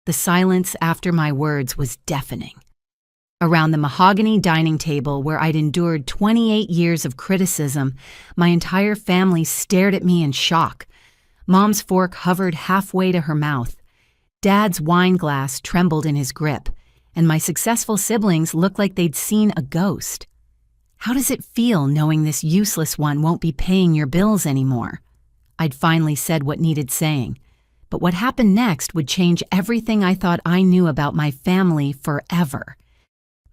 The silence after my words was deafening. Around the mahogany dining table where I'd endured 28 years of criticism, my entire family stared at me in shock. Mom's fork hovered halfway to her mouth. Dad's wine glass trembled in his grip, and my successful siblings looked like they'd seen a ghost. How does it feel knowing this useless one won't be paying your bills anymore? I'd finally said what needed saying, but what happened next would change everything I thought I knew about my family forever.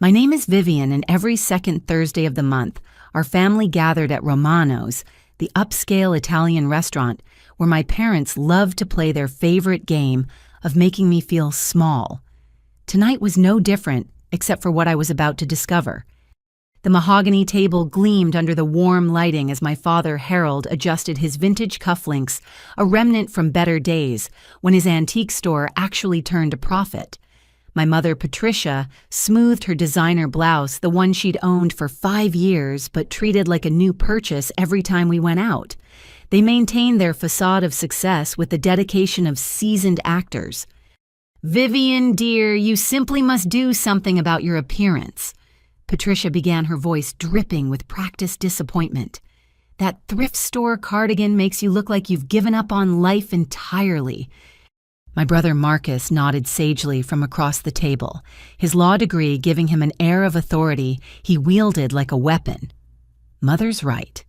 My name is Vivian, and every second Thursday of the month, our family gathered at Romano's, the upscale Italian restaurant where my parents loved to play their favorite game of making me feel small. Tonight was no different, except for what I was about to discover. The mahogany table gleamed under the warm lighting as my father, Harold, adjusted his vintage cufflinks, a remnant from better days, when his antique store actually turned a profit. My mother, Patricia, smoothed her designer blouse, the one she'd owned for 5 years but treated like a new purchase every time we went out. They maintained their facade of success with the dedication of seasoned actors. "Vivian, dear, you simply must do something about your appearance." Patricia began, her voice dripping with practiced disappointment. "That thrift store cardigan makes you look like you've given up on life entirely." My brother Marcus nodded sagely from across the table, his law degree giving him an air of authority he wielded like a weapon. Mother's right.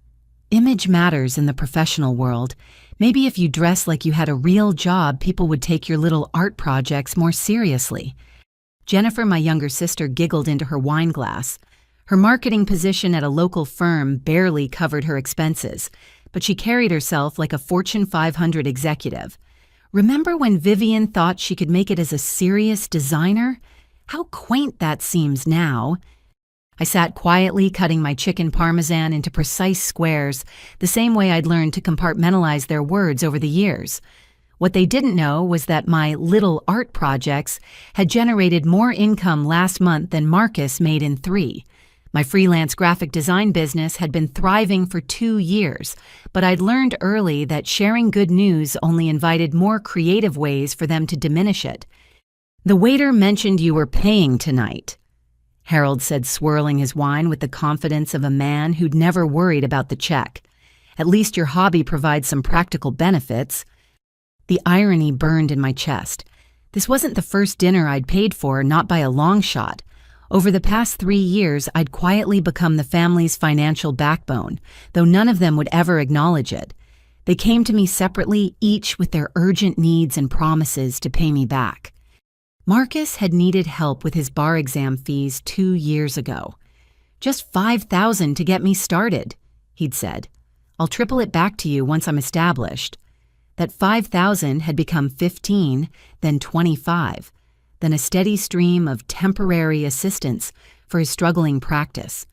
Image matters in the professional world. Maybe if you dress like you had a real job, people would take your little art projects more seriously. Jennifer, my younger sister, giggled into her wine glass. Her marketing position at a local firm barely covered her expenses, but she carried herself like a Fortune 500 executive. Remember when Vivian thought she could make it as a serious designer? How quaint that seems now. I sat quietly cutting my chicken parmesan into precise squares, the same way I'd learned to compartmentalize their words over the years. What they didn't know was that my little art projects had generated more income last month than Marcus made in 3. My freelance graphic design business had been thriving for 2 years, but I'd learned early that sharing good news only invited more creative ways for them to diminish it. "The waiter mentioned you were paying tonight," Harold said, swirling his wine with the confidence of a man who'd never worried about the check. "At least your hobby provides some practical benefits." The irony burned in my chest. This wasn't the first dinner I'd paid for, not by a long shot. Over the past 3 years, I'd quietly become the family's financial backbone, though none of them would ever acknowledge it. They came to me separately, each with their urgent needs and promises to pay me back. Marcus had needed help with his bar exam fees 2 years ago. "Just $5,000 to get me started," he'd said. "I'll triple it back to you once I'm established." That 5,000 had become 15, then 25, then a steady stream of temporary assistance for his struggling practice.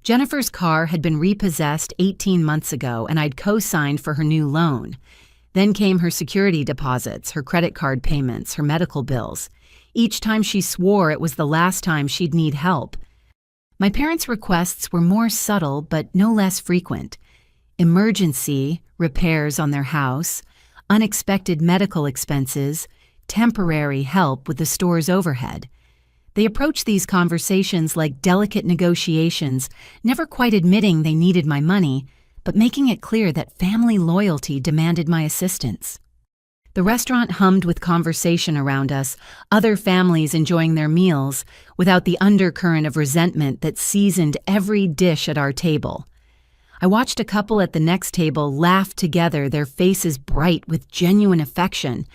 Jennifer's car had been repossessed 18 months ago, and I'd co-signed for her new loan. Then came her security deposits, her credit card payments, her medical bills. Each time she swore it was the last time she'd need help. My parents' requests were more subtle but no less frequent. Emergency, repairs on their house, unexpected medical expenses, temporary help with the store's overhead. They approached these conversations like delicate negotiations, never quite admitting they needed my money, but making it clear that family loyalty demanded my assistance. The restaurant hummed with conversation around us, other families enjoying their meals, without the undercurrent of resentment that seasoned every dish at our table. I watched a couple at the next table laugh together, their faces bright with genuine affection,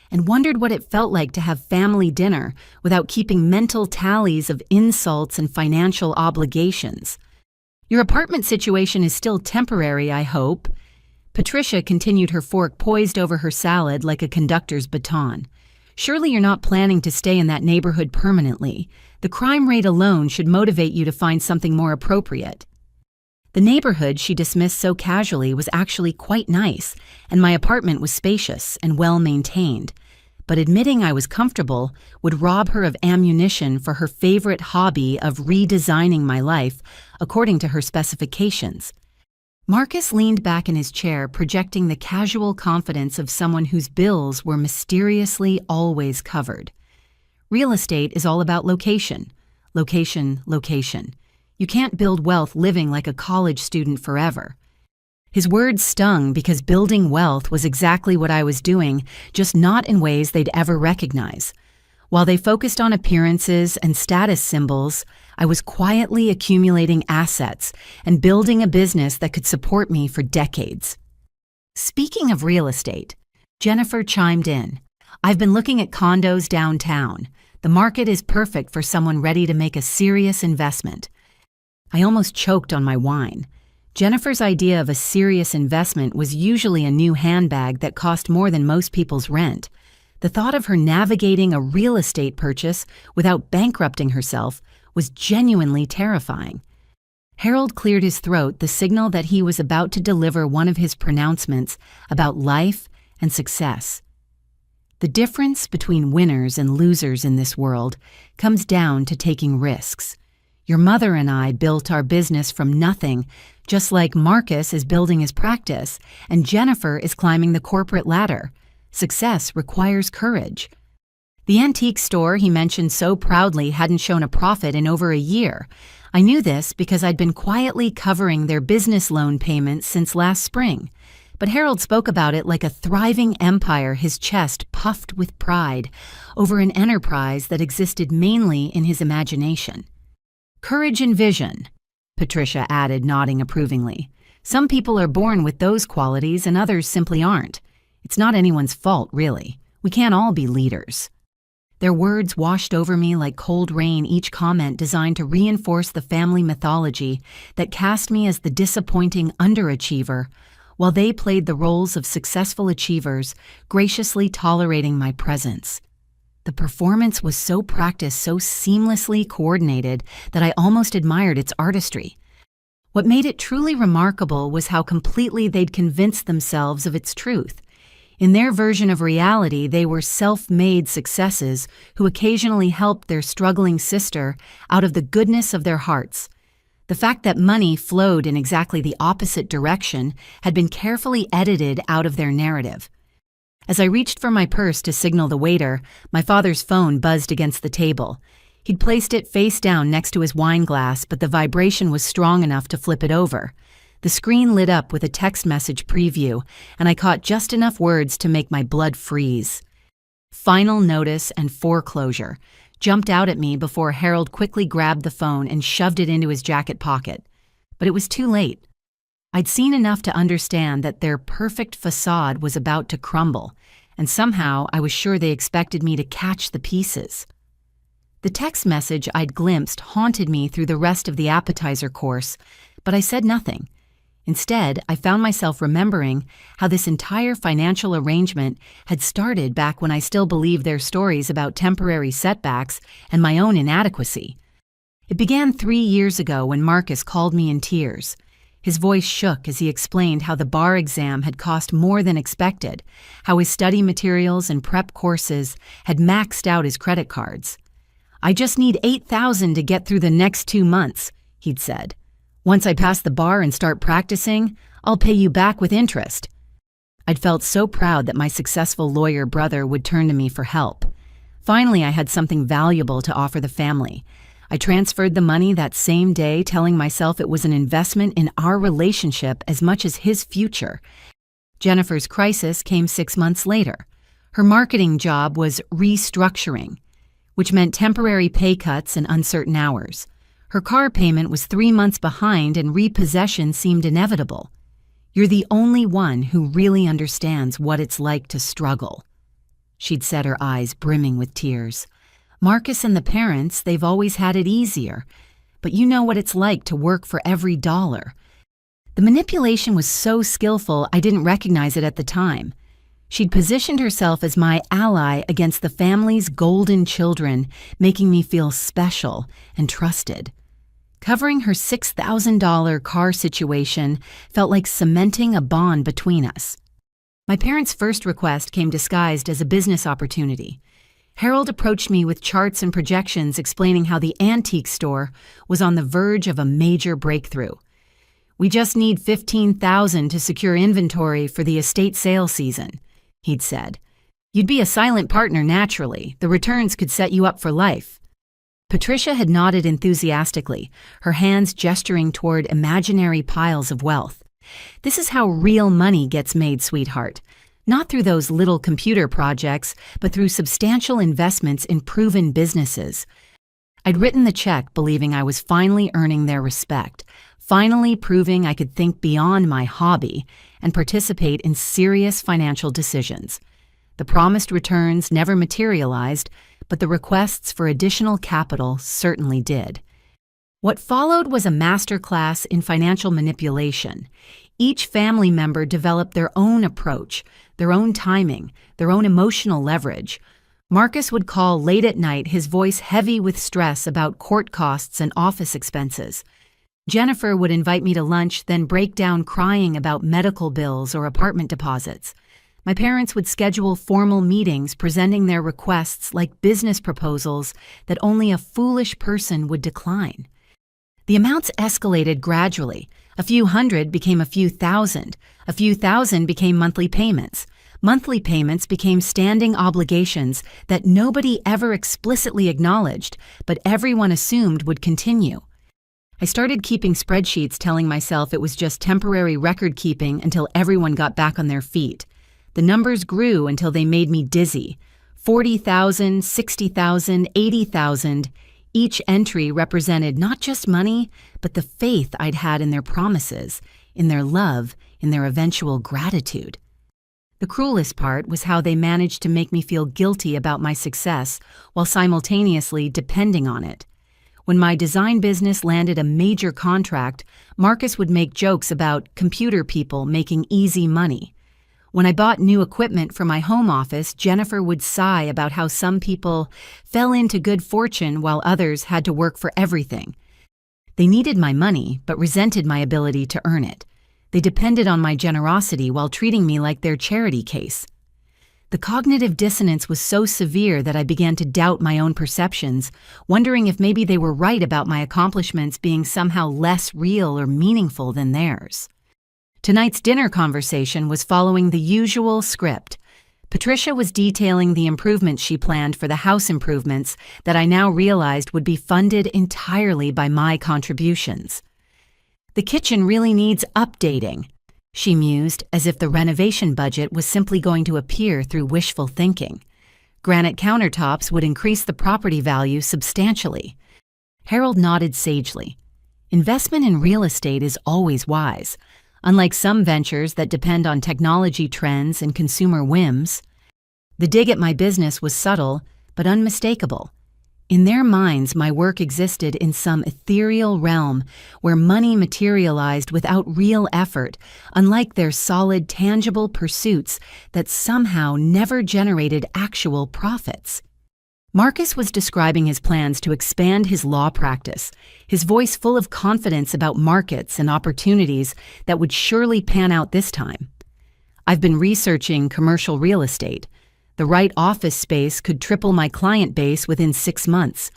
and wondered what it felt like to have family dinner without keeping mental tallies of insults and financial obligations. "Your apartment situation is still temporary, I hope." Patricia continued, her fork poised over her salad like a conductor's baton. "Surely you're not planning to stay in that neighborhood permanently. The crime rate alone should motivate you to find something more appropriate." The neighborhood she dismissed so casually was actually quite nice, and my apartment was spacious and well-maintained. But admitting I was comfortable would rob her of ammunition for her favorite hobby of redesigning my life according to her specifications. Marcus leaned back in his chair, projecting the casual confidence of someone whose bills were mysteriously always covered. Real estate is all about location. Location, location. You can't build wealth living like a college student forever. His words stung because building wealth was exactly what I was doing, just not in ways they'd ever recognize. While they focused on appearances and status symbols, I was quietly accumulating assets and building a business that could support me for decades. Speaking of real estate, Jennifer chimed in. I've been looking at condos downtown. The market is perfect for someone ready to make a serious investment. I almost choked on my wine. Jennifer's idea of a serious investment was usually a new handbag that cost more than most people's rent. The thought of her navigating a real estate purchase without bankrupting herself was genuinely terrifying. Harold cleared his throat, the signal that he was about to deliver one of his pronouncements about life and success. The difference between winners and losers in this world comes down to taking risks. Your mother and I built our business from nothing, just like Marcus is building his practice and Jennifer is climbing the corporate ladder. Success requires courage. The antique store he mentioned so proudly hadn't shown a profit in over a year. I knew this because I'd been quietly covering their business loan payments since last spring. But Harold spoke about it like a thriving empire, his chest puffed with pride over an enterprise that existed mainly in his imagination. Courage and vision, Patricia added, nodding approvingly. Some people are born with those qualities and others simply aren't. It's not anyone's fault, really. We can't all be leaders. Their words washed over me like cold rain, each comment designed to reinforce the family mythology that cast me as the disappointing underachiever, while they played the roles of successful achievers, graciously tolerating my presence. The performance was so practiced, so seamlessly coordinated, that I almost admired its artistry. What made it truly remarkable was how completely they'd convinced themselves of its truth. In their version of reality, they were self-made successes who occasionally helped their struggling sister out of the goodness of their hearts. The fact that money flowed in exactly the opposite direction had been carefully edited out of their narrative. As I reached for my purse to signal the waiter, my father's phone buzzed against the table. He'd placed it face down next to his wine glass, but the vibration was strong enough to flip it over. The screen lit up with a text message preview, and I caught just enough words to make my blood freeze. Final notice and foreclosure jumped out at me before Harold quickly grabbed the phone and shoved it into his jacket pocket. But it was too late. I'd seen enough to understand that their perfect facade was about to crumble, and somehow I was sure they expected me to catch the pieces. The text message I'd glimpsed haunted me through the rest of the appetizer course, but I said nothing. Instead, I found myself remembering how this entire financial arrangement had started back when I still believed their stories about temporary setbacks and my own inadequacy. It began 3 years ago when Marcus called me in tears. His voice shook as he explained how the bar exam had cost more than expected, how his study materials and prep courses had maxed out his credit cards. "I just need $8,000 to get through the next 2 months," he'd said. "Once I pass the bar and start practicing, I'll pay you back with interest." I'd felt so proud that my successful lawyer brother would turn to me for help. Finally, I had something valuable to offer the family. I transferred the money that same day, telling myself it was an investment in our relationship as much as his future. Jennifer's crisis came 6 months later. Her marketing job was restructuring, which meant temporary pay cuts and uncertain hours. Her car payment was 3 months behind and repossession seemed inevitable. "You're the only one who really understands what it's like to struggle," she'd said, her eyes brimming with tears. "Marcus and the parents, they've always had it easier, but you know what it's like to work for every dollar." The manipulation was so skillful I didn't recognize it at the time. She'd positioned herself as my ally against the family's golden children, making me feel special and trusted. Covering her $6,000 car situation felt like cementing a bond between us. My parents' first request came disguised as a business opportunity. Harold approached me with charts and projections explaining how the antique store was on the verge of a major breakthrough. "We just need $15,000 to secure inventory for the estate sale season," he'd said. "You'd be a silent partner naturally. The returns could set you up for life." Patricia had nodded enthusiastically, her hands gesturing toward imaginary piles of wealth. "This is how real money gets made, sweetheart. Not through those little computer projects, but through substantial investments in proven businesses." I'd written the check believing I was finally earning their respect, finally proving I could think beyond my hobby and participate in serious financial decisions. The promised returns never materialized, but the requests for additional capital certainly did. What followed was a masterclass in financial manipulation. Each family member developed their own approach, their own timing, their own emotional leverage. Marcus would call late at night, his voice heavy with stress about court costs and office expenses. Jennifer would invite me to lunch, then break down crying about medical bills or apartment deposits. My parents would schedule formal meetings presenting their requests like business proposals that only a foolish person would decline. The amounts escalated gradually. A few hundred became a few thousand became monthly payments. Monthly payments became standing obligations that nobody ever explicitly acknowledged, but everyone assumed would continue. I started keeping spreadsheets telling myself it was just temporary record keeping until everyone got back on their feet. The numbers grew until they made me dizzy. 40,000, 60,000, 80,000. Each entry represented not just money, but the faith I'd had in their promises, in their love, in their eventual gratitude. The cruelest part was how they managed to make me feel guilty about my success while simultaneously depending on it. When my design business landed a major contract, Marcus would make jokes about computer people making easy money. When I bought new equipment for my home office, Jennifer would sigh about how some people fell into good fortune while others had to work for everything. They needed my money, but resented my ability to earn it. They depended on my generosity while treating me like their charity case. The cognitive dissonance was so severe that I began to doubt my own perceptions, wondering if maybe they were right about my accomplishments being somehow less real or meaningful than theirs. Tonight's dinner conversation was following the usual script. Patricia was detailing the improvements she planned for the house improvements that I now realized would be funded entirely by my contributions. "The kitchen really needs updating," she mused, as if the renovation budget was simply going to appear through wishful thinking. "Granite countertops would increase the property value substantially." Harold nodded sagely. Investment in real estate is always wise. Unlike some ventures that depend on technology trends and consumer whims, the dig at my business was subtle but unmistakable. In their minds, my work existed in some ethereal realm where money materialized without real effort, unlike their solid, tangible pursuits that somehow never generated actual profits. Marcus was describing his plans to expand his law practice, his voice full of confidence about markets and opportunities that would surely pan out this time. "I've been researching commercial real estate. The right office space could triple my client base within 6 months."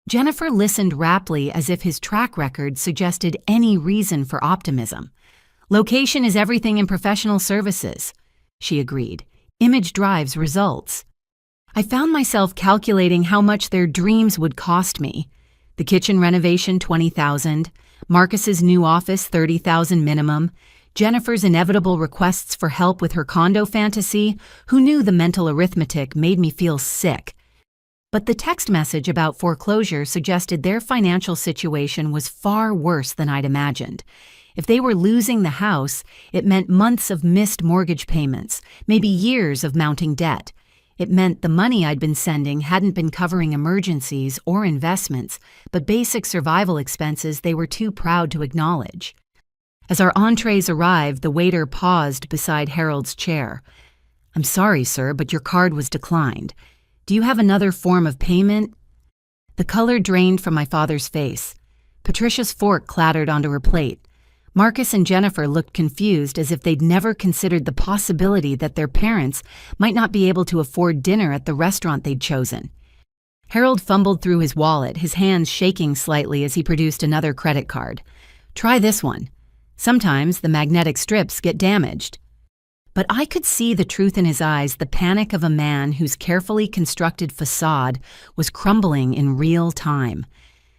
Jennifer listened raptly as if his track record suggested any reason for optimism. "Location is everything in professional services," she agreed. "Image drives results." I found myself calculating how much their dreams would cost me. The kitchen renovation, $20,000, Marcus's new office, $30,000 minimum, Jennifer's inevitable requests for help with her condo fantasy. Who knew the mental arithmetic made me feel sick? But the text message about foreclosure suggested their financial situation was far worse than I'd imagined. If they were losing the house, it meant months of missed mortgage payments, maybe years of mounting debt. It meant the money I'd been sending hadn't been covering emergencies or investments, but basic survival expenses they were too proud to acknowledge. As our entrees arrived, the waiter paused beside Harold's chair. "I'm sorry, sir, but your card was declined. Do you have another form of payment?" The color drained from my father's face. Patricia's fork clattered onto her plate. Marcus and Jennifer looked confused, as if they'd never considered the possibility that their parents might not be able to afford dinner at the restaurant they'd chosen. Harold fumbled through his wallet, his hands shaking slightly as he produced another credit card. "Try this one." Sometimes the magnetic strips get damaged. But I could see the truth in his eyes, the panic of a man whose carefully constructed facade was crumbling in real time.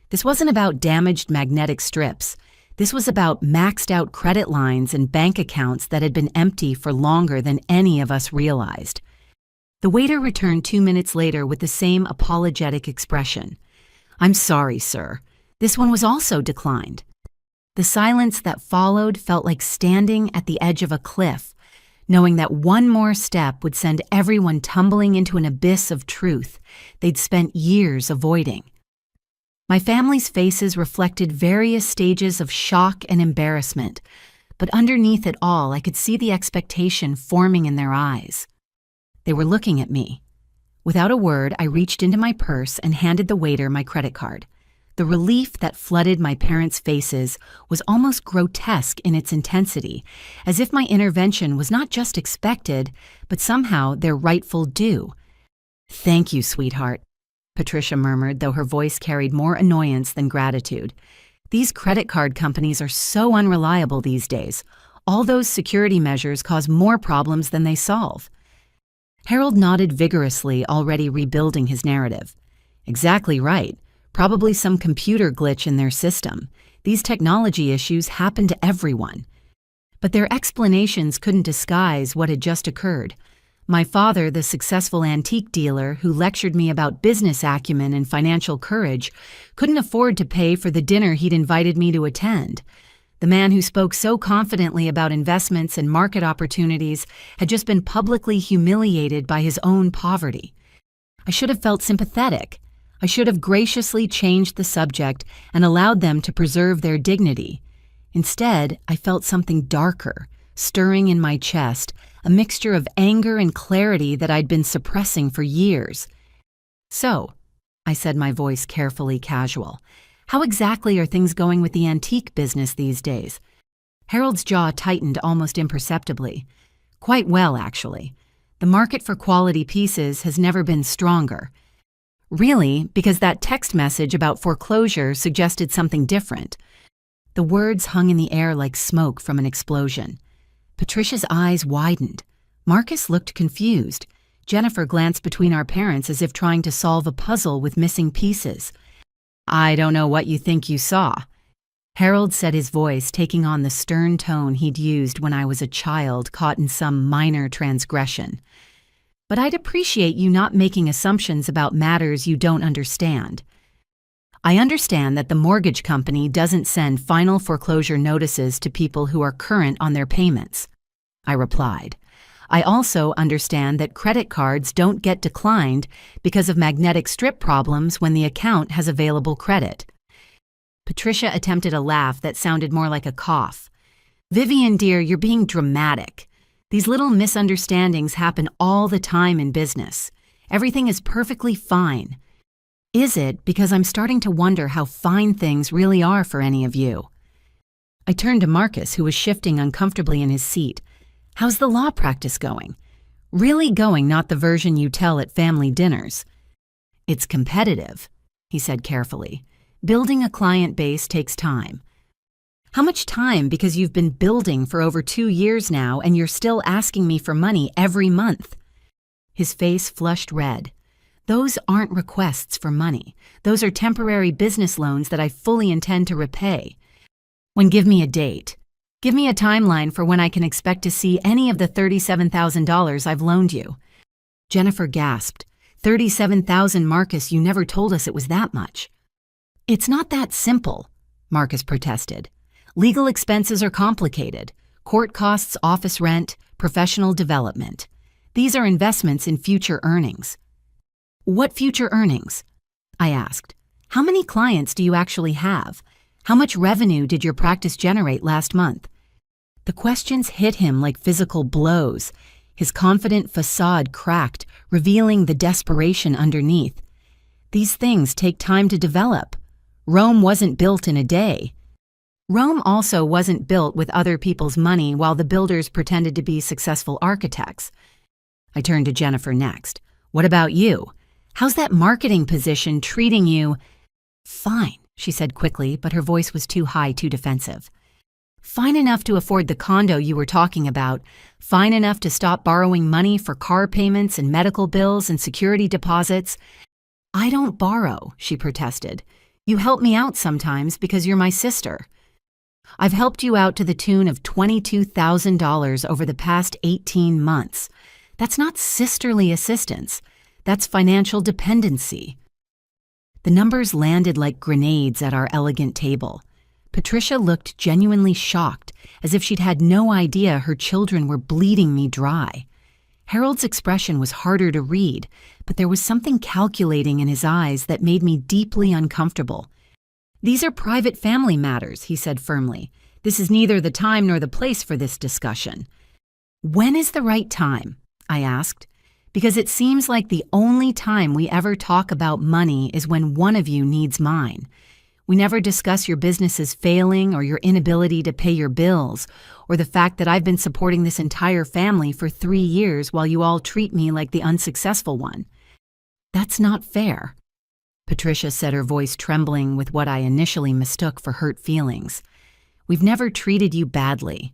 This wasn't about damaged magnetic strips. This was about maxed-out credit lines and bank accounts that had been empty for longer than any of us realized. The waiter returned 2 minutes later with the same apologetic expression. "I'm sorry, sir. This one was also declined." The silence that followed felt like standing at the edge of a cliff, knowing that one more step would send everyone tumbling into an abyss of truth they'd spent years avoiding. My family's faces reflected various stages of shock and embarrassment, but underneath it all, I could see the expectation forming in their eyes. They were looking at me. Without a word, I reached into my purse and handed the waiter my credit card. The relief that flooded my parents' faces was almost grotesque in its intensity, as if my intervention was not just expected, but somehow their rightful due. "Thank you, sweetheart," Patricia murmured, though her voice carried more annoyance than gratitude. "These credit card companies are so unreliable these days. All those security measures cause more problems than they solve." Harold nodded vigorously, already rebuilding his narrative. "Exactly right. Probably some computer glitch in their system. These technology issues happen to everyone." But their explanations couldn't disguise what had just occurred. My father, the successful antique dealer who lectured me about business acumen and financial courage, couldn't afford to pay for the dinner he'd invited me to attend. The man who spoke so confidently about investments and market opportunities had just been publicly humiliated by his own poverty. I should have felt sympathetic. I should have graciously changed the subject and allowed them to preserve their dignity. Instead, I felt something darker, stirring in my chest, a mixture of anger and clarity that I'd been suppressing for years. "So," I said, my voice carefully casual, "how exactly are things going with the antique business these days?" Harold's jaw tightened almost imperceptibly. "Quite well, actually. The market for quality pieces has never been stronger." "Really? Because that text message about foreclosure suggested something different." The words hung in the air like smoke from an explosion. Patricia's eyes widened. Marcus looked confused. Jennifer glanced between our parents as if trying to solve a puzzle with missing pieces. "I don't know what you think you saw," Harold said, his voice taking on the stern tone he'd used when I was a child caught in some minor transgression. "But I'd appreciate you not making assumptions about matters you don't understand. I understand that the mortgage company doesn't send final foreclosure notices to people who are current on their payments," I replied. "I also understand that credit cards don't get declined because of magnetic strip problems when the account has available credit." Patricia attempted a laugh that sounded more like a cough. "Vivian, dear, you're being dramatic. These little misunderstandings happen all the time in business. Everything is perfectly fine." "Is it? Because I'm starting to wonder how fine things really are for any of you." I turned to Marcus, who was shifting uncomfortably in his seat. "How's the law practice going?" "Really going, not the version you tell at family dinners." "It's competitive," he said carefully. "Building a client base takes time." "How much time? Because you've been building for over 2 years now and you're still asking me for money every month." His face flushed red. "Those aren't requests for money. Those are temporary business loans that I fully intend to repay." Give me a date. Give me a timeline for when I can expect to see any of the $37,000 I've loaned you." Jennifer gasped. "37,000, Marcus, you never told us it was that much." "It's not that simple," Marcus protested. "Legal expenses are complicated. Court costs, office rent, professional development. These are investments in future earnings." "What future earnings?" I asked. "How many clients do you actually have? How much revenue did your practice generate last month?" The questions hit him like physical blows. His confident facade cracked, revealing the desperation underneath. These things take time to develop. Rome wasn't built in a day. Rome also wasn't built with other people's money while the builders pretended to be successful architects. I turned to Jennifer next. "What about you? How's that marketing position treating you?" "Fine," she said quickly, but her voice was too high, too defensive. Fine enough to afford the condo you were talking about, fine enough to stop borrowing money for car payments and medical bills and security deposits. I don't borrow, she protested. You help me out sometimes because you're my sister. I've helped you out to the tune of $22,000 over the past 18 months. That's not sisterly assistance. That's financial dependency. The numbers landed like grenades at our elegant table. Patricia looked genuinely shocked, as if she'd had no idea her children were bleeding me dry. Harold's expression was harder to read, but there was something calculating in his eyes that made me deeply uncomfortable. "These are private family matters," he said firmly. "This is neither the time nor the place for this discussion." "When is the right time?" I asked, because it seems like the only time we ever talk about money is when one of you needs mine. We never discuss your business's failing or your inability to pay your bills, or the fact that I've been supporting this entire family for 3 years while you all treat me like the unsuccessful one. That's not fair, Patricia said, her voice trembling with what I initially mistook for hurt feelings. We've never treated you badly.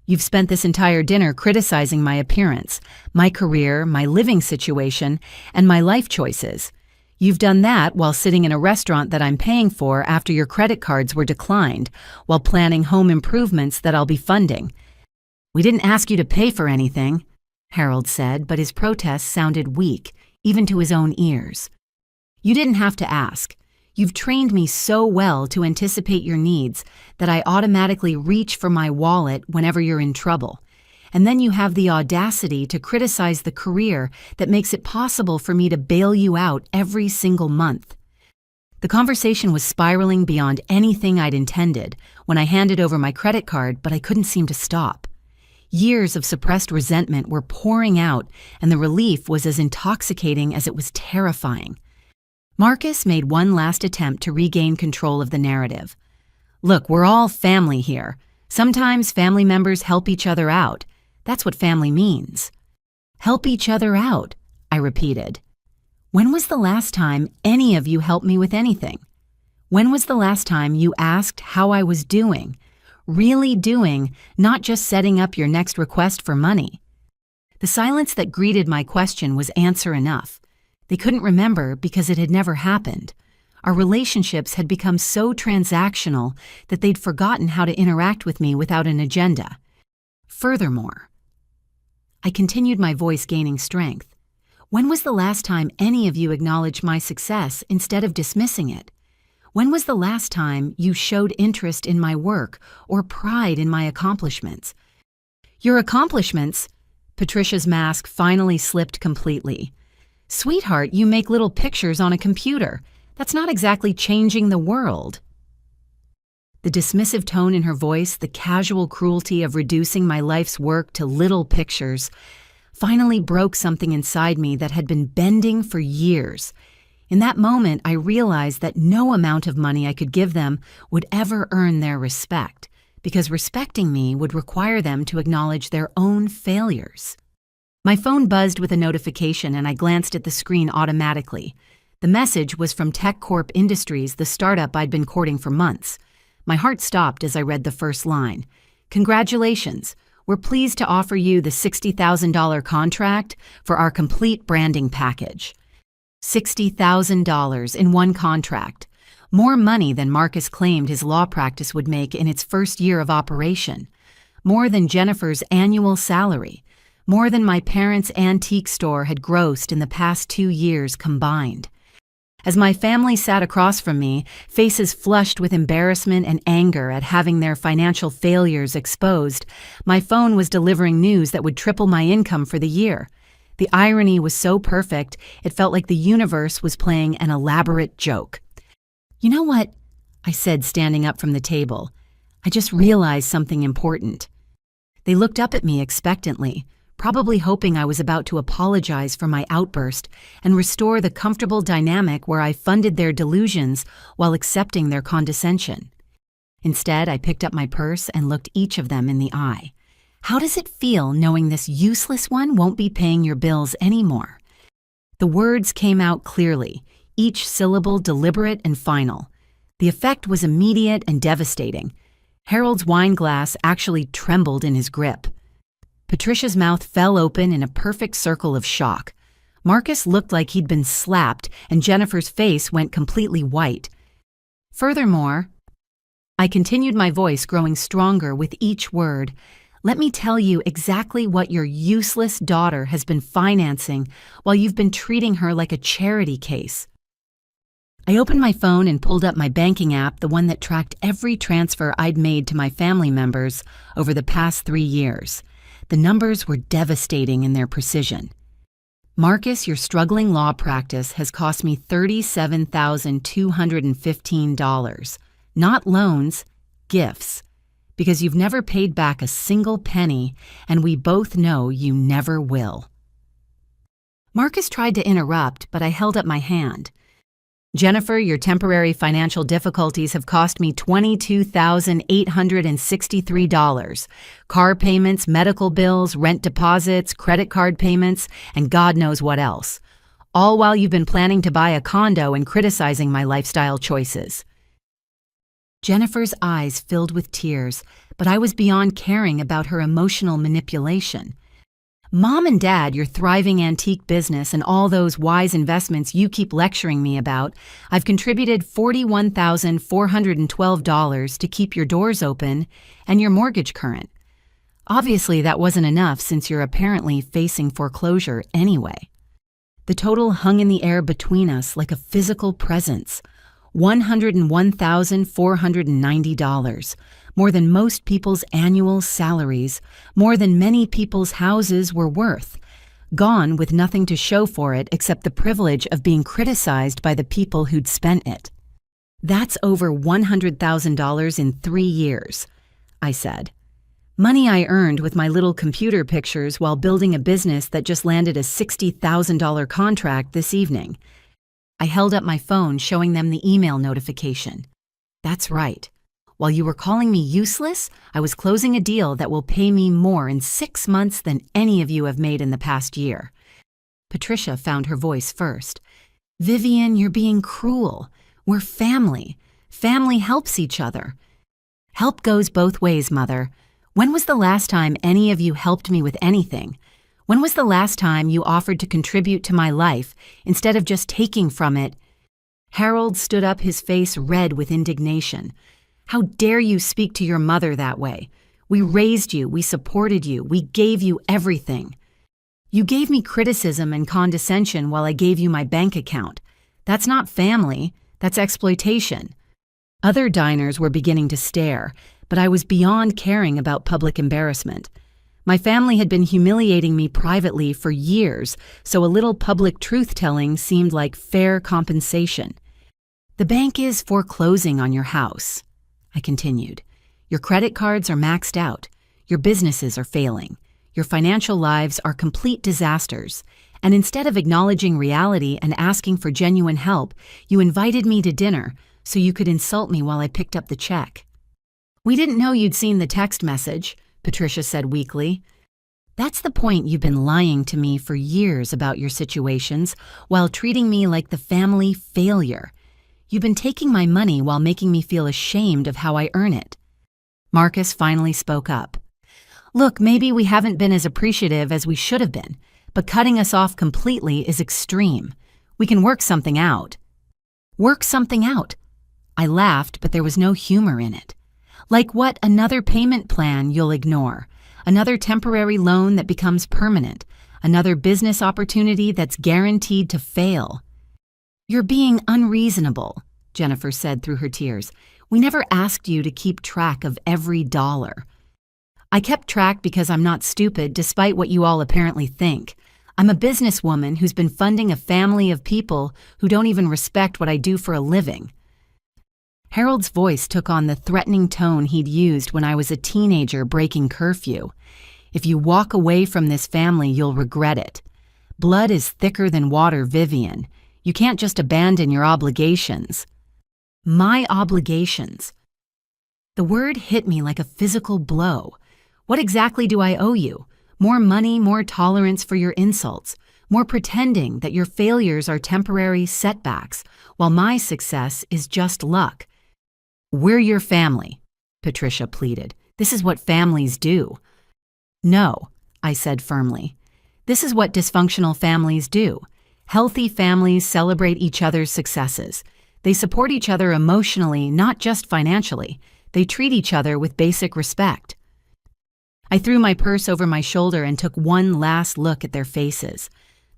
You've spent this entire dinner criticizing my appearance, my career, my living situation, and my life choices. You've done that while sitting in a restaurant that I'm paying for after your credit cards were declined, while planning home improvements that I'll be funding. We didn't ask you to pay for anything, Harold said, but his protest sounded weak, even to his own ears. You didn't have to ask. You've trained me so well to anticipate your needs that I automatically reach for my wallet whenever you're in trouble. And then you have the audacity to criticize the career that makes it possible for me to bail you out every single month. The conversation was spiraling beyond anything I'd intended when I handed over my credit card, but I couldn't seem to stop. Years of suppressed resentment were pouring out, and the relief was as intoxicating as it was terrifying. Marcus made one last attempt to regain control of the narrative. Look, we're all family here. Sometimes family members help each other out. That's what family means. Help each other out, I repeated. When was the last time any of you helped me with anything? When was the last time you asked how I was doing? Really doing, not just setting up your next request for money. The silence that greeted my question was answer enough. They couldn't remember because it had never happened. Our relationships had become so transactional that they'd forgotten how to interact with me without an agenda. Furthermore, I continued, my voice gaining strength. When was the last time any of you acknowledged my success instead of dismissing it? When was the last time you showed interest in my work or pride in my accomplishments? Your accomplishments? Patricia's mask finally slipped completely. Sweetheart, you make little pictures on a computer. That's not exactly changing the world. The dismissive tone in her voice, the casual cruelty of reducing my life's work to little pictures, finally broke something inside me that had been bending for years. In that moment, I realized that no amount of money I could give them would ever earn their respect, because respecting me would require them to acknowledge their own failures. My phone buzzed with a notification, and I glanced at the screen automatically. The message was from Tech Corp Industries, the startup I'd been courting for months. My heart stopped as I read the first line. Congratulations. We're pleased to offer you the $60,000 contract for our complete branding package. $60,000 in one contract. More money than Marcus claimed his law practice would make in its first year of operation. More than Jennifer's annual salary. More than my parents' antique store had grossed in the past 2 years combined. As my family sat across from me, faces flushed with embarrassment and anger at having their financial failures exposed, my phone was delivering news that would triple my income for the year. The irony was so perfect, it felt like the universe was playing an elaborate joke. You know what? I said, standing up from the table. I just realized something important. They looked up at me expectantly, probably hoping I was about to apologize for my outburst and restore the comfortable dynamic where I funded their delusions while accepting their condescension. Instead, I picked up my purse and looked each of them in the eye. How does it feel knowing this useless one won't be paying your bills anymore? The words came out clearly, each syllable deliberate and final. The effect was immediate and devastating. Harold's wine glass actually trembled in his grip. Patricia's mouth fell open in a perfect circle of shock. Marcus looked like he'd been slapped, and Jennifer's face went completely white. Furthermore, I continued, my voice growing stronger with each word, let me tell you exactly what your useless daughter has been financing while you've been treating her like a charity case. I opened my phone and pulled up my banking app, the one that tracked every transfer I'd made to my family members over the past 3 years. The numbers were devastating in their precision. Marcus, your struggling law practice has cost me $37,215. Not loans, gifts. Because you've never paid back a single penny, and we both know you never will. Marcus tried to interrupt, but I held up my hand. Jennifer, your temporary financial difficulties have cost me $22,863. Car payments, medical bills, rent deposits, credit card payments, and God knows what else. All while you've been planning to buy a condo and criticizing my lifestyle choices. Jennifer's eyes filled with tears, but I was beyond caring about her emotional manipulation. Mom and Dad, your thriving antique business and all those wise investments you keep lecturing me about, I've contributed $41,412 to keep your doors open and your mortgage current. Obviously, that wasn't enough since you're apparently facing foreclosure anyway. The total hung in the air between us like a physical presence. $101,490, more than most people's annual salaries, more than many people's houses were worth, gone with nothing to show for it except the privilege of being criticized by the people who'd spent it. That's over $100,000 in 3 years, I said. Money I earned with my little computer pictures while building a business that just landed a $60,000 contract this evening. I held up my phone, showing them the email notification. That's right. While you were calling me useless, I was closing a deal that will pay me more in 6 months than any of you have made in the past year. Patricia found her voice first. Vivian, you're being cruel. We're family. Family helps each other. Help goes both ways, Mother. When was the last time any of you helped me with anything? When was the last time you offered to contribute to my life instead of just taking from it? Harold stood up, his face red with indignation. How dare you speak to your mother that way? We raised you, we supported you, we gave you everything. You gave me criticism and condescension while I gave you my bank account. That's not family, that's exploitation. Other diners were beginning to stare, but I was beyond caring about public embarrassment. My family had been humiliating me privately for years, so a little public truth-telling seemed like fair compensation. The bank is foreclosing on your house, I continued. Your credit cards are maxed out. Your businesses are failing. Your financial lives are complete disasters. And instead of acknowledging reality and asking for genuine help, you invited me to dinner so you could insult me while I picked up the check. We didn't know you'd seen the text message, Patricia said weakly. That's the point. You've been lying to me for years about your situations while treating me like the family failure. You've been taking my money while making me feel ashamed of how I earn it. Marcus finally spoke up. Look, maybe we haven't been as appreciative as we should have been, but cutting us off completely is extreme. We can work something out. Work something out? I laughed, but there was no humor in it. Like what? Another payment plan you'll ignore, another temporary loan that becomes permanent, another business opportunity that's guaranteed to fail. You're being unreasonable, Jennifer said through her tears. We never asked you to keep track of every dollar. I kept track because I'm not stupid, despite what you all apparently think. I'm a businesswoman who's been funding a family of people who don't even respect what I do for a living. Harold's voice took on the threatening tone he'd used when I was a teenager breaking curfew. If you walk away from this family, you'll regret it. Blood is thicker than water, Vivian. You can't just abandon your obligations. My obligations. The word hit me like a physical blow. What exactly do I owe you? More money, more tolerance for your insults, more pretending that your failures are temporary setbacks, while my success is just luck. We're your family. Patricia pleaded. "This is what families do." "No," I said firmly. "This is what dysfunctional families do. Healthy families celebrate each other's successes. They support each other emotionally, not just financially. They treat each other with basic respect." I threw my purse over my shoulder and took one last look at their faces.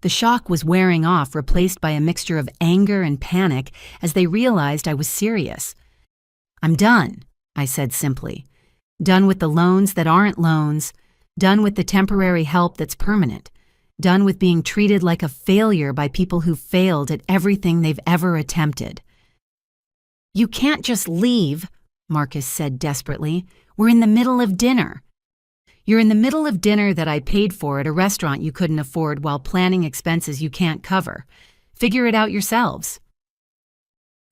The shock was wearing off, replaced by a mixture of anger and panic as they realized I was serious. "I'm done," I said simply. "Done with the loans that aren't loans. Done with the temporary help that's permanent. Done with being treated like a failure by people who failed at everything they've ever attempted." "You can't just leave," Marcus said desperately. "We're in the middle of dinner." "You're in the middle of dinner that I paid for at a restaurant you couldn't afford while planning expenses you can't cover. Figure it out yourselves."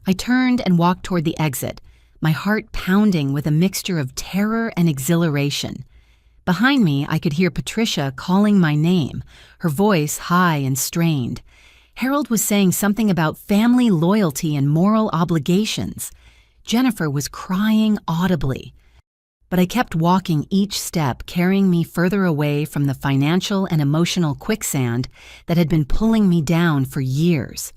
I turned and walked toward the exit, my heart pounding with a mixture of terror and exhilaration. Behind me, I could hear Patricia calling my name, her voice high and strained. Harold was saying something about family loyalty and moral obligations. Jennifer was crying audibly. But I kept walking, each step carrying me further away from the financial and emotional quicksand that had been pulling me down for years.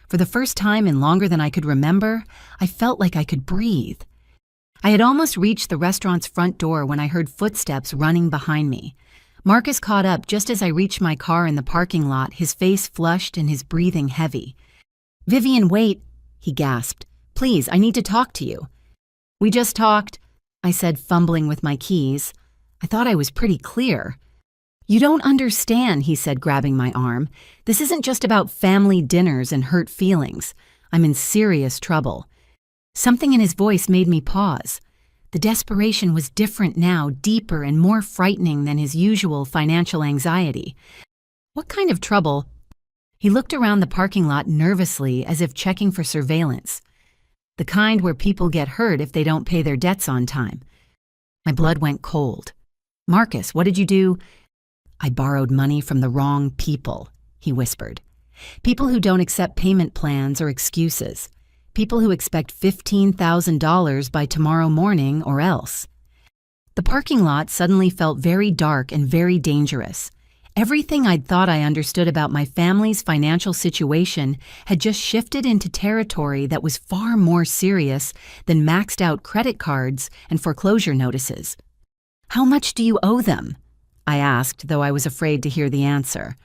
For the first time in longer than I could remember, I felt like I could breathe. I had almost reached the restaurant's front door when I heard footsteps running behind me. Marcus caught up just as I reached my car in the parking lot, his face flushed and his breathing heavy. "Vivian, wait," he gasped. "Please, I need to talk to you." "We just talked," I said, fumbling with my keys. I thought I was pretty clear. "You don't understand," he said, grabbing my arm. "This isn't just about family dinners and hurt feelings. I'm in serious trouble." Something in his voice made me pause. The desperation was different now, deeper and more frightening than his usual financial anxiety. "What kind of trouble?" He looked around the parking lot nervously, as if checking for surveillance. "The kind where people get hurt if they don't pay their debts on time." My blood went cold. "Marcus, what did you do?" "I borrowed money from the wrong people," he whispered. "People who don't accept payment plans or excuses. People who expect $15,000 by tomorrow morning or else." The parking lot suddenly felt very dark and very dangerous. Everything I'd thought I understood about my family's financial situation had just shifted into territory that was far more serious than maxed-out credit cards and foreclosure notices. "How much do you owe them?" I asked, though I was afraid to hear the answer.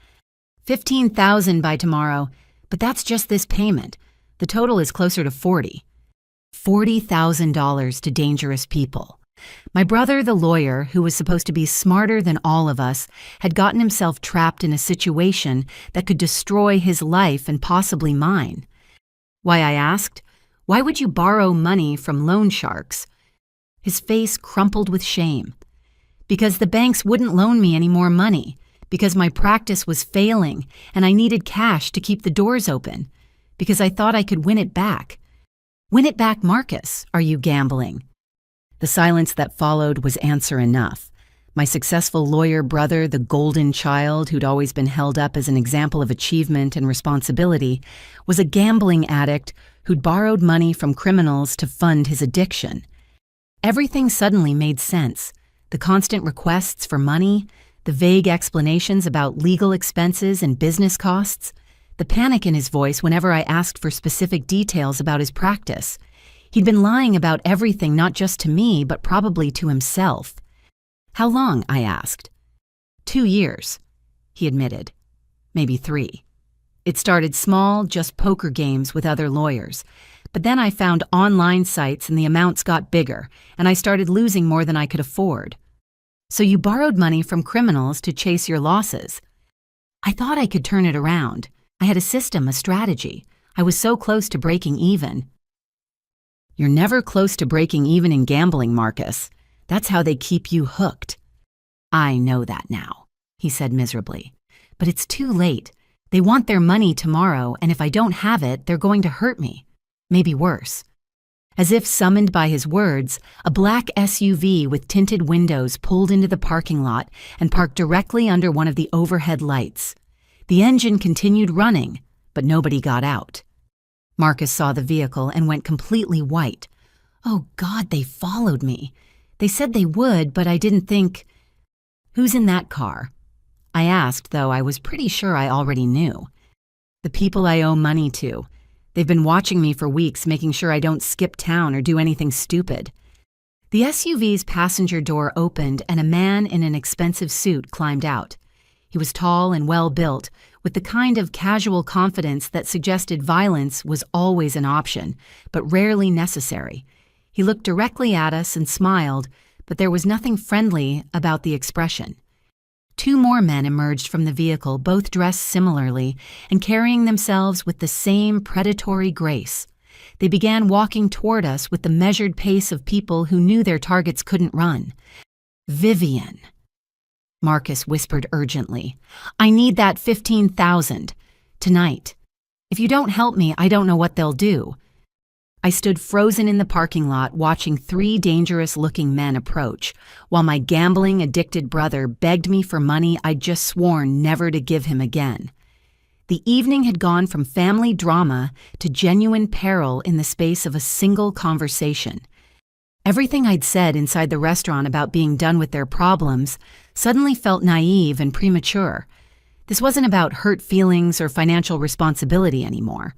$15,000 by tomorrow, but that's just this payment. The total is closer to 40. $40,000 to dangerous people. My brother, the lawyer, who was supposed to be smarter than all of us, had gotten himself trapped in a situation that could destroy his life and possibly mine. "Why?" I asked. "Why would you borrow money from loan sharks?" His face crumpled with shame. "Because the banks wouldn't loan me any more money. Because my practice was failing and I needed cash to keep the doors open. Because I thought I could win it back." "Win it back, Marcus? Are you gambling?" The silence that followed was answer enough. My successful lawyer brother, the golden child who'd always been held up as an example of achievement and responsibility, was a gambling addict who'd borrowed money from criminals to fund his addiction. Everything suddenly made sense. The constant requests for money, the vague explanations about legal expenses and business costs, the panic in his voice whenever I asked for specific details about his practice. He'd been lying about everything, not just to me, but probably to himself. "How long?" I asked. 2 years, he admitted. Maybe 3. It started small, just poker games with other lawyers. But then I found online sites and the amounts got bigger, and I started losing more than I could afford. "So you borrowed money from criminals to chase your losses." I thought I could turn it around. I had a system, a strategy. I was so close to breaking even. "You're never close to breaking even in gambling, Marcus. That's how they keep you hooked." "I know that now," he said miserably. "But it's too late. They want their money tomorrow, and if I don't have it, they're going to hurt me. Maybe worse." As if summoned by his words, a black SUV with tinted windows pulled into the parking lot and parked directly under one of the overhead lights. The engine continued running, but nobody got out. Marcus saw the vehicle and went completely white. Oh God, they followed me. They said they would, but I didn't think, "Who's in that car?" I asked, though I was pretty sure I already knew. "The people I owe money to. They've been watching me for weeks, making sure I don't skip town or do anything stupid." The SUV's passenger door opened and a man in an expensive suit climbed out. He was tall and well-built, with the kind of casual confidence that suggested violence was always an option, but rarely necessary. He looked directly at us and smiled, but there was nothing friendly about the expression. Two more men emerged from the vehicle, both dressed similarly and carrying themselves with the same predatory grace. They began walking toward us with the measured pace of people who knew their targets couldn't run. "Vivian," Marcus whispered urgently. "I need that 15,000. Tonight. If you don't help me, I don't know what they'll do." I stood frozen in the parking lot watching three dangerous-looking men approach, while my gambling-addicted brother begged me for money I'd just sworn never to give him again. The evening had gone from family drama to genuine peril in the space of a single conversation. Everything I'd said inside the restaurant about being done with their problems suddenly felt naive and premature. This wasn't about hurt feelings or financial responsibility anymore.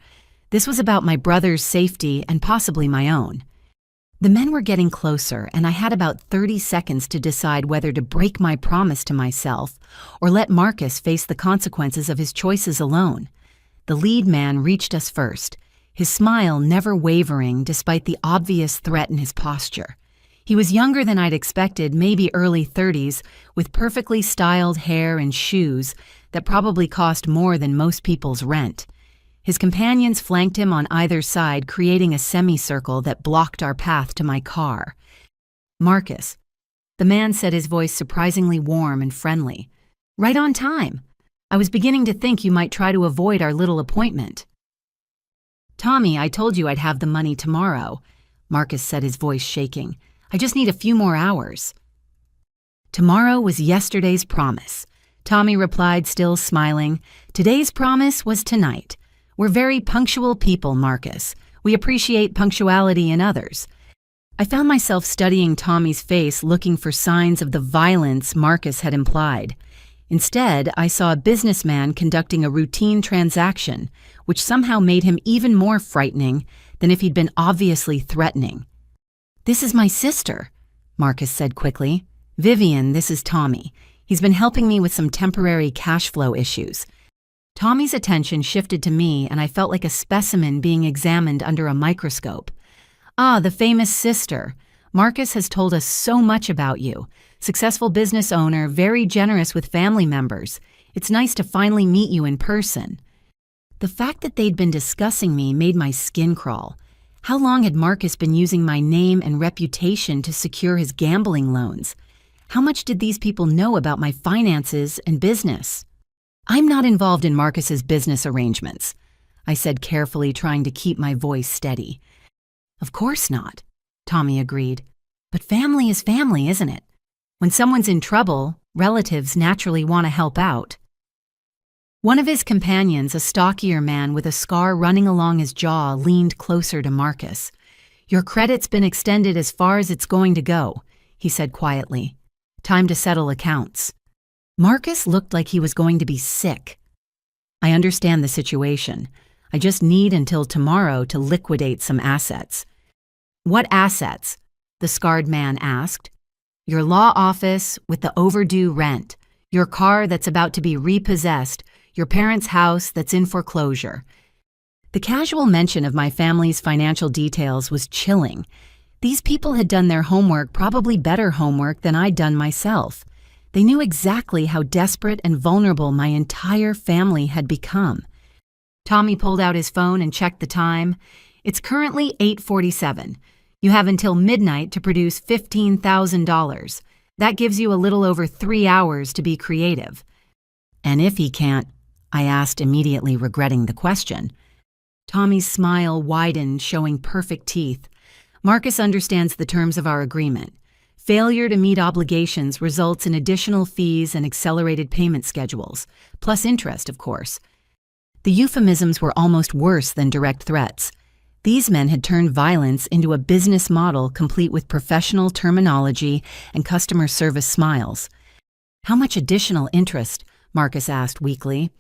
This was about my brother's safety and possibly my own. The men were getting closer, and I had about 30 seconds to decide whether to break my promise to myself or let Marcus face the consequences of his choices alone. The lead man reached us first, his smile never wavering despite the obvious threat in his posture. He was younger than I'd expected, maybe early 30s, with perfectly styled hair and shoes that probably cost more than most people's rent. His companions flanked him on either side, creating a semicircle that blocked our path to my car. "Marcus," the man said, his voice surprisingly warm and friendly. "Right on time. I was beginning to think you might try to avoid our little appointment." "Tommy, I told you I'd have the money tomorrow," Marcus said, his voice shaking. "I just need a few more hours." "Tomorrow was yesterday's promise," Tommy replied, still smiling. "Today's promise was tonight. We're very punctual people, Marcus. We appreciate punctuality in others." I found myself studying Tommy's face, looking for signs of the violence Marcus had implied. Instead, I saw a businessman conducting a routine transaction, which somehow made him even more frightening than if he'd been obviously threatening. "This is my sister," Marcus said quickly. "Vivian, this is Tommy. He's been helping me with some temporary cash flow issues." Tommy's attention shifted to me, and I felt like a specimen being examined under a microscope. "Ah, the famous sister. Marcus has told us so much about you. Successful business owner, very generous with family members. It's nice to finally meet you in person." The fact that they'd been discussing me made my skin crawl. How long had Marcus been using my name and reputation to secure his gambling loans? How much did these people know about my finances and business? "I'm not involved in Marcus's business arrangements," I said carefully, trying to keep my voice steady. "Of course not," Tommy agreed. "But family is family, isn't it? When someone's in trouble, relatives naturally want to help out." One of his companions, a stockier man with a scar running along his jaw, leaned closer to Marcus. "Your credit's been extended as far as it's going to go," he said quietly. "Time to settle accounts." Marcus looked like he was going to be sick. "I understand the situation. I just need until tomorrow to liquidate some assets." "What assets?" the scarred man asked. "Your law office with the overdue rent, your car that's about to be repossessed, your parents' house that's in foreclosure." The casual mention of my family's financial details was chilling. These people had done their homework, probably better homework than I'd done myself. They knew exactly how desperate and vulnerable my entire family had become. Tommy pulled out his phone and checked the time. "It's currently 8:47. You have until midnight to produce $15,000. That gives you a little over 3 hours to be creative." "And if he can't?" I asked, immediately regretting the question. Tommy's smile widened, showing perfect teeth. "Marcus understands the terms of our agreement. Failure to meet obligations results in additional fees and accelerated payment schedules, plus interest, of course." The euphemisms were almost worse than direct threats. These men had turned violence into a business model complete with professional terminology and customer service smiles. "How much additional interest?" Marcus asked weakly.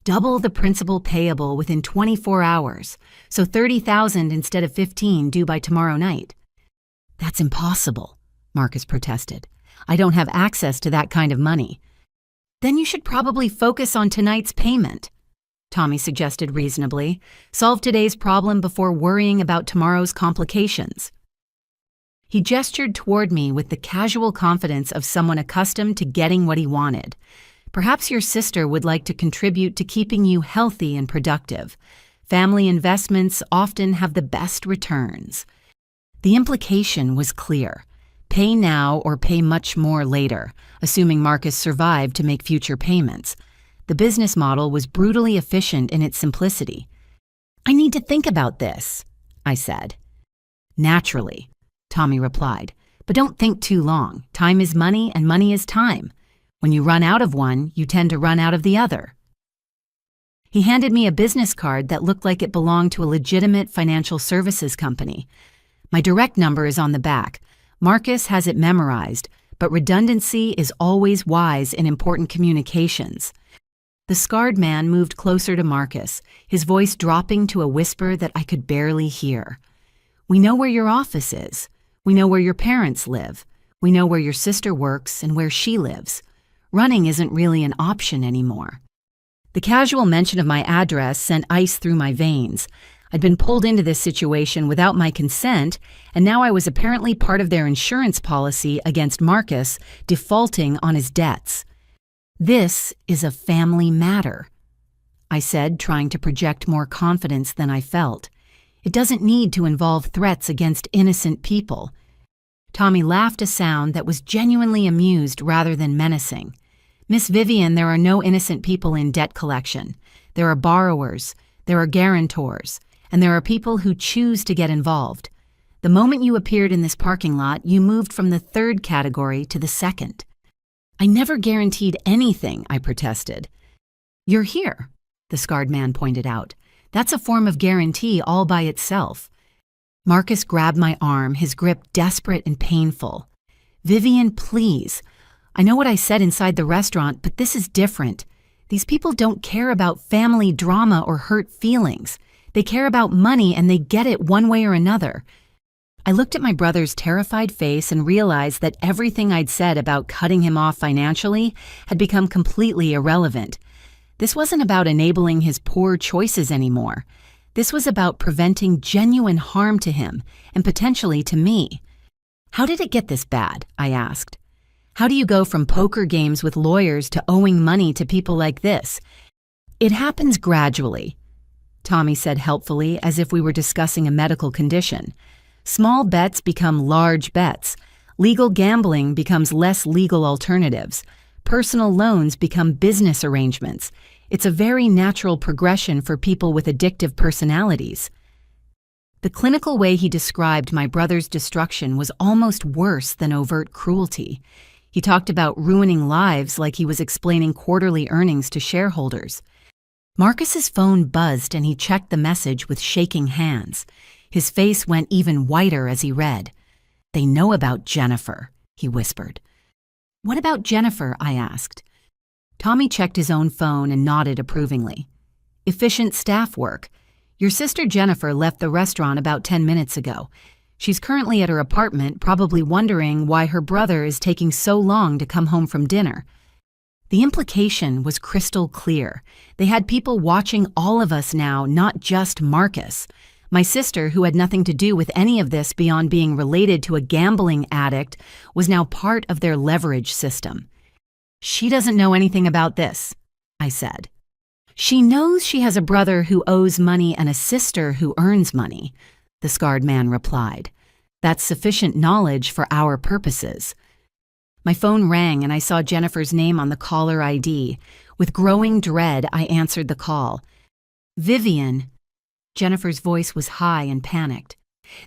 "Double the principal payable within 24 hours, so 30,000 instead of 15 due by tomorrow night." "That's impossible," Marcus protested. "I don't have access to that kind of money." "Then you should probably focus on tonight's payment," Tommy suggested reasonably. "Solve today's problem before worrying about tomorrow's complications." He gestured toward me with the casual confidence of someone accustomed to getting what he wanted. "Perhaps your sister would like to contribute to keeping you healthy and productive. Family investments often have the best returns." The implication was clear. Pay now or pay much more later, assuming Marcus survived to make future payments. The business model was brutally efficient in its simplicity. "I need to think about this," I said. "Naturally," Tommy replied, "but don't think too long. Time is money and money is time. When you run out of one, you tend to run out of the other." He handed me a business card that looked like it belonged to a legitimate financial services company. "My direct number is on the back. Marcus has it memorized, but redundancy is always wise in important communications." The scarred man moved closer to Marcus, his voice dropping to a whisper that I could barely hear. "We know where your office is. We know where your parents live. We know where your sister works and where she lives. Running isn't really an option anymore." The casual mention of my address sent ice through my veins. I'd been pulled into this situation without my consent, and now I was apparently part of their insurance policy against Marcus defaulting on his debts. "This is a family matter," I said, trying to project more confidence than I felt. "It doesn't need to involve threats against innocent people." Tommy laughed a sound that was genuinely amused rather than menacing. "Miss Vivian, there are no innocent people in debt collection. There are borrowers, there are guarantors, and there are people who choose to get involved. The moment you appeared in this parking lot, you moved from the third category to the second." "I never guaranteed anything," I protested. "You're here," the scarred man pointed out. "That's a form of guarantee all by itself." Marcus grabbed my arm, his grip desperate and painful. "Vivian, please. I know what I said inside the restaurant, but this is different. These people don't care about family drama or hurt feelings. They care about money, and they get it one way or another." I looked at my brother's terrified face and realized that everything I'd said about cutting him off financially had become completely irrelevant. This wasn't about enabling his poor choices anymore. This was about preventing genuine harm to him and potentially to me. "How did it get this bad?" I asked. "How do you go from poker games with lawyers to owing money to people like this?" "It happens gradually," Tommy said helpfully, as if we were discussing a medical condition. "Small bets become large bets. Legal gambling becomes less legal alternatives. Personal loans become business arrangements. It's a very natural progression for people with addictive personalities." The clinical way he described my brother's destruction was almost worse than overt cruelty. He talked about ruining lives like he was explaining quarterly earnings to shareholders. Marcus's phone buzzed and he checked the message with shaking hands. His face went even whiter as he read. "They know about Jennifer," he whispered. "What about Jennifer?" I asked. Tommy checked his own phone and nodded approvingly. "Efficient staff work. Your sister Jennifer left the restaurant about 10 minutes ago. She's currently at her apartment, probably wondering why her brother is taking so long to come home from dinner." The implication was crystal clear. They had people watching all of us now, not just Marcus. My sister, who had nothing to do with any of this beyond being related to a gambling addict, was now part of their leverage system. "She doesn't know anything about this," I said. "She knows she has a brother who owes money and a sister who earns money," the scarred man replied. "That's sufficient knowledge for our purposes." My phone rang and I saw Jennifer's name on the caller ID. With growing dread, I answered the call. "Vivian." Jennifer's voice was high and panicked.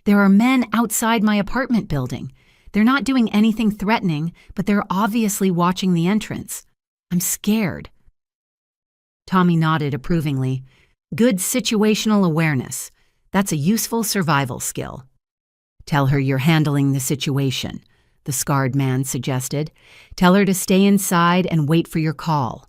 "There are men outside my apartment building. They're not doing anything threatening, but they're obviously watching the entrance. I'm scared." Tommy nodded approvingly. "Good situational awareness. That's a useful survival skill. Tell her you're handling the situation, the scarred man suggested. Tell her to stay inside and wait for your call.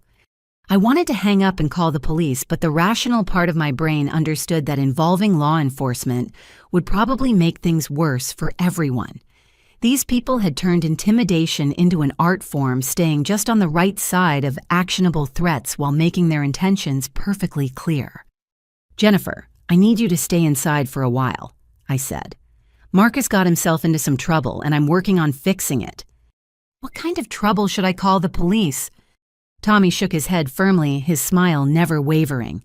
I wanted to hang up and call the police, but the rational part of my brain understood that involving law enforcement would probably make things worse for everyone. These people had turned intimidation into an art form, staying just on the right side of actionable threats while making their intentions perfectly clear. "Jennifer, I need you to stay inside for a while," I said. "Marcus got himself into some trouble, and I'm working on fixing it." "What kind of trouble should I call the police?" Tommy shook his head firmly, his smile never wavering.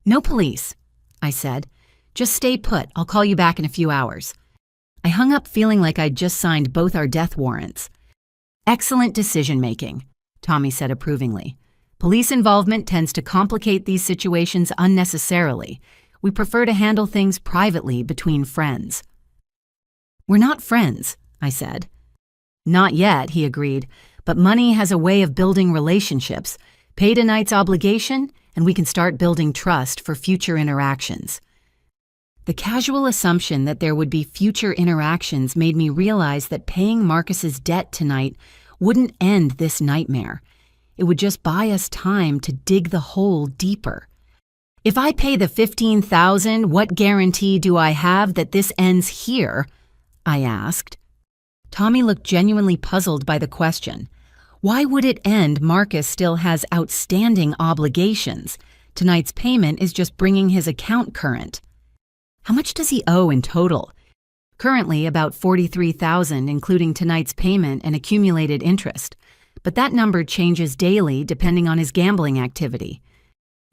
"No police," I said. "Just stay put. I'll call you back in a few hours." I hung up feeling like I'd just signed both our death warrants. "Excellent decision-making," Tommy said approvingly. "Police involvement tends to complicate these situations unnecessarily. We prefer to handle things privately between friends." "We're not friends," I said. "Not yet," he agreed, "but money has a way of building relationships. Pay tonight's obligation, and we can start building trust for future interactions." The casual assumption that there would be future interactions made me realize that paying Marcus's debt tonight wouldn't end this nightmare. It would just buy us time to dig the hole deeper. "If I pay the $15,000, what guarantee do I have that this ends here?" I asked. Tommy looked genuinely puzzled by the question. Why would it end? Marcus still has outstanding obligations. Tonight's payment is just bringing his account current. "How much does he owe in total?" "Currently about $43,000, including tonight's payment and accumulated interest. But that number changes daily depending on his gambling activity."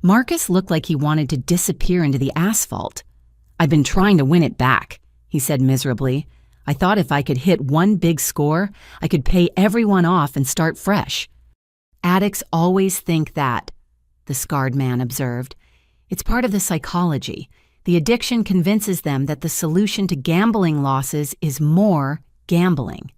Marcus looked like he wanted to disappear into the asphalt. "I've been trying to win it back," he said miserably. "I thought if I could hit one big score, I could pay everyone off and start fresh." "Addicts always think that," the scarred man observed. "It's part of the psychology. The addiction convinces them that the solution to gambling losses is more gambling."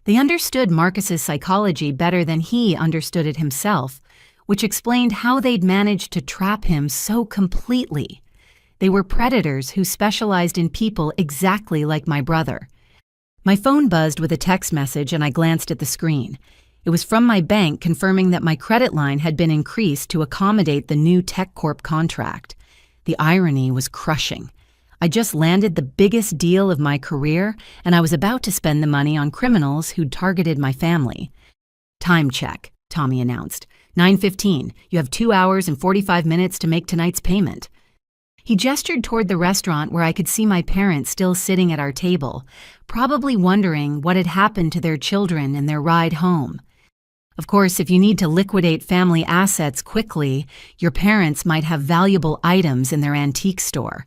They understood Marcus's psychology better than he understood it himself, which explained how they'd managed to trap him so completely. They were predators who specialized in people exactly like my brother. My phone buzzed with a text message and I glanced at the screen. It was from my bank confirming that my credit line had been increased to accommodate the new TechCorp contract. The irony was crushing. I just landed the biggest deal of my career and I was about to spend the money on criminals who'd targeted my family. "Time check," Tommy announced. 9:15. You have 2 hours and 45 minutes to make tonight's payment. He gestured toward the restaurant where I could see my parents still sitting at our table, probably wondering what had happened to their children and their ride home. Of course, if you need to liquidate family assets quickly, your parents might have valuable items in their antique store.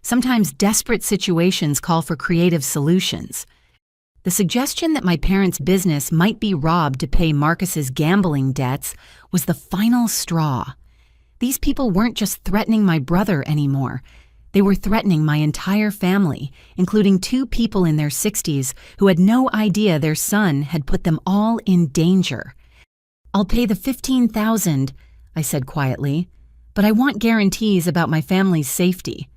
Sometimes desperate situations call for creative solutions. The suggestion that my parents' business might be robbed to pay Marcus's gambling debts was the final straw. These people weren't just threatening my brother anymore. They were threatening my entire family, including 2 people in their 60s who had no idea their son had put them all in danger. "I'll pay the $15,000, I said quietly, "but I want guarantees about my family's safety."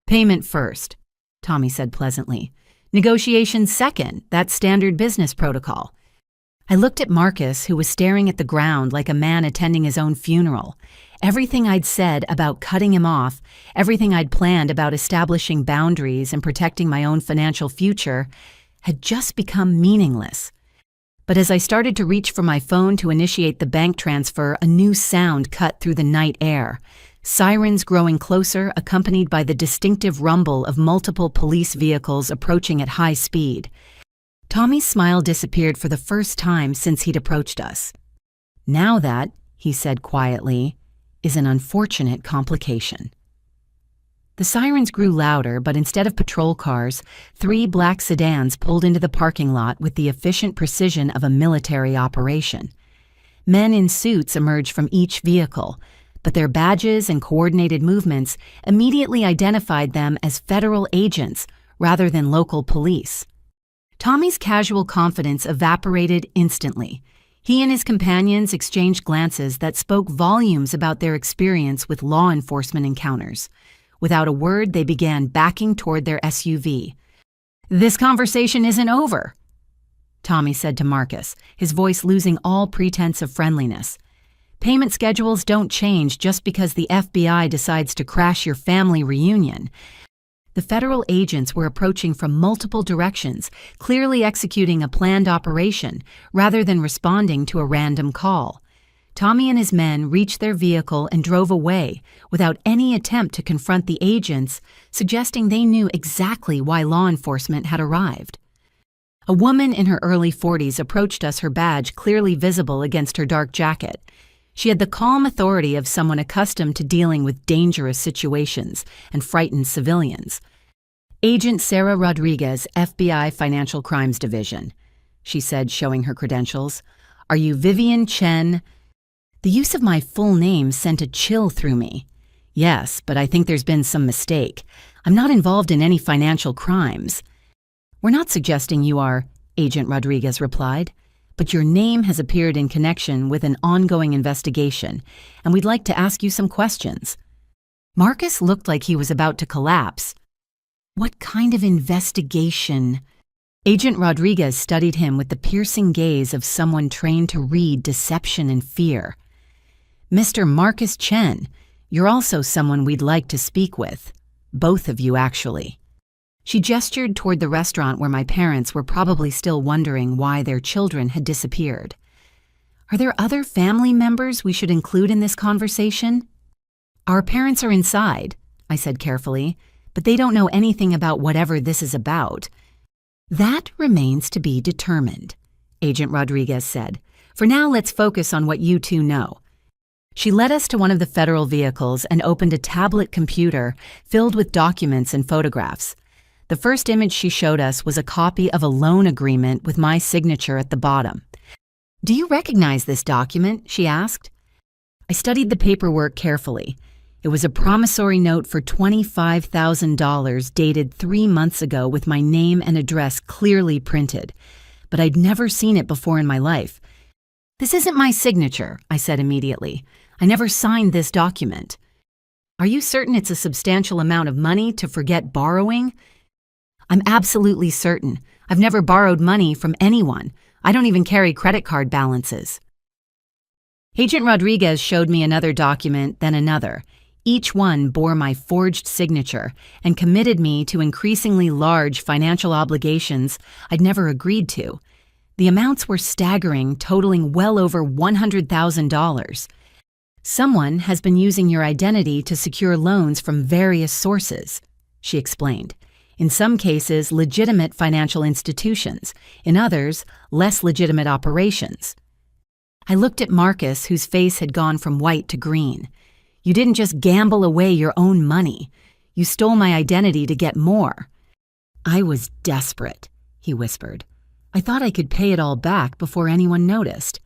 "Payment first," Tommy said pleasantly. "Negotiations second, that's standard business protocol." I looked at Marcus, who was staring at the ground like a man attending his own funeral. Everything I'd said about cutting him off, everything I'd planned about establishing boundaries and protecting my own financial future, had just become meaningless. But as I started to reach for my phone to initiate the bank transfer, a new sound cut through the night air. Sirens growing closer, accompanied by the distinctive rumble of multiple police vehicles approaching at high speed. Tommy's smile disappeared for the first time since he'd approached us. "Now that," he said quietly, "is an unfortunate complication." The sirens grew louder, but instead of patrol cars, 3 black sedans pulled into the parking lot with the efficient precision of a military operation. Men in suits emerged from each vehicle, but their badges and coordinated movements immediately identified them as federal agents rather than local police. Tommy's casual confidence evaporated instantly. He and his companions exchanged glances that spoke volumes about their experience with law enforcement encounters. Without a word, they began backing toward their SUV. "This conversation isn't over," Tommy said to Marcus, his voice losing all pretense of friendliness. "Payment schedules don't change just because the FBI decides to crash your family reunion." The federal agents were approaching from multiple directions, clearly executing a planned operation rather than responding to a random call. Tommy and his men reached their vehicle and drove away without any attempt to confront the agents, suggesting they knew exactly why law enforcement had arrived. A woman in her early 40s approached us, her badge clearly visible against her dark jacket. She had the calm authority of someone accustomed to dealing with dangerous situations and frightened civilians. "Agent Sarah Rodriguez, FBI Financial Crimes Division," she said, showing her credentials. "Are you Vivian Chen?" The use of my full name sent a chill through me. "Yes, but I think there's been some mistake. I'm not involved in any financial crimes." "We're not suggesting you are," Agent Rodriguez replied, "but your name has appeared in connection with an ongoing investigation, and we'd like to ask you some questions." Marcus looked like he was about to collapse. "What kind of investigation?" Agent Rodriguez studied him with the piercing gaze of someone trained to read deception and fear. "Mr. Marcus Chen, you're also someone we'd like to speak with. Both of you, actually." She gestured toward the restaurant where my parents were probably still wondering why their children had disappeared. "Are there other family members we should include in this conversation?" "Our parents are inside," I said carefully, "but they don't know anything about whatever this is about." "That remains to be determined," Agent Rodriguez said. "For now, let's focus on what you two know." She led us to one of the federal vehicles and opened a tablet computer filled with documents and photographs. The first image she showed us was a copy of a loan agreement with my signature at the bottom. "Do you recognize this document?" she asked. I studied the paperwork carefully. It was a promissory note for $25,000 dated 3 months ago with my name and address clearly printed, but I'd never seen it before in my life. "This isn't my signature," I said immediately. "I never signed this document." "Are you certain it's a substantial amount of money to forget borrowing?" "I'm absolutely certain. I've never borrowed money from anyone. I don't even carry credit card balances." Agent Rodriguez showed me another document, then another. Each one bore my forged signature and committed me to increasingly large financial obligations I'd never agreed to. The amounts were staggering, totaling well over $100,000. "Someone has been using your identity to secure loans from various sources," she explained. "In some cases, legitimate financial institutions. In others, less legitimate operations." I looked at Marcus, whose face had gone from white to green. "You didn't just gamble away your own money. You stole my identity to get more." "I was desperate," he whispered. "I thought I could pay it all back before anyone noticed."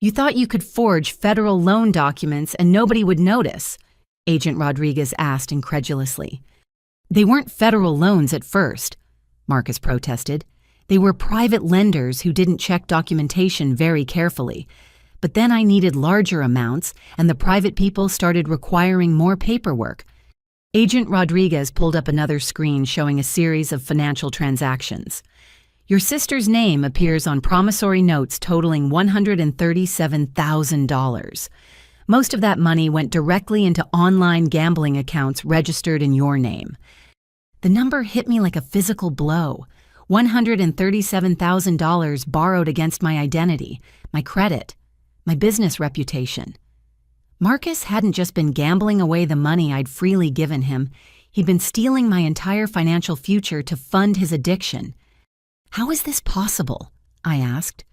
"You thought you could forge federal loan documents and nobody would notice?" Agent Rodriguez asked incredulously. "They weren't federal loans at first," Marcus protested. "They were private lenders who didn't check documentation very carefully. But then I needed larger amounts, and the private people started requiring more paperwork." Agent Rodriguez pulled up another screen showing a series of financial transactions. "Your sister's name appears on promissory notes totaling $137,000. Most of that money went directly into online gambling accounts registered in your name." The number hit me like a physical blow. $137,000 borrowed against my identity, my credit, my business reputation. Marcus hadn't just been gambling away the money I'd freely given him. He'd been stealing my entire financial future to fund his addiction. "How is this possible?" I asked.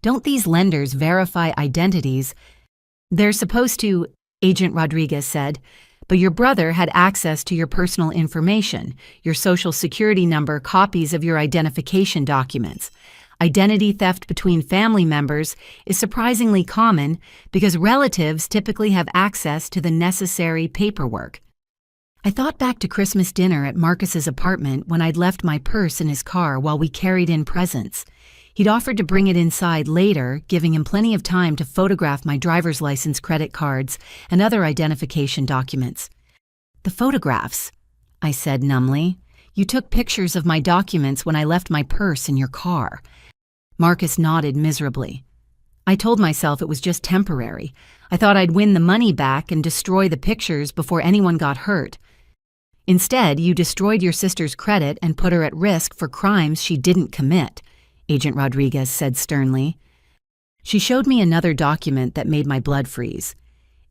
"Don't these lenders verify identities?" "They're supposed to," Agent Rodriguez said, "but your brother had access to your personal information, your social security number, copies of your identification documents. Identity theft between family members is surprisingly common because relatives typically have access to the necessary paperwork." I thought back to Christmas dinner at Marcus's apartment when I'd left my purse in his car while we carried in presents. He'd offered to bring it inside later, giving him plenty of time to photograph my driver's license, credit cards, and other identification documents. The photographs, I said numbly. You took pictures of my documents when I left my purse in your car. Marcus nodded miserably. I told myself it was just temporary. I thought I'd win the money back and destroy the pictures before anyone got hurt. Instead, you destroyed your sister's credit and put her at risk for crimes she didn't commit, Agent Rodriguez said sternly. She showed me another document that made my blood freeze.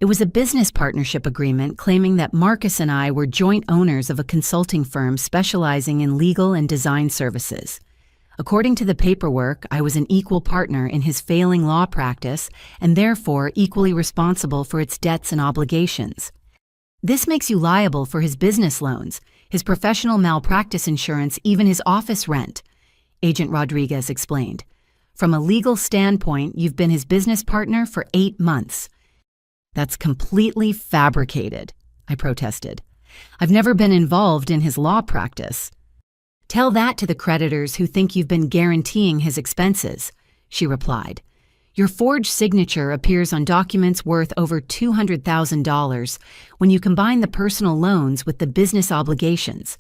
It was a business partnership agreement claiming that Marcus and I were joint owners of a consulting firm specializing in legal and design services. According to the paperwork, I was an equal partner in his failing law practice and therefore equally responsible for its debts and obligations. This makes you liable for his business loans, his professional malpractice insurance, even his office rent, Agent Rodriguez explained. From a legal standpoint, you've been his business partner for 8 months. That's completely fabricated, I protested. I've never been involved in his law practice. Tell that to the creditors who think you've been guaranteeing his expenses, she replied. Your forged signature appears on documents worth over $200,000 when you combine the personal loans with the business obligations.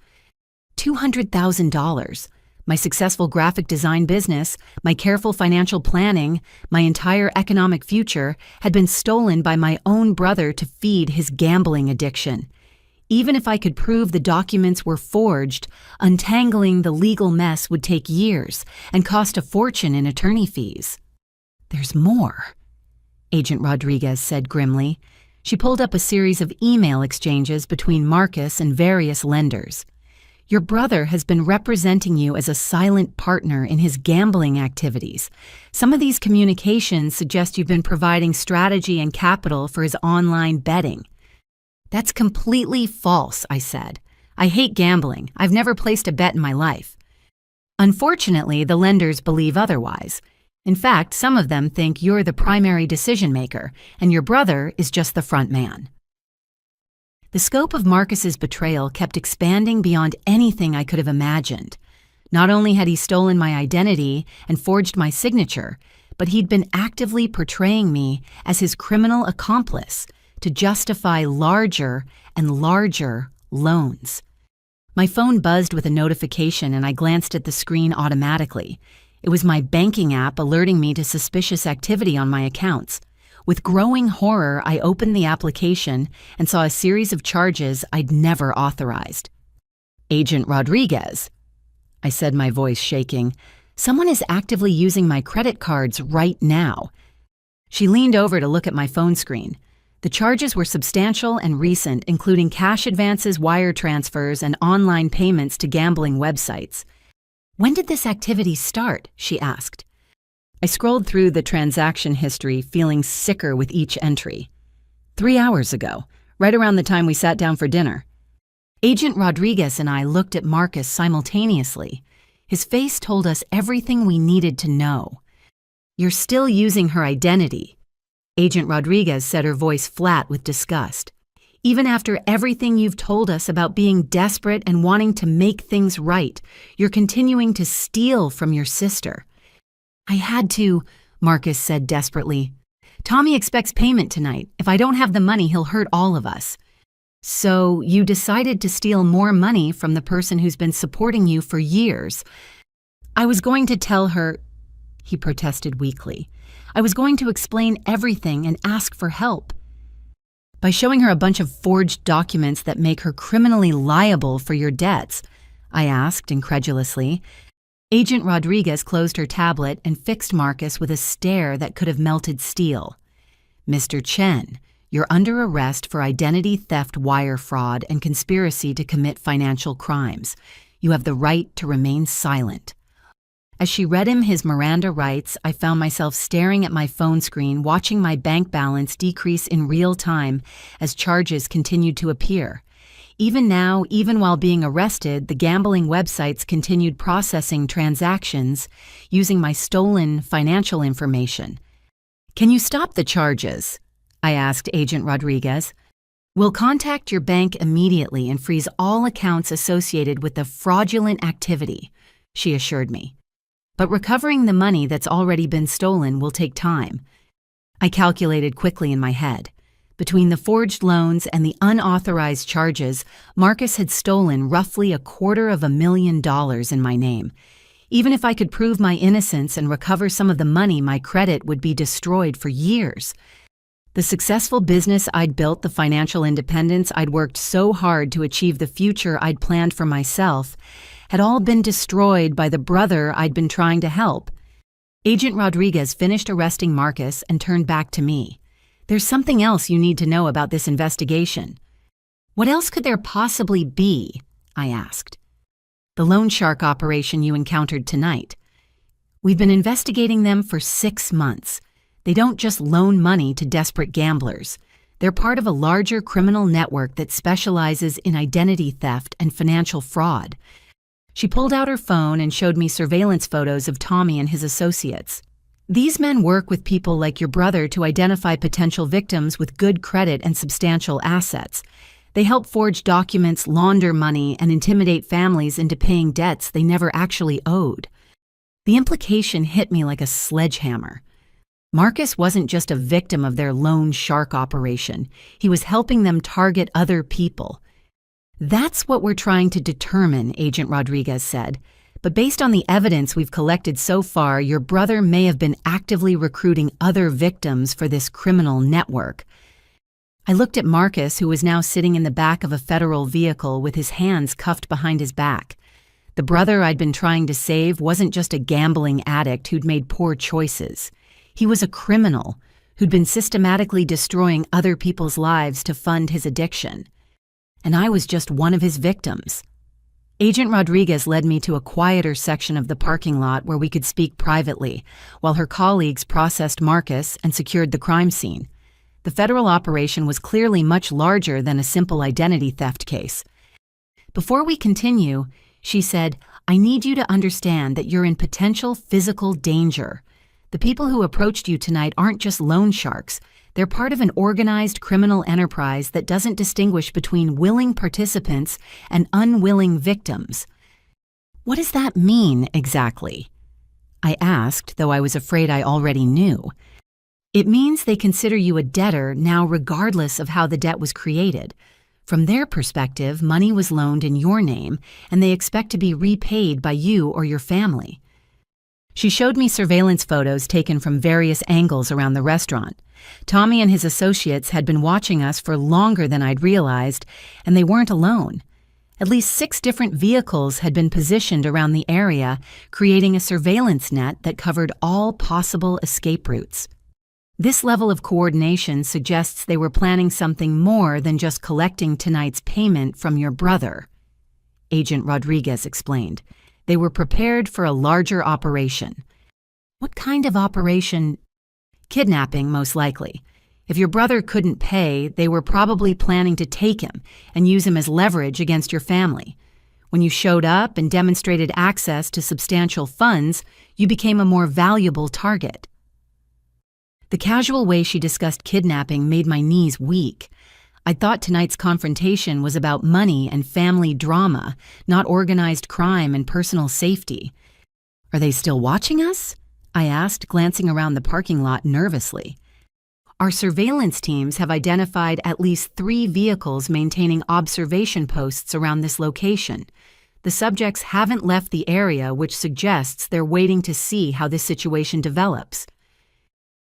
$200,000. My successful graphic design business, my careful financial planning, my entire economic future had been stolen by my own brother to feed his gambling addiction. Even if I could prove the documents were forged, untangling the legal mess would take years and cost a fortune in attorney fees. There's more, Agent Rodriguez said grimly. She pulled up a series of email exchanges between Marcus and various lenders. Your brother has been representing you as a silent partner in his gambling activities. Some of these communications suggest you've been providing strategy and capital for his online betting. That's completely false, I said. I hate gambling. I've never placed a bet in my life. Unfortunately, the lenders believe otherwise. In fact, some of them think you're the primary decision maker, and your brother is just the front man. The scope of Marcus's betrayal kept expanding beyond anything I could have imagined. Not only had he stolen my identity and forged my signature, but he'd been actively portraying me as his criminal accomplice to justify larger and larger loans. My phone buzzed with a notification and I glanced at the screen automatically. It was my banking app alerting me to suspicious activity on my accounts. With growing horror, I opened the application and saw a series of charges I'd never authorized. Agent Rodriguez, I said, my voice shaking. Someone is actively using my credit cards right now. She leaned over to look at my phone screen. The charges were substantial and recent, including cash advances, wire transfers, and online payments to gambling websites. When did this activity start? She asked. I scrolled through the transaction history, feeling sicker with each entry. 3 hours ago, right around the time we sat down for dinner. Agent Rodriguez and I looked at Marcus simultaneously. His face told us everything we needed to know. You're still using her identity, Agent Rodriguez said, her voice flat with disgust. Even after everything you've told us about being desperate and wanting to make things right, you're continuing to steal from your sister. I had to, Marcus said desperately. Tommy expects payment tonight. If I don't have the money, he'll hurt all of us. So you decided to steal more money from the person who's been supporting you for years. I was going to tell her, he protested weakly. I was going to explain everything and ask for help. By showing her a bunch of forged documents that make her criminally liable for your debts, I asked incredulously. Agent Rodriguez closed her tablet and fixed Marcus with a stare that could have melted steel. Mr. Chen, you're under arrest for identity theft, wire fraud, and conspiracy to commit financial crimes. You have the right to remain silent. As she read him his Miranda rights, I found myself staring at my phone screen, watching my bank balance decrease in real time as charges continued to appear. Even now, even while being arrested, the gambling websites continued processing transactions using my stolen financial information. Can you stop the charges? I asked Agent Rodriguez. We'll contact your bank immediately and freeze all accounts associated with the fraudulent activity, she assured me. But recovering the money that's already been stolen will take time. I calculated quickly in my head. Between the forged loans and the unauthorized charges, Marcus had stolen roughly $250,000 in my name. Even if I could prove my innocence and recover some of the money, my credit would be destroyed for years. The successful business I'd built, the financial independence I'd worked so hard to achieve, the future I'd planned for myself, had all been destroyed by the brother I'd been trying to help. Agent Rodriguez finished arresting Marcus and turned back to me. "There's something else you need to know about this investigation." "What else could there possibly be?" I asked. "The loan shark operation you encountered tonight. We've been investigating them for 6 months. They don't just loan money to desperate gamblers. They're part of a larger criminal network that specializes in identity theft and financial fraud." She pulled out her phone and showed me surveillance photos of Tommy and his associates. "These men work with people like your brother to identify potential victims with good credit and substantial assets. They help forge documents, launder money, and intimidate families into paying debts they never actually owed." The implication hit me like a sledgehammer. Marcus wasn't just a victim of their loan shark operation. He was helping them target other people. "That's what we're trying to determine," Agent Rodriguez said. "But based on the evidence we've collected so far, your brother may have been actively recruiting other victims for this criminal network." I looked at Marcus, who was now sitting in the back of a federal vehicle with his hands cuffed behind his back. The brother I'd been trying to save wasn't just a gambling addict who'd made poor choices. He was a criminal who'd been systematically destroying other people's lives to fund his addiction. And I was just one of his victims. Agent Rodriguez led me to a quieter section of the parking lot where we could speak privately, while her colleagues processed Marcus and secured the crime scene. The federal operation was clearly much larger than a simple identity theft case. "Before we continue," she said, "I need you to understand that you're in potential physical danger. The people who approached you tonight aren't just loan sharks. They're part of an organized criminal enterprise that doesn't distinguish between willing participants and unwilling victims." "What does that mean exactly?" I asked, though I was afraid I already knew. "It means they consider you a debtor now regardless of how the debt was created. From their perspective, money was loaned in your name, and they expect to be repaid by you or your family." She showed me surveillance photos taken from various angles around the restaurant. Tommy and his associates had been watching us for longer than I'd realized, and they weren't alone. At least 6 different vehicles had been positioned around the area, creating a surveillance net that covered all possible escape routes. This level of coordination suggests they were planning something more than just collecting tonight's payment from your brother, Agent Rodriguez explained. They were prepared for a larger operation. "What kind of operation?" "Kidnapping, most likely. If your brother couldn't pay, they were probably planning to take him and use him as leverage against your family. When you showed up and demonstrated access to substantial funds, you became a more valuable target." The casual way she discussed kidnapping made my knees weak. I thought tonight's confrontation was about money and family drama, not organized crime and personal safety. "Are they still watching us?" I asked, glancing around the parking lot nervously. "Our surveillance teams have identified at least 3 vehicles maintaining observation posts around this location. The subjects haven't left the area, which suggests they're waiting to see how this situation develops."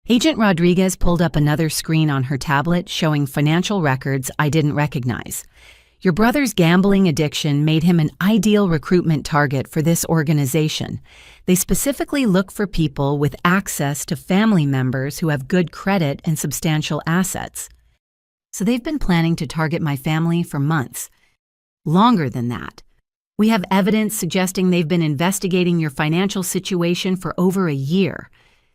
Agent Rodriguez pulled up another screen on her tablet showing financial records I didn't recognize. "Your brother's gambling addiction made him an ideal recruitment target for this organization. They specifically look for people with access to family members who have good credit and substantial assets. So they've been planning to target my family for months. Longer than that. We have evidence suggesting they've been investigating your financial situation for over a year.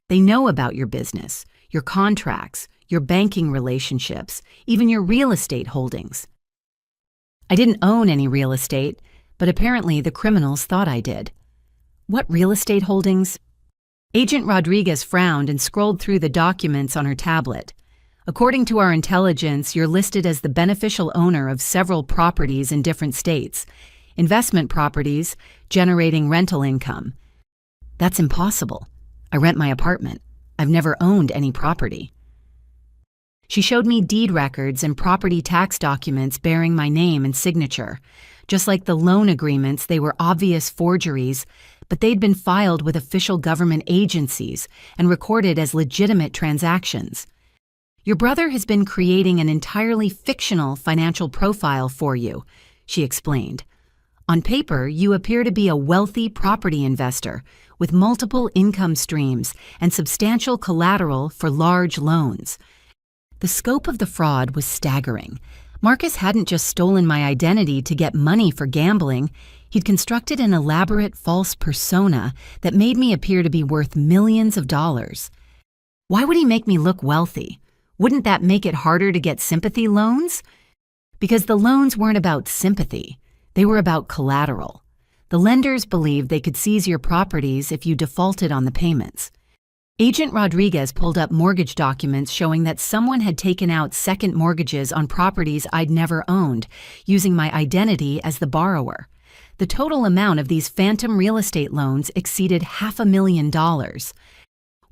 They know about your business, your contracts, your banking relationships, even your real estate holdings." I didn't own any real estate, but apparently the criminals thought I did. "What real estate holdings?" Agent Rodriguez frowned and scrolled through the documents on her tablet. "According to our intelligence, you're listed as the beneficial owner of several properties in different states. Investment properties, generating rental income." "That's impossible. I rent my apartment. I've never owned any property." She showed me deed records and property tax documents bearing my name and signature. Just like the loan agreements, they were obvious forgeries, but they'd been filed with official government agencies and recorded as legitimate transactions. Your brother has been creating an entirely fictional financial profile for you, she explained. On paper, you appear to be a wealthy property investor with multiple income streams and substantial collateral for large loans. The scope of the fraud was staggering. Marcus hadn't just stolen my identity to get money for gambling. He'd constructed an elaborate false persona that made me appear to be worth millions of dollars. Why would he make me look wealthy? Wouldn't that make it harder to get sympathy loans? Because the loans weren't about sympathy. They were about collateral. The lenders believed they could seize your properties if you defaulted on the payments. Agent Rodriguez pulled up mortgage documents showing that someone had taken out second mortgages on properties I'd never owned, using my identity as the borrower. The total amount of these phantom real estate loans exceeded $500,000.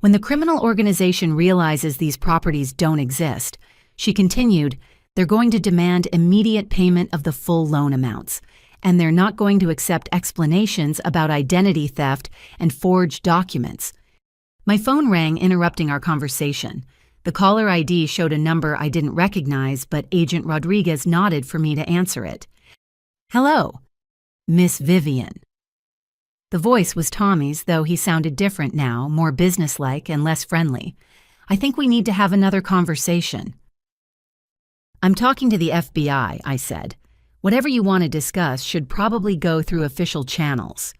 When the criminal organization realizes these properties don't exist, she continued, they're going to demand immediate payment of the full loan amounts, and they're not going to accept explanations about identity theft and forged documents. My phone rang, interrupting our conversation. The caller ID showed a number I didn't recognize, but Agent Rodriguez nodded for me to answer it. Hello, Miss Vivian. The voice was Tommy's, though he sounded different now, more businesslike and less friendly. I think we need to have another conversation. I'm talking to the FBI, I said. Whatever you want to discuss should probably go through official channels.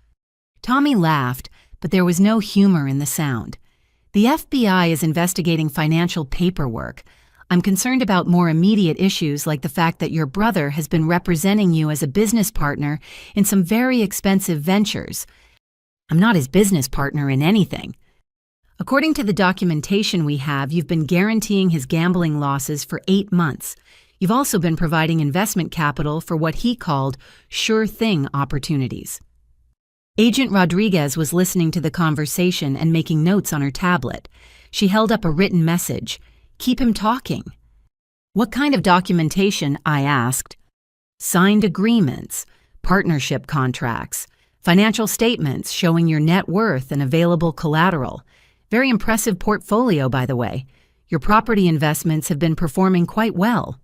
Tommy laughed, but there was no humor in the sound. The FBI is investigating financial paperwork. I'm concerned about more immediate issues like the fact that your brother has been representing you as a business partner in some very expensive ventures. I'm not his business partner in anything. According to the documentation we have, you've been guaranteeing his gambling losses for 8 months. You've also been providing investment capital for what he called sure thing opportunities. Agent Rodriguez was listening to the conversation and making notes on her tablet. She held up a written message. Keep him talking. What kind of documentation? I asked. Signed agreements, partnership contracts, financial statements showing your net worth and available collateral. Very impressive portfolio, by the way. Your property investments have been performing quite well.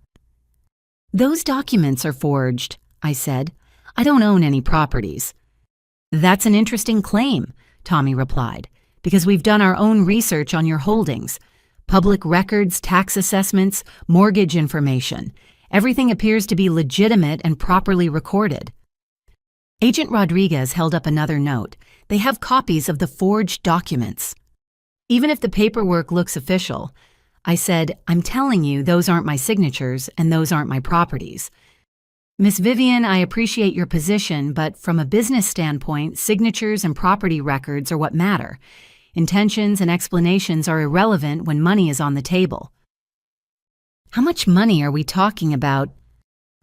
Those documents are forged, I said. I don't own any properties. That's an interesting claim, Tommy replied, because we've done our own research on your holdings. Public records, tax assessments, mortgage information. Everything appears to be legitimate and properly recorded. Agent Rodriguez held up another note. They have copies of the forged documents. Even if the paperwork looks official, I said, I'm telling you those aren't my signatures and those aren't my properties. Miss Vivian, I appreciate your position, but from a business standpoint, signatures and property records are what matter. Intentions and explanations are irrelevant when money is on the table. How much money are we talking about?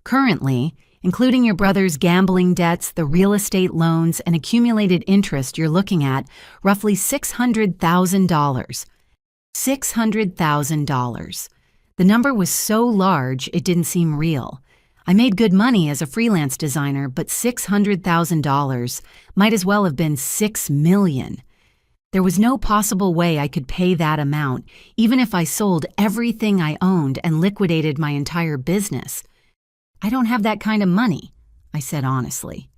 Currently, including your brother's gambling debts, the real estate loans, and accumulated interest, you're looking at roughly $600,000. $600,000. The number was so large it didn't seem real. I made good money as a freelance designer, but $600,000 might as well have been $6 million. There was no possible way I could pay that amount, even if I sold everything I owned and liquidated my entire business. I don't have that kind of money, I said honestly.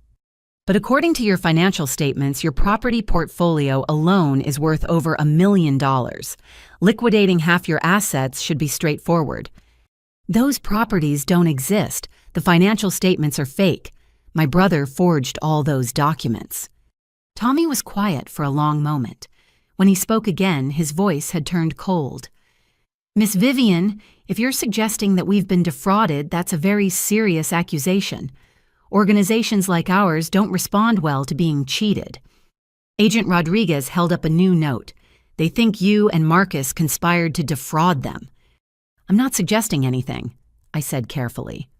But according to your financial statements, your property portfolio alone is worth over $1 million. Liquidating half your assets should be straightforward. Those properties don't exist. The financial statements are fake. My brother forged all those documents. Tommy was quiet for a long moment. When he spoke again, his voice had turned cold. Miss Vivian, if you're suggesting that we've been defrauded, that's a very serious accusation. Organizations like ours don't respond well to being cheated. Agent Rodriguez held up a new note. They think you and Marcus conspired to defraud them. I'm not suggesting anything, I said carefully.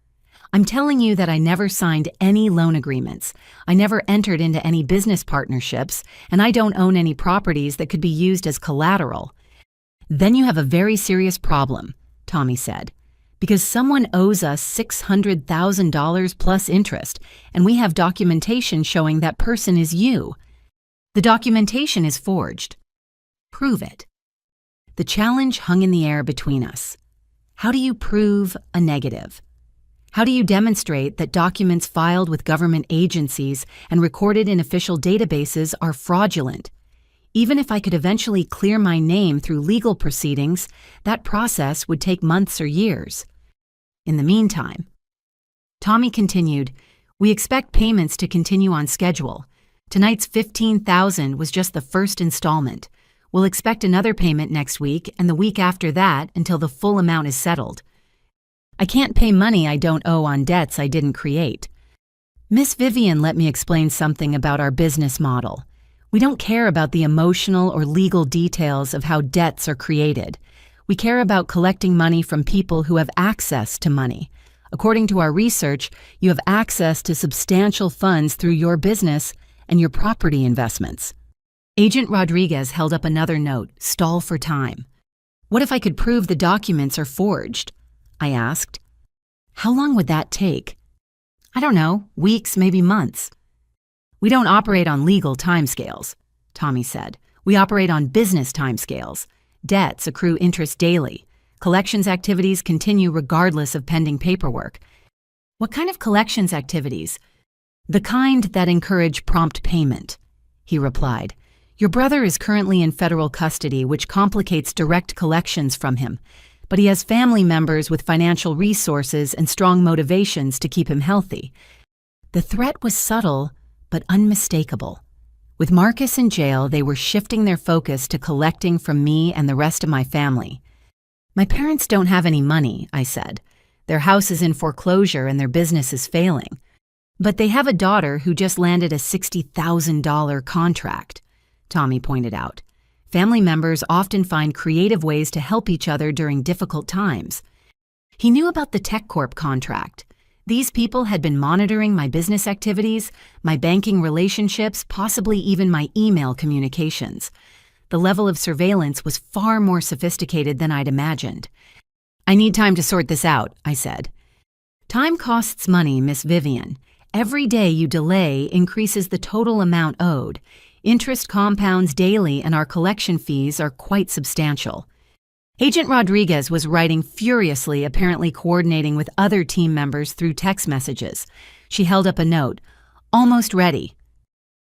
I'm telling you that I never signed any loan agreements. I never entered into any business partnerships, and I don't own any properties that could be used as collateral. Then you have a very serious problem, Tommy said, because someone owes us $600,000 plus interest, and we have documentation showing that person is you. The documentation is forged. Prove it. The challenge hung in the air between us. How do you prove a negative? How do you demonstrate that documents filed with government agencies and recorded in official databases are fraudulent? Even if I could eventually clear my name through legal proceedings, that process would take months or years. In the meantime, Tommy continued, we expect payments to continue on schedule. Tonight's $15,000 was just the first installment. We'll expect another payment next week and the week after that until the full amount is settled. I can't pay money I don't owe on debts I didn't create. Miss Vivian let me explain something about our business model. We don't care about the emotional or legal details of how debts are created. We care about collecting money from people who have access to money. According to our research, you have access to substantial funds through your business and your property investments. Agent Rodriguez held up another note, stall for time. What if I could prove the documents are forged? I asked. How long would that take? I don't know, weeks, maybe months. We don't operate on legal timescales, Tommy said. We operate on business timescales. Debts accrue interest daily. Collections activities continue regardless of pending paperwork. What kind of collections activities? The kind that encourage prompt payment, he replied. Your brother is currently in federal custody, which complicates direct collections from him. But he has family members with financial resources and strong motivations to keep him healthy. The threat was subtle, but unmistakable. With Marcus in jail, they were shifting their focus to collecting from me and the rest of my family. My parents don't have any money, I said. Their house is in foreclosure and their business is failing. But they have a daughter who just landed a $60,000 contract, Tommy pointed out. Family members often find creative ways to help each other during difficult times. He knew about the TechCorp contract. These people had been monitoring my business activities, my banking relationships, possibly even my email communications. The level of surveillance was far more sophisticated than I'd imagined. I need time to sort this out, I said. Time costs money, Miss Vivian. Every day you delay increases the total amount owed. Interest compounds daily and our collection fees are quite substantial. Agent Rodriguez was writing furiously, apparently coordinating with other team members through text messages. She held up a note. Almost ready.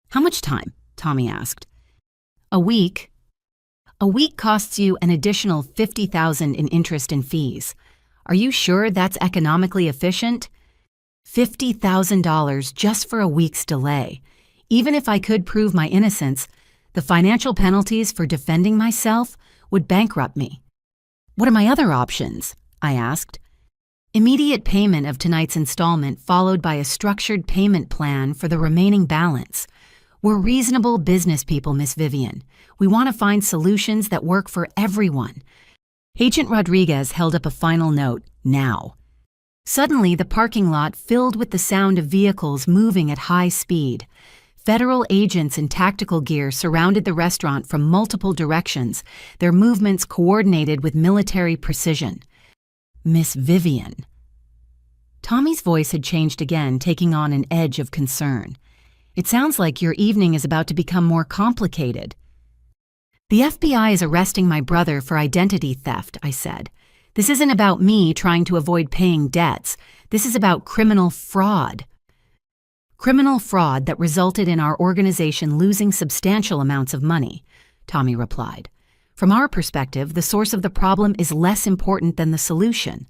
How much time? Tommy asked. A week. A week costs you an additional $50,000 in interest and fees. Are you sure that's economically efficient? $50,000 just for a week's delay. Even if I could prove my innocence, the financial penalties for defending myself would bankrupt me. What are my other options? I asked. Immediate payment of tonight's installment followed by a structured payment plan for the remaining balance. We're reasonable business people, Miss Vivian. We want to find solutions that work for everyone. Agent Rodriguez held up a final note, now. Suddenly, the parking lot filled with the sound of vehicles moving at high speed. Federal agents in tactical gear surrounded the restaurant from multiple directions, their movements coordinated with military precision. Miss Vivian. Tommy's voice had changed again, taking on an edge of concern. It sounds like your evening is about to become more complicated. The FBI is arresting my brother for identity theft, I said. This isn't about me trying to avoid paying debts. This is about criminal fraud. Criminal fraud that resulted in our organization losing substantial amounts of money, Tommy replied. From our perspective, the source of the problem is less important than the solution.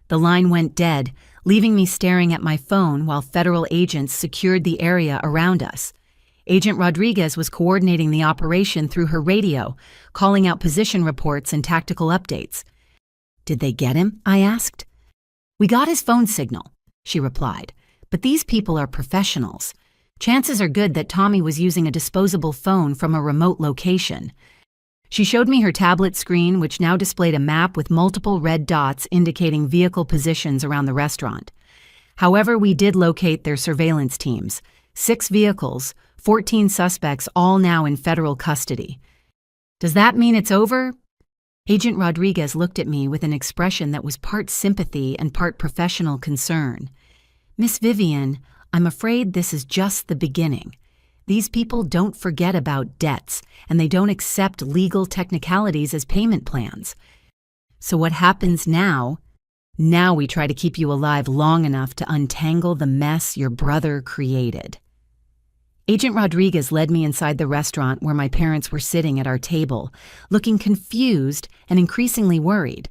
The line went dead, leaving me staring at my phone while federal agents secured the area around us. Agent Rodriguez was coordinating the operation through her radio, calling out position reports and tactical updates. Did they get him? I asked. We got his phone signal, she replied. But these people are professionals. Chances are good that Tommy was using a disposable phone from a remote location. She showed me her tablet screen, which now displayed a map with multiple red dots indicating vehicle positions around the restaurant. However, we did locate their surveillance teams. 6 vehicles, 14 suspects, all now in federal custody. Does that mean it's over? Agent Rodriguez looked at me with an expression that was part sympathy and part professional concern. "Miss Vivian, I'm afraid this is just the beginning. These people don't forget about debts, and they don't accept legal technicalities as payment plans. So what happens now? Now we try to keep you alive long enough to untangle the mess your brother created." Agent Rodriguez led me inside the restaurant where my parents were sitting at our table, looking confused and increasingly worried.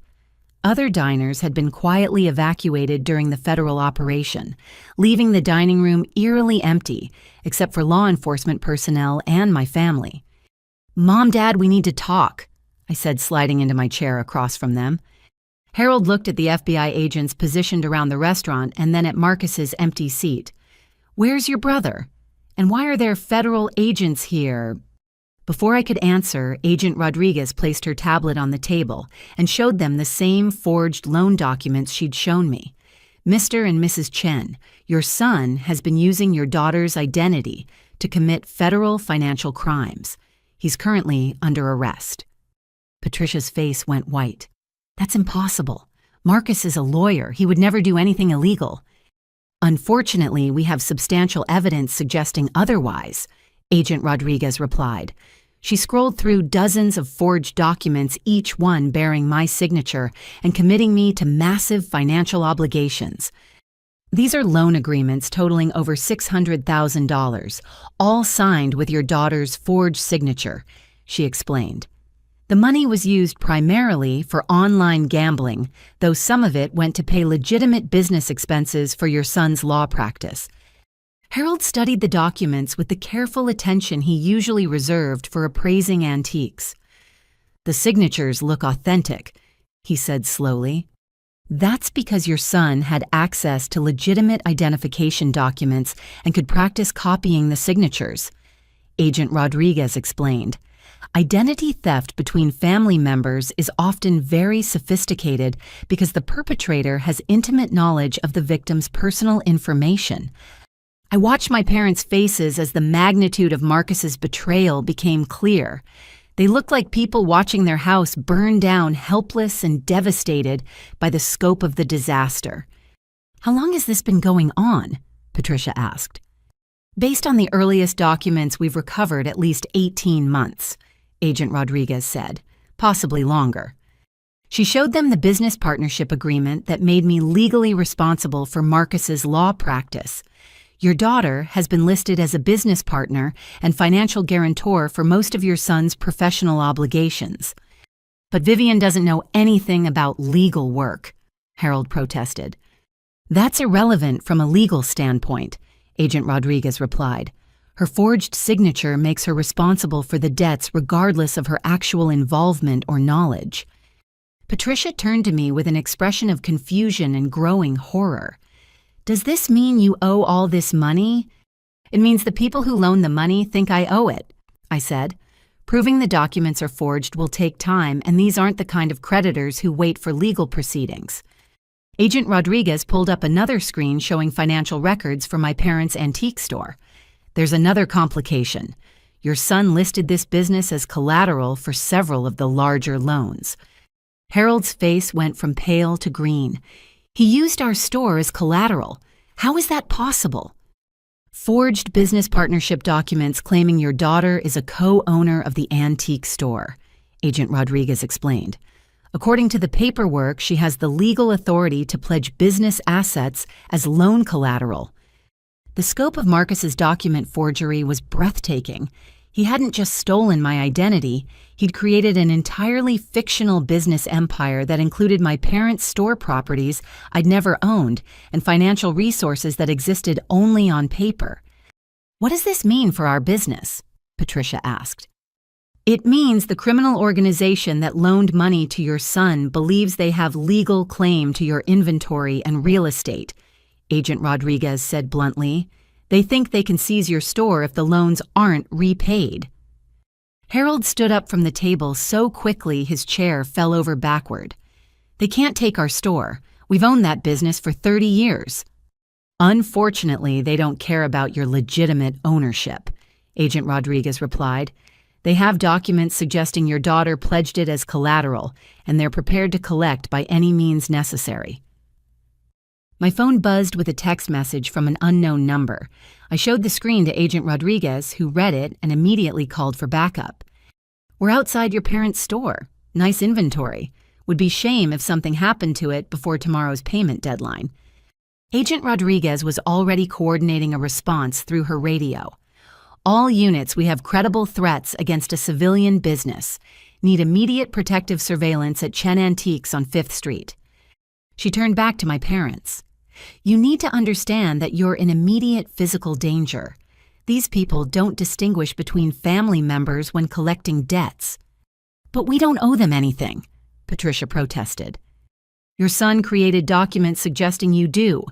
Other diners had been quietly evacuated during the federal operation, leaving the dining room eerily empty, except for law enforcement personnel and my family. "Mom, Dad, we need to talk," I said, sliding into my chair across from them. Harold looked at the FBI agents positioned around the restaurant and then at Marcus's empty seat. "Where's your brother? And why are there federal agents here?" Before I could answer, Agent Rodriguez placed her tablet on the table and showed them the same forged loan documents she'd shown me. "Mr. and Mrs. Chen, your son has been using your daughter's identity to commit federal financial crimes. He's currently under arrest." Patricia's face went white. "That's impossible. Marcus is a lawyer. He would never do anything illegal." "Unfortunately, we have substantial evidence suggesting otherwise," Agent Rodriguez replied. She scrolled through dozens of forged documents, each one bearing my signature and committing me to massive financial obligations. "These are loan agreements totaling over $600,000, all signed with your daughter's forged signature," she explained. "The money was used primarily for online gambling, though some of it went to pay legitimate business expenses for your son's law practice." Harold studied the documents with the careful attention he usually reserved for appraising antiques. "The signatures look authentic," he said slowly. "That's because your son had access to legitimate identification documents and could practice copying the signatures," Agent Rodriguez explained. "Identity theft between family members is often very sophisticated because the perpetrator has intimate knowledge of the victim's personal information." I watched my parents' faces as the magnitude of Marcus's betrayal became clear. They looked like people watching their house burn down, helpless and devastated by the scope of the disaster. "How long has this been going on?" Patricia asked. "Based on the earliest documents we've recovered, at least 18 months, Agent Rodriguez said, "possibly longer." She showed them the business partnership agreement that made me legally responsible for Marcus's law practice. "Your daughter has been listed as a business partner and financial guarantor for most of your son's professional obligations." "But Vivian doesn't know anything about legal work," Harold protested. "That's irrelevant from a legal standpoint," Agent Rodriguez replied. "Her forged signature makes her responsible for the debts regardless of her actual involvement or knowledge." Patricia turned to me with an expression of confusion and growing horror. "Does this mean you owe all this money?" "It means the people who loan the money think I owe it," I said. "Proving the documents are forged will take time, and these aren't the kind of creditors who wait for legal proceedings." Agent Rodriguez pulled up another screen showing financial records for my parents' antique store. "There's another complication. Your son listed this business as collateral for several of the larger loans." Harold's face went from pale to green. "He used our store as collateral. How is that possible?" "Forged business partnership documents claiming your daughter is a co-owner of the antique store," Agent Rodriguez explained. "According to the paperwork, she has the legal authority to pledge business assets as loan collateral." The scope of Marcus's document forgery was breathtaking. He hadn't just stolen my identity, he'd created an entirely fictional business empire that included my parents' store properties I'd never owned and financial resources that existed only on paper. "What does this mean for our business?" Patricia asked. "It means the criminal organization that loaned money to your son believes they have legal claim to your inventory and real estate," Agent Rodriguez said bluntly. "They think they can seize your store if the loans aren't repaid." Harold stood up from the table so quickly his chair fell over backward. "They can't take our store. We've owned that business for 30 years. "Unfortunately, they don't care about your legitimate ownership," Agent Rodriguez replied. They have documents suggesting your daughter pledged it as collateral, and they're prepared to collect by any means necessary. My phone buzzed with a text message from an unknown number. I showed the screen to Agent Rodriguez, who read it and immediately called for backup. "We're outside your parents' store. Nice inventory. Would be shame if something happened to it before tomorrow's payment deadline." Agent Rodriguez was already coordinating a response through her radio. "All units, we have credible threats against a civilian business. Need immediate protective surveillance at Chen Antiques on 5th Street. She turned back to my parents. "You need to understand that you're in immediate physical danger. These people don't distinguish between family members when collecting debts." "But we don't owe them anything," Patricia protested. "Your son created documents suggesting you do,"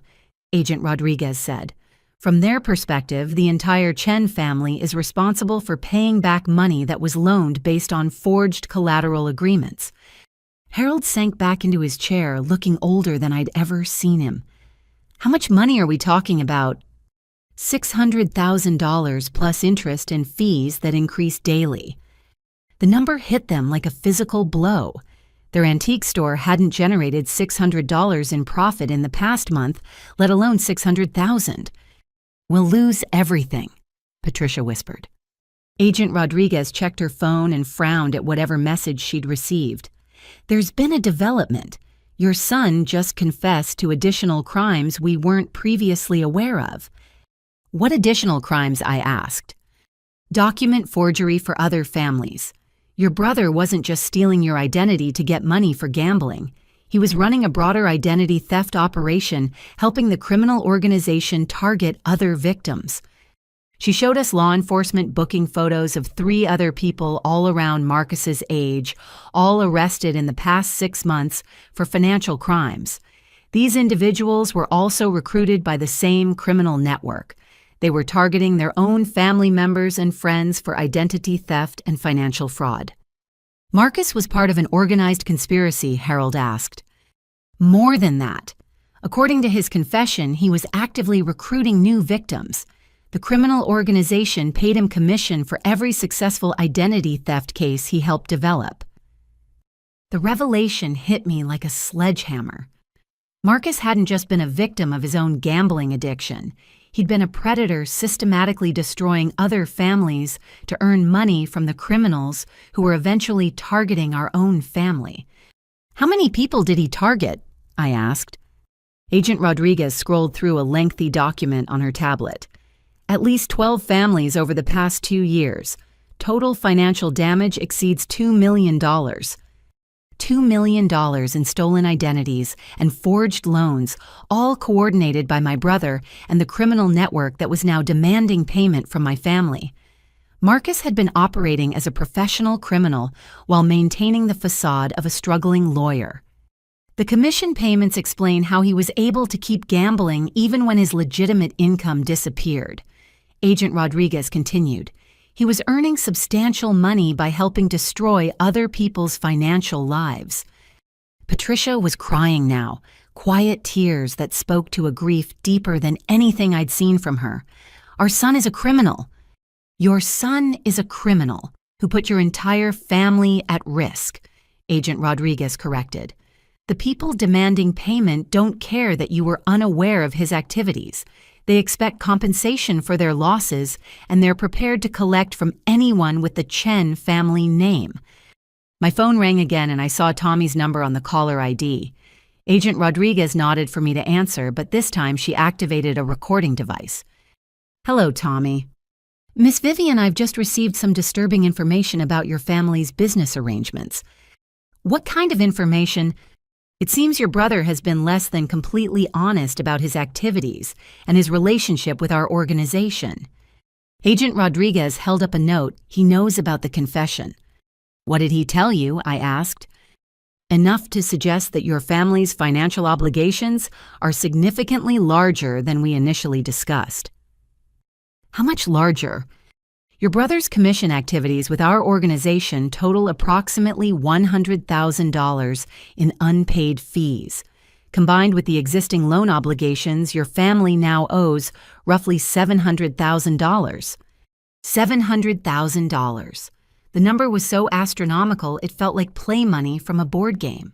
Agent Rodriguez said. "From their perspective, the entire Chen family is responsible for paying back money that was loaned based on forged collateral agreements." Harold sank back into his chair, looking older than I'd ever seen him. "How much money are we talking about?" $600,000 plus interest and fees that increase daily. The number hit them like a physical blow. Their antique store hadn't generated $600 in profit in the past month, let alone $600,000. "We'll lose everything," Patricia whispered. Agent Rodriguez checked her phone and frowned at whatever message she'd received. "There's been a development. Your son just confessed to additional crimes we weren't previously aware of." "What additional crimes?" I asked. "Document forgery for other families. Your brother wasn't just stealing your identity to get money for gambling. He was running a broader identity theft operation, helping the criminal organization target other victims." She showed us law enforcement booking photos of 3 other people all around Marcus's age, all arrested in the past 6 months for financial crimes. These individuals were also recruited by the same criminal network. They were targeting their own family members and friends for identity theft and financial fraud. "Marcus was part of an organized conspiracy," Harold asked. "More than that. According to his confession, he was actively recruiting new victims. The criminal organization paid him commission for every successful identity theft case he helped develop." The revelation hit me like a sledgehammer. Marcus hadn't just been a victim of his own gambling addiction. He'd been a predator systematically destroying other families to earn money from the criminals who were eventually targeting our own family. "How many people did he target?" I asked. Agent Rodriguez scrolled through a lengthy document on her tablet. "At least 12 families over the past 2 years. Total financial damage exceeds $2 million. $2 million in stolen identities and forged loans, all coordinated by my brother and the criminal network that was now demanding payment from my family." Marcus had been operating as a professional criminal while maintaining the facade of a struggling lawyer. The commission payments explain how he was able to keep gambling even when his legitimate income disappeared. Agent Rodriguez continued. He was earning substantial money by helping destroy other people's financial lives. Patricia was crying now, quiet tears that spoke to a grief deeper than anything I'd seen from her. "Our son is a criminal." "Your son is a criminal who put your entire family at risk," Agent Rodriguez corrected. "The people demanding payment don't care that you were unaware of his activities. They expect compensation for their losses, and they're prepared to collect from anyone with the Chen family name." My phone rang again, and I saw Tommy's number on the caller ID. Agent Rodriguez nodded for me to answer, but this time she activated a recording device. "Hello, Tommy. Miss Vivian, I've just received some disturbing information about your family's business arrangements." "What kind of information?" "It seems your brother has been less than completely honest about his activities and his relationship with our organization." Agent Rodriguez held up a note. "He knows about the confession." "What did he tell you?" I asked. "Enough to suggest that your family's financial obligations are significantly larger than we initially discussed." "How much larger?" "Your brother's commission activities with our organization total approximately $100,000 in unpaid fees. Combined with the existing loan obligations, your family now owes roughly $700,000. $700,000. The number was so astronomical it felt like play money from a board game.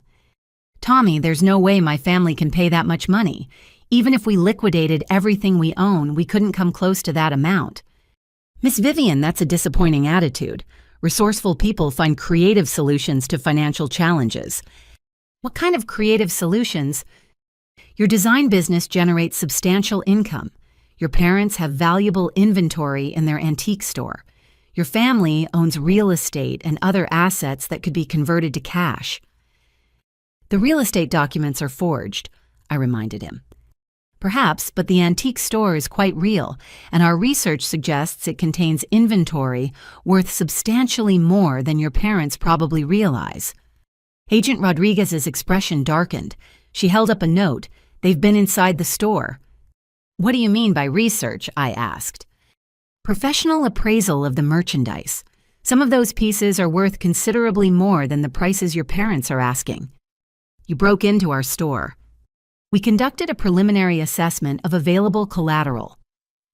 Tommy, there's no way my family can pay that much money. Even if we liquidated everything we own, we couldn't come close to that amount. Miss Vivian, that's a disappointing attitude. Resourceful people find creative solutions to financial challenges. What kind of creative solutions? Your design business generates substantial income. Your parents have valuable inventory in their antique store. Your family owns real estate and other assets that could be converted to cash. The real estate documents are forged, I reminded him. Perhaps, but the antique store is quite real, and our research suggests it contains inventory worth substantially more than your parents probably realize. Agent Rodriguez's expression darkened. She held up a note. They've been inside the store. What do you mean by research? I asked. Professional appraisal of the merchandise. Some of those pieces are worth considerably more than the prices your parents are asking. You broke into our store. We conducted a preliminary assessment of available collateral.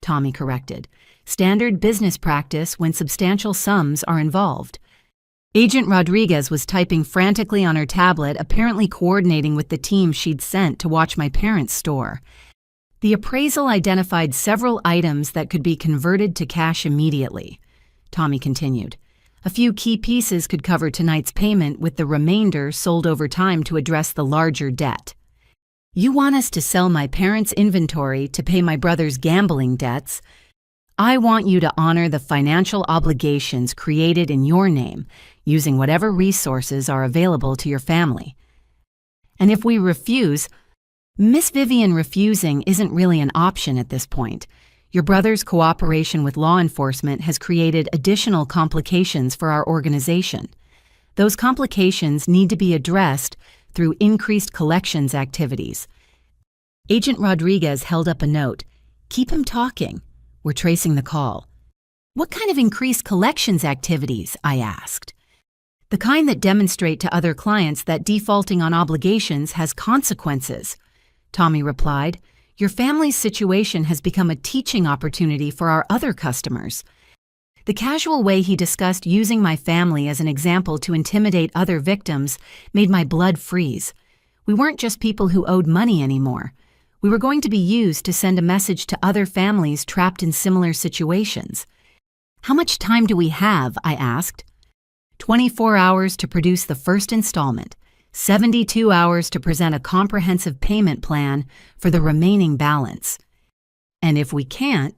Tommy corrected. Standard business practice when substantial sums are involved. Agent Rodriguez was typing frantically on her tablet, apparently coordinating with the team she'd sent to watch my parents' store. The appraisal identified several items that could be converted to cash immediately. Tommy continued. A few key pieces could cover tonight's payment, with the remainder sold over time to address the larger debt. You want us to sell my parents' inventory to pay my brother's gambling debts? I want you to honor the financial obligations created in your name, using whatever resources are available to your family. And if we refuse, Miss Vivian, refusing isn't really an option at this point. Your brother's cooperation with law enforcement has created additional complications for our organization. Those complications need to be addressed through increased collections activities. Agent Rodriguez held up a note. Keep him talking. We're tracing the call. What kind of increased collections activities? I asked. The kind that demonstrate to other clients that defaulting on obligations has consequences. Tommy replied. Your family's situation has become a teaching opportunity for our other customers. The casual way he discussed using my family as an example to intimidate other victims made my blood freeze. We weren't just people who owed money anymore. We were going to be used to send a message to other families trapped in similar situations. How much time do we have? I asked. 24 hours to produce the first installment. 72 hours to present a comprehensive payment plan for the remaining balance. And if we can't,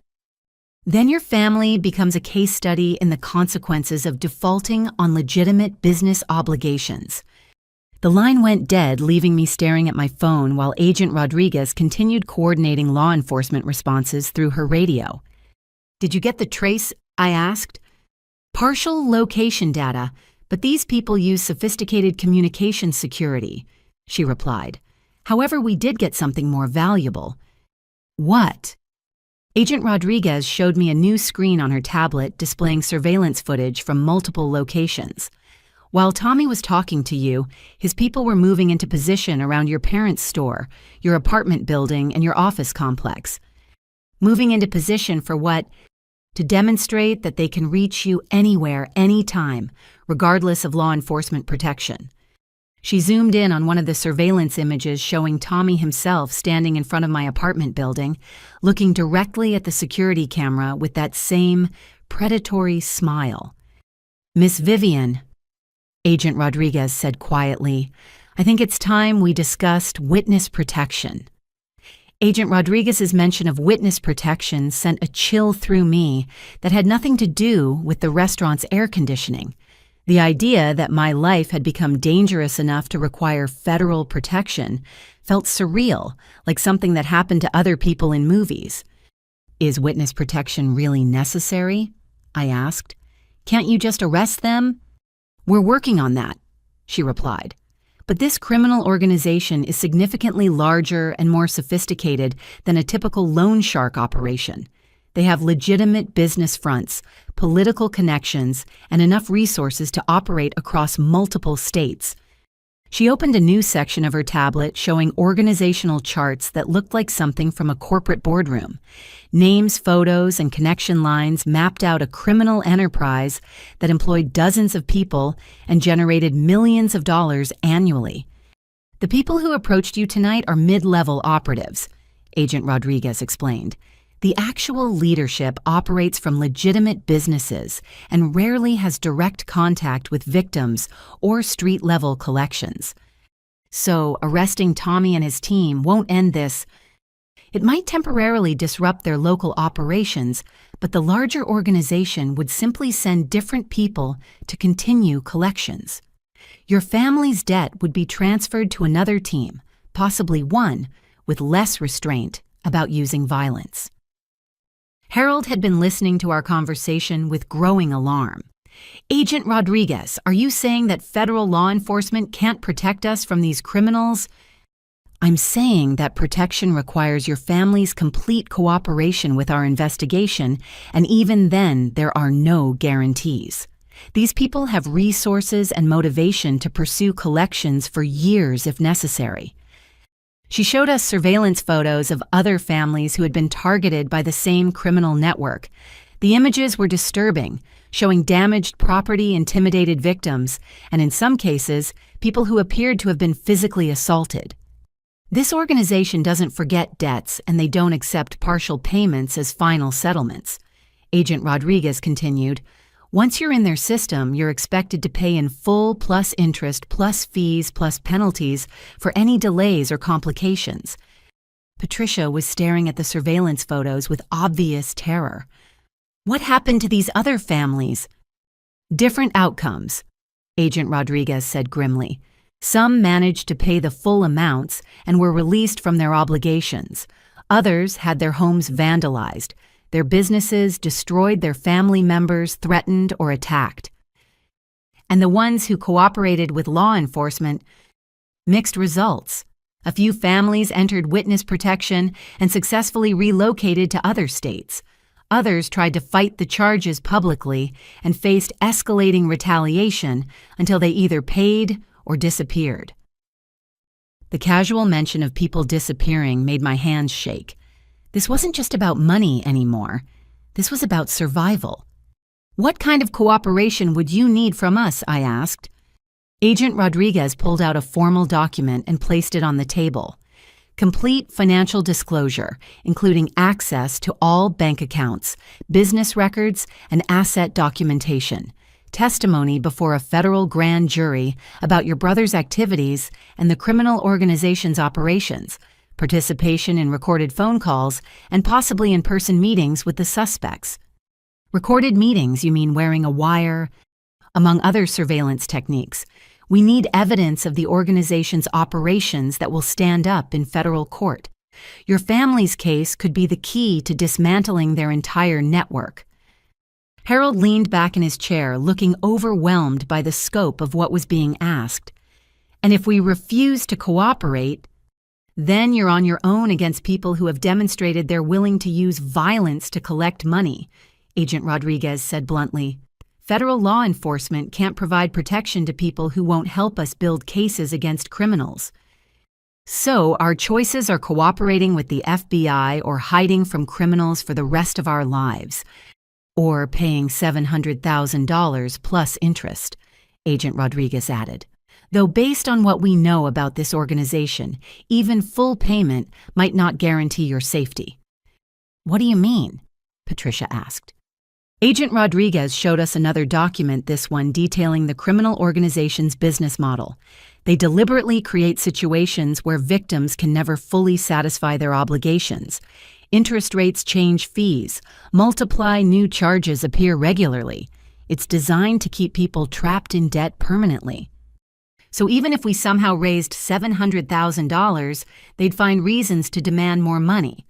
then your family becomes a case study in the consequences of defaulting on legitimate business obligations. The line went dead, leaving me staring at my phone while Agent Rodriguez continued coordinating law enforcement responses through her radio. Did you get the trace? I asked. Partial location data, but these people use sophisticated communication security, she replied. However, we did get something more valuable. What? Agent Rodriguez showed me a new screen on her tablet displaying surveillance footage from multiple locations. While Tommy was talking to you, his people were moving into position around your parents' store, your apartment building, and your office complex. Moving into position for what? To demonstrate that they can reach you anywhere, anytime, regardless of law enforcement protection. She zoomed in on one of the surveillance images showing Tommy himself standing in front of my apartment building, looking directly at the security camera with that same predatory smile. Miss Vivian, Agent Rodriguez said quietly, I think it's time we discussed witness protection. Agent Rodriguez's mention of witness protection sent a chill through me that had nothing to do with the restaurant's air conditioning. The idea that my life had become dangerous enough to require federal protection felt surreal, like something that happened to other people in movies. Is witness protection really necessary? I asked. Can't you just arrest them? We're working on that, she replied. But this criminal organization is significantly larger and more sophisticated than a typical loan shark operation. They have legitimate business fronts, political connections, and enough resources to operate across multiple states. She opened a new section of her tablet showing organizational charts that looked like something from a corporate boardroom. Names, photos, and connection lines mapped out a criminal enterprise that employed dozens of people and generated millions of dollars annually. "The people who approached you tonight are mid-level operatives," Agent Rodriguez explained. "The actual leadership operates from legitimate businesses and rarely has direct contact with victims or street-level collections. So, arresting Tommy and his team won't end this. It might temporarily disrupt their local operations, but the larger organization would simply send different people to continue collections. Your family's debt would be transferred to another team, possibly one with less restraint about using violence." Harold had been listening to our conversation with growing alarm. "Agent Rodriguez, are you saying that federal law enforcement can't protect us from these criminals?" "I'm saying that protection requires your family's complete cooperation with our investigation, and even then, there are no guarantees. These people have resources and motivation to pursue collections for years if necessary." She showed us surveillance photos of other families who had been targeted by the same criminal network. The images were disturbing, showing damaged property, intimidated victims, and in some cases, people who appeared to have been physically assaulted. "This organization doesn't forget debts, and they don't accept partial payments as final settlements," Agent Rodriguez continued. "Once you're in their system, you're expected to pay in full plus interest plus fees plus penalties for any delays or complications." Patricia was staring at the surveillance photos with obvious terror. "What happened to these other families?" "Different outcomes," Agent Rodriguez said grimly. "Some managed to pay the full amounts and were released from their obligations. Others had their homes vandalized, their businesses destroyed, their family members threatened or attacked. And the ones who cooperated with law enforcement, mixed results. A few families entered witness protection and successfully relocated to other states. Others tried to fight the charges publicly and faced escalating retaliation until they either paid or disappeared." The casual mention of people disappearing made my hands shake. This wasn't just about money anymore. This was about survival. "What kind of cooperation would you need from us?" I asked. Agent Rodriguez pulled out a formal document and placed it on the table. "Complete financial disclosure, including access to all bank accounts, business records, and asset documentation. Testimony before a federal grand jury about your brother's activities and the criminal organization's operations, participation in recorded phone calls, and possibly in-person meetings with the suspects." "Recorded meetings, you mean wearing a wire?" "Among other surveillance techniques. We need evidence of the organization's operations that will stand up in federal court. Your family's case could be the key to dismantling their entire network." Harold leaned back in his chair, looking overwhelmed by the scope of what was being asked. "And if we refuse to cooperate, then you're on your own against people who have demonstrated they're willing to use violence to collect money," Agent Rodriguez said bluntly. "Federal law enforcement can't provide protection to people who won't help us build cases against criminals. So our choices are cooperating with the FBI or hiding from criminals for the rest of our lives. Or paying $700,000 plus interest," Agent Rodriguez added. "Though based on what we know about this organization, even full payment might not guarantee your safety." "What do you mean?" Patricia asked. Agent Rodriguez showed us another document, this one detailing the criminal organization's business model. They deliberately create situations where victims can never fully satisfy their obligations. Interest rates change fees, multiply new charges appear regularly. It's designed to keep people trapped in debt permanently. So even if we somehow raised $700,000, they'd find reasons to demand more money.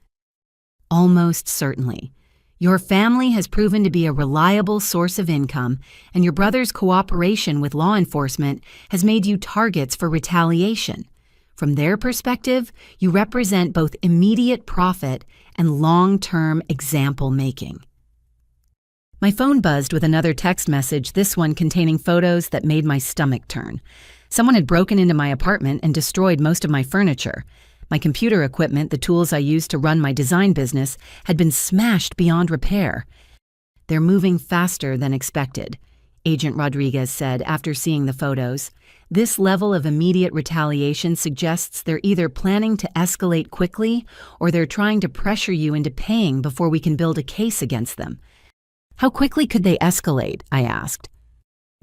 "Almost certainly. Your family has proven to be a reliable source of income, and your brother's cooperation with law enforcement has made you targets for retaliation. From their perspective, you represent both immediate profit and long-term example making." My phone buzzed with another text message, this one containing photos that made my stomach turn. Someone had broken into my apartment and destroyed most of my furniture. My computer equipment, the tools I used to run my design business, had been smashed beyond repair. They're moving faster than expected, Agent Rodriguez said after seeing the photos. This level of immediate retaliation suggests they're either planning to escalate quickly or they're trying to pressure you into paying before we can build a case against them. How quickly could they escalate? I asked.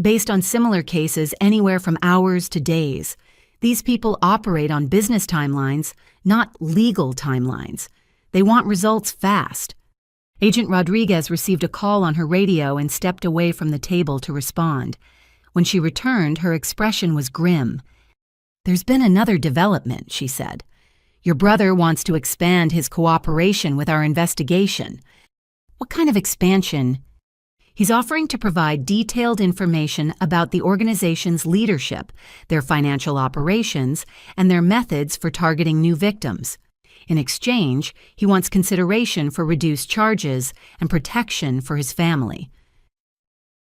Based on similar cases, anywhere from hours to days. These people operate on business timelines, not legal timelines. They want results fast. Agent Rodriguez received a call on her radio and stepped away from the table to respond. When she returned, her expression was grim. "There's been another development," she said. "Your brother wants to expand his cooperation with our investigation." "What kind of expansion?" "He's offering to provide detailed information about the organization's leadership, their financial operations, and their methods for targeting new victims. In exchange, he wants consideration for reduced charges and protection for his family."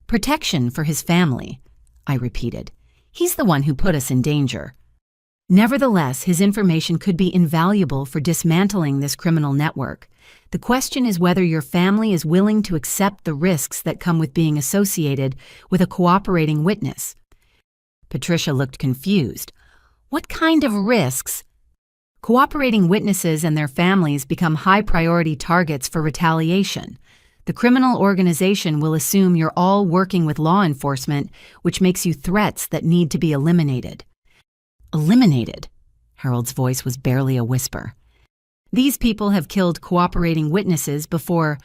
"Protection for his family," I repeated. "He's the one who put us in danger." Nevertheless, his information could be invaluable for dismantling this criminal network. The question is whether your family is willing to accept the risks that come with being associated with a cooperating witness. Patricia looked confused. "What kind of risks?" "Cooperating witnesses and their families become high-priority targets for retaliation. The criminal organization will assume you're all working with law enforcement, which makes you threats that need to be eliminated." "Eliminated?" Harold's voice was barely a whisper. "These people have killed cooperating witnesses before,"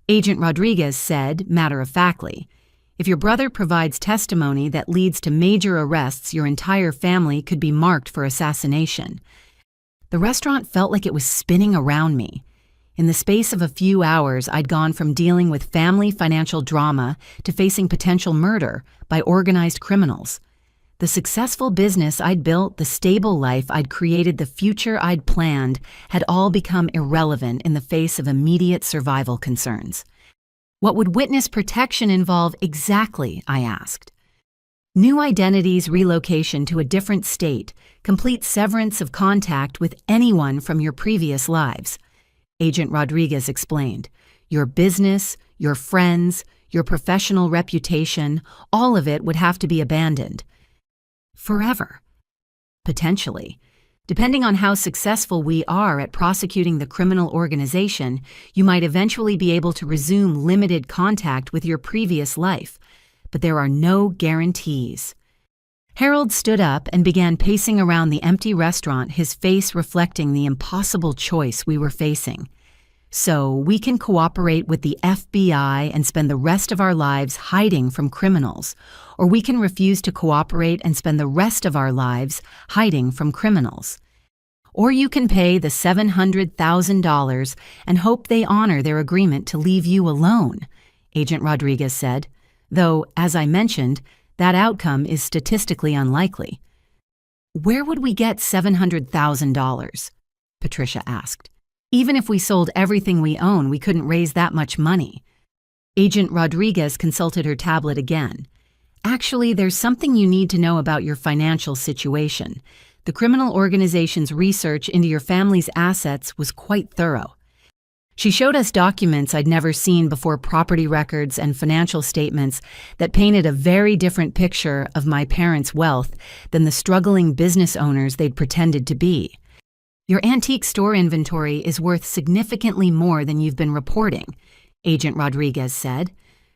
Agent Rodriguez said, matter-of-factly. "If your brother provides testimony that leads to major arrests, your entire family could be marked for assassination." The restaurant felt like it was spinning around me. In the space of a few hours, I'd gone from dealing with family financial drama to facing potential murder by organized criminals. The successful business I'd built, the stable life I'd created, the future I'd planned had all become irrelevant in the face of immediate survival concerns. "What would witness protection involve exactly?" I asked. "New identities, relocation to a different state, complete severance of contact with anyone from your previous lives," Agent Rodriguez explained. "Your business, your friends, your professional reputation, all of it would have to be abandoned." "Forever?" "Potentially. Depending on how successful we are at prosecuting the criminal organization, you might eventually be able to resume limited contact with your previous life. But there are no guarantees." Harold stood up and began pacing around the empty restaurant, his face reflecting the impossible choice we were facing. "So, we can cooperate with the FBI and spend the rest of our lives hiding from criminals, or we can refuse to cooperate and spend the rest of our lives hiding from criminals. Or you can pay the $700,000 and hope they honor their agreement to leave you alone," Agent Rodriguez said, "though, as I mentioned, that outcome is statistically unlikely." "Where would we get $700,000? Patricia asked. "Even if we sold everything we own, we couldn't raise that much money." Agent Rodriguez consulted her tablet again. "Actually, there's something you need to know about your financial situation. The criminal organization's research into your family's assets was quite thorough." She showed us documents I'd never seen before, property records and financial statements that painted a very different picture of my parents' wealth than the struggling business owners they'd pretended to be. "Your antique store inventory is worth significantly more than you've been reporting," Agent Rodriguez said.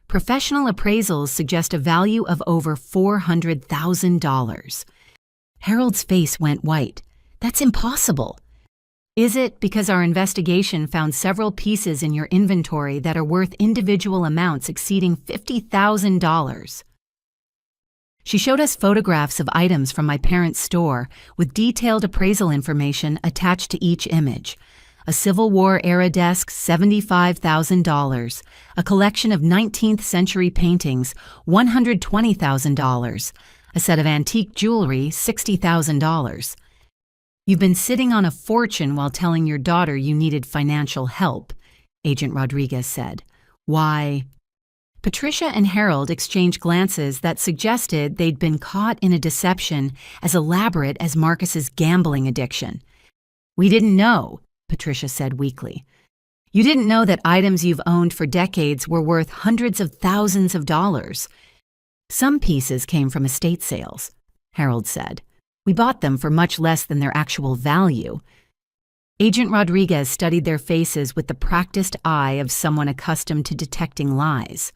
"Professional appraisals suggest a value of over $400,000. Harold's face went white. "That's impossible." "Is it? Because our investigation found several pieces in your inventory that are worth individual amounts exceeding $50,000. She showed us photographs of items from my parents' store with detailed appraisal information attached to each image. A Civil War-era desk, $75,000. A collection of 19th century paintings, $120,000. A set of antique jewelry, $60,000. "You've been sitting on a fortune while telling your daughter you needed financial help," Agent Rodriguez said. "Why?" Patricia and Harold exchanged glances that suggested they'd been caught in a deception as elaborate as Marcus's gambling addiction. "We didn't know," Patricia said weakly. "You didn't know that items you've owned for decades were worth hundreds of thousands of dollars." "Some pieces came from estate sales," Harold said. "We bought them for much less than their actual value." Agent Rodriguez studied their faces with the practiced eye of someone accustomed to detecting lies.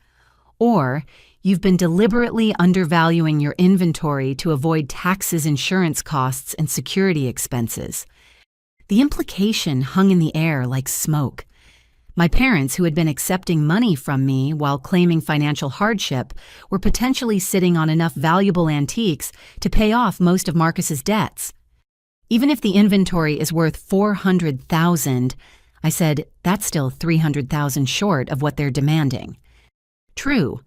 "Or you've been deliberately undervaluing your inventory to avoid taxes, insurance costs, and security expenses." The implication hung in the air like smoke. My parents, who had been accepting money from me while claiming financial hardship, were potentially sitting on enough valuable antiques to pay off most of Marcus's debts. "Even if the inventory is worth $400,000, I said, "that's still $300,000 short of what they're demanding." "True,"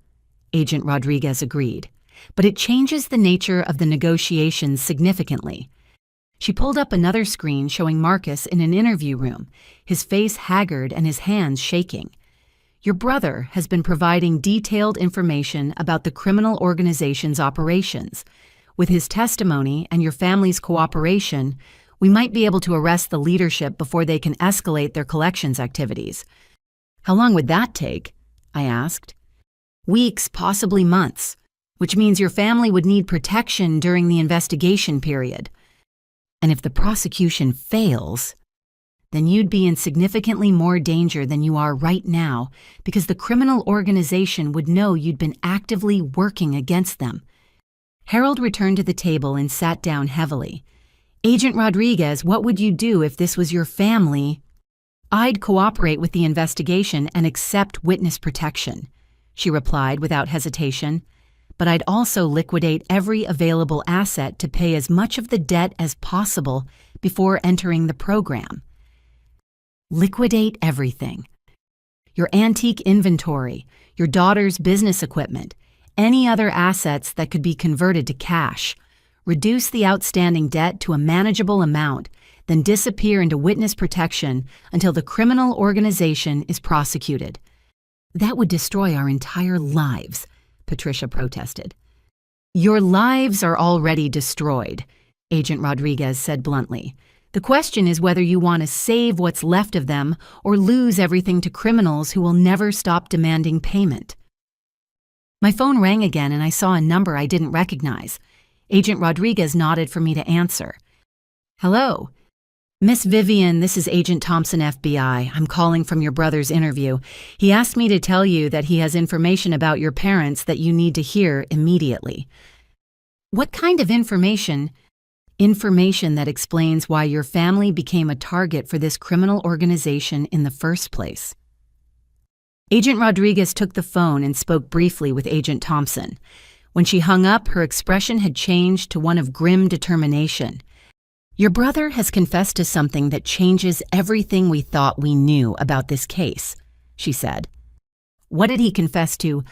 Agent Rodriguez agreed, "but it changes the nature of the negotiations significantly." She pulled up another screen showing Marcus in an interview room, his face haggard and his hands shaking. "Your brother has been providing detailed information about the criminal organization's operations. With his testimony and your family's cooperation, we might be able to arrest the leadership before they can escalate their collections activities." "How long would that take?" I asked. "Weeks, possibly months, which means your family would need protection during the investigation period. And if the prosecution fails, then you'd be in significantly more danger than you are right now because the criminal organization would know you'd been actively working against them." Harold returned to the table and sat down heavily. "Agent Rodriguez, what would you do if this was your family?" "I'd cooperate with the investigation and accept witness protection," she replied without hesitation. "But I'd also liquidate every available asset to pay as much of the debt as possible before entering the program." Liquidate everything. Your antique inventory, your daughter's business equipment, any other assets that could be converted to cash. Reduce the outstanding debt to a manageable amount, then disappear into witness protection until the criminal organization is prosecuted. "That would destroy our entire lives," Patricia protested. "Your lives are already destroyed," Agent Rodriguez said bluntly. "The question is whether you want to save what's left of them or lose everything to criminals who will never stop demanding payment." My phone rang again and I saw a number I didn't recognize. Agent Rodriguez nodded for me to answer. "Hello. Miss Vivian, this is Agent Thompson, FBI. I'm calling from your brother's interview. He asked me to tell you that he has information about your parents that you need to hear immediately." "What kind of information?" "Information that explains why your family became a target for this criminal organization in the first place." Agent Rodriguez took the phone and spoke briefly with Agent Thompson. When she hung up, her expression had changed to one of grim determination. "Your brother has confessed to something that changes everything we thought we knew about this case," she said. "What did he confess to?"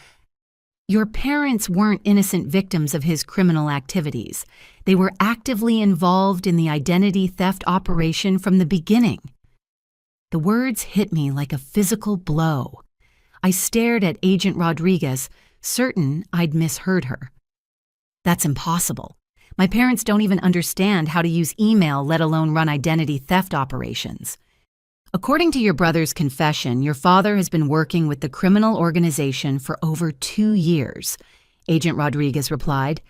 "Your parents weren't innocent victims of his criminal activities. They were actively involved in the identity theft operation from the beginning." The words hit me like a physical blow. I stared at Agent Rodriguez, certain I'd misheard her. "That's impossible. My parents don't even understand how to use email, let alone run identity theft operations." "According to your brother's confession, your father has been working with the criminal organization for over 2 years, Agent Rodriguez replied.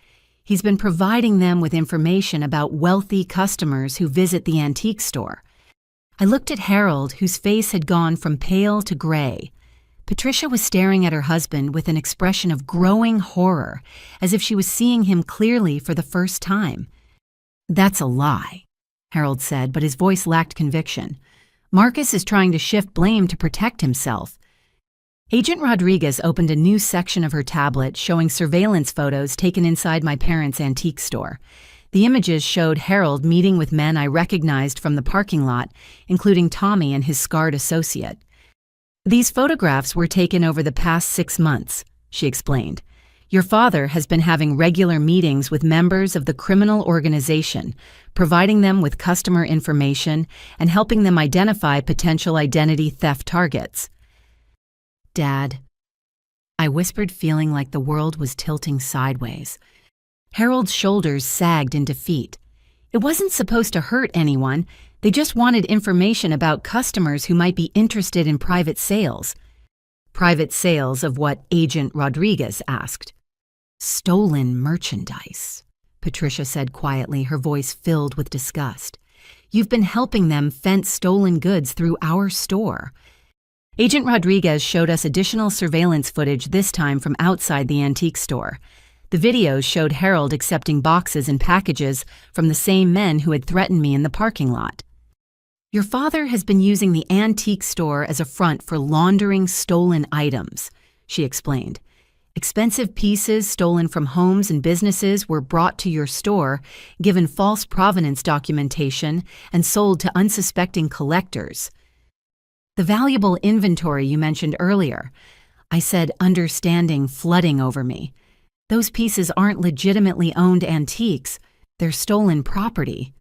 "He's been providing them with information about wealthy customers who visit the antique store." I looked at Harold, whose face had gone from pale to gray. Patricia was staring at her husband with an expression of growing horror, as if she was seeing him clearly for the first time. "That's a lie," Harold said, but his voice lacked conviction. "Marcus is trying to shift blame to protect himself." Agent Rodriguez opened a new section of her tablet showing surveillance photos taken inside my parents' antique store. The images showed Harold meeting with men I recognized from the parking lot, including Tommy and his scarred associate. "These photographs were taken over the past 6 months," she explained. "Your father has been having regular meetings with members of the criminal organization, providing them with customer information and helping them identify potential identity theft targets." "Dad." I whispered, feeling like the world was tilting sideways. Harold's shoulders sagged in defeat. It wasn't supposed to hurt anyone. They just wanted information about customers who might be interested in private sales. Private sales of what? Agent Rodriguez asked. Stolen merchandise, Patricia said quietly, her voice filled with disgust. You've been helping them fence stolen goods through our store. Agent Rodriguez showed us additional surveillance footage, this time from outside the antique store. The videos showed Harold accepting boxes and packages from the same men who had threatened me in the parking lot. Your father has been using the antique store as a front for laundering stolen items, she explained. Expensive pieces stolen from homes and businesses were brought to your store, given false provenance documentation, and sold to unsuspecting collectors. The valuable inventory you mentioned earlier, I said, understanding flooding over me. Those pieces aren't legitimately owned antiques, they're stolen property.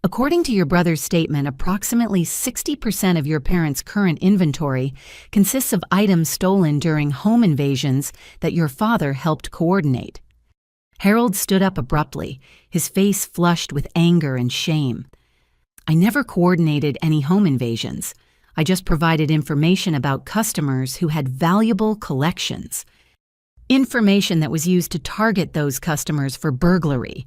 According to your brother's statement, approximately 60% of your parents' current inventory consists of items stolen during home invasions that your father helped coordinate. Harold stood up abruptly, his face flushed with anger and shame. I never coordinated any home invasions. I just provided information about customers who had valuable collections. Information that was used to target those customers for burglary,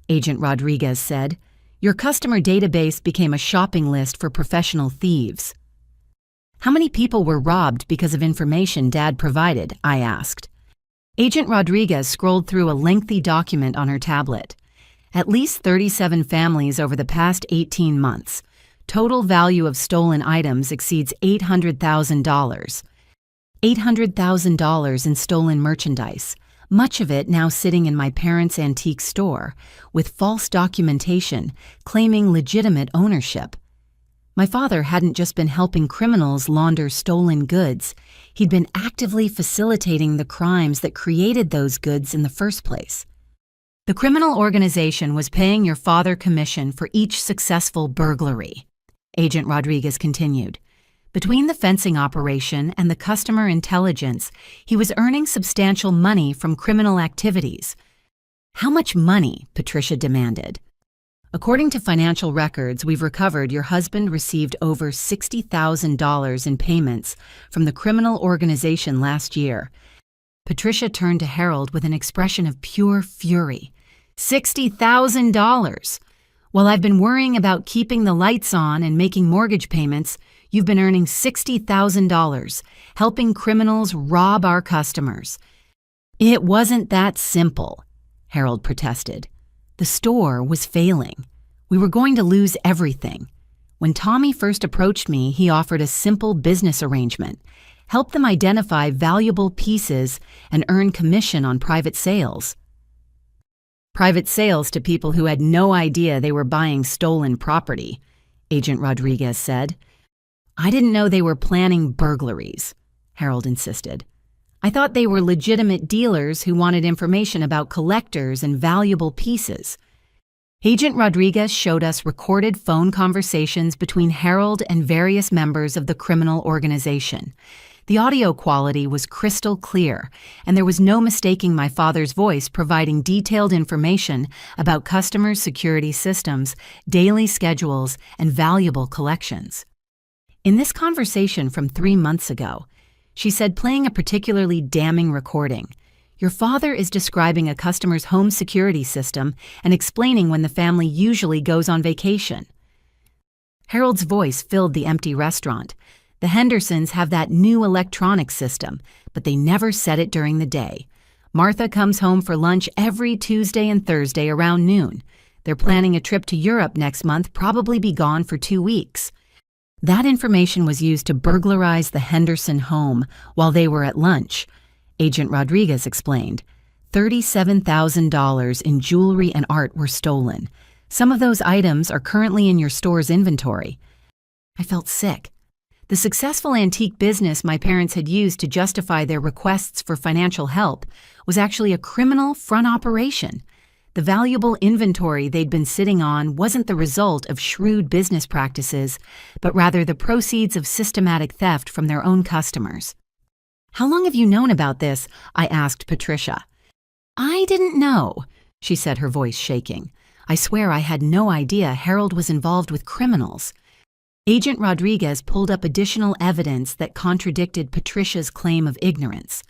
Agent Rodriguez said. Your customer database became a shopping list for professional thieves. How many people were robbed because of information Dad provided? I asked. Agent Rodriguez scrolled through a lengthy document on her tablet. At least 37 families over the past 18 months. Total value of stolen items exceeds $800,000. $800,000 in stolen merchandise. Much of it now sitting in my parents' antique store, with false documentation claiming legitimate ownership. My father hadn't just been helping criminals launder stolen goods, he'd been actively facilitating the crimes that created those goods in the first place. The criminal organization was paying your father commission for each successful burglary, Agent Rodriguez continued. Between the fencing operation and the customer intelligence, he was earning substantial money from criminal activities. How much money? Patricia demanded. According to financial records we've recovered, your husband received over $60,000 in payments from the criminal organization last year. Patricia turned to Harold with an expression of pure fury. $60,000! While I've been worrying about keeping the lights on and making mortgage payments, you've been earning $60,000, helping criminals rob our customers. It wasn't that simple, Harold protested. The store was failing. We were going to lose everything. When Tommy first approached me, he offered a simple business arrangement, help them identify valuable pieces and earn commission on private sales. Private sales to people who had no idea they were buying stolen property, Agent Rodriguez said. I didn't know they were planning burglaries, Harold insisted. I thought they were legitimate dealers who wanted information about collectors and valuable pieces. Agent Rodriguez showed us recorded phone conversations between Harold and various members of the criminal organization. The audio quality was crystal clear, and there was no mistaking my father's voice providing detailed information about customers' security systems, daily schedules, and valuable collections. In this conversation from 3 months ago, she said, playing a particularly damning recording, your father is describing a customer's home security system and explaining when the family usually goes on vacation. Harold's voice filled the empty restaurant. The Hendersons have that new electronic system, but they never set it during the day. Martha comes home for lunch every Tuesday and Thursday around noon. They're planning a trip to Europe next month, probably be gone for 2 weeks. That information was used to burglarize the Henderson home while they were at lunch, Agent Rodriguez explained. $37,000 in jewelry and art were stolen. Some of those items are currently in your store's inventory. I felt sick. The successful antique business my parents had used to justify their requests for financial help was actually a criminal front operation. The valuable inventory they'd been sitting on wasn't the result of shrewd business practices, but rather the proceeds of systematic theft from their own customers. How long have you known about this? I asked Patricia. I didn't know, she said, her voice shaking. I swear I had no idea Harold was involved with criminals. Agent Rodriguez pulled up additional evidence that contradicted Patricia's claim of ignorance.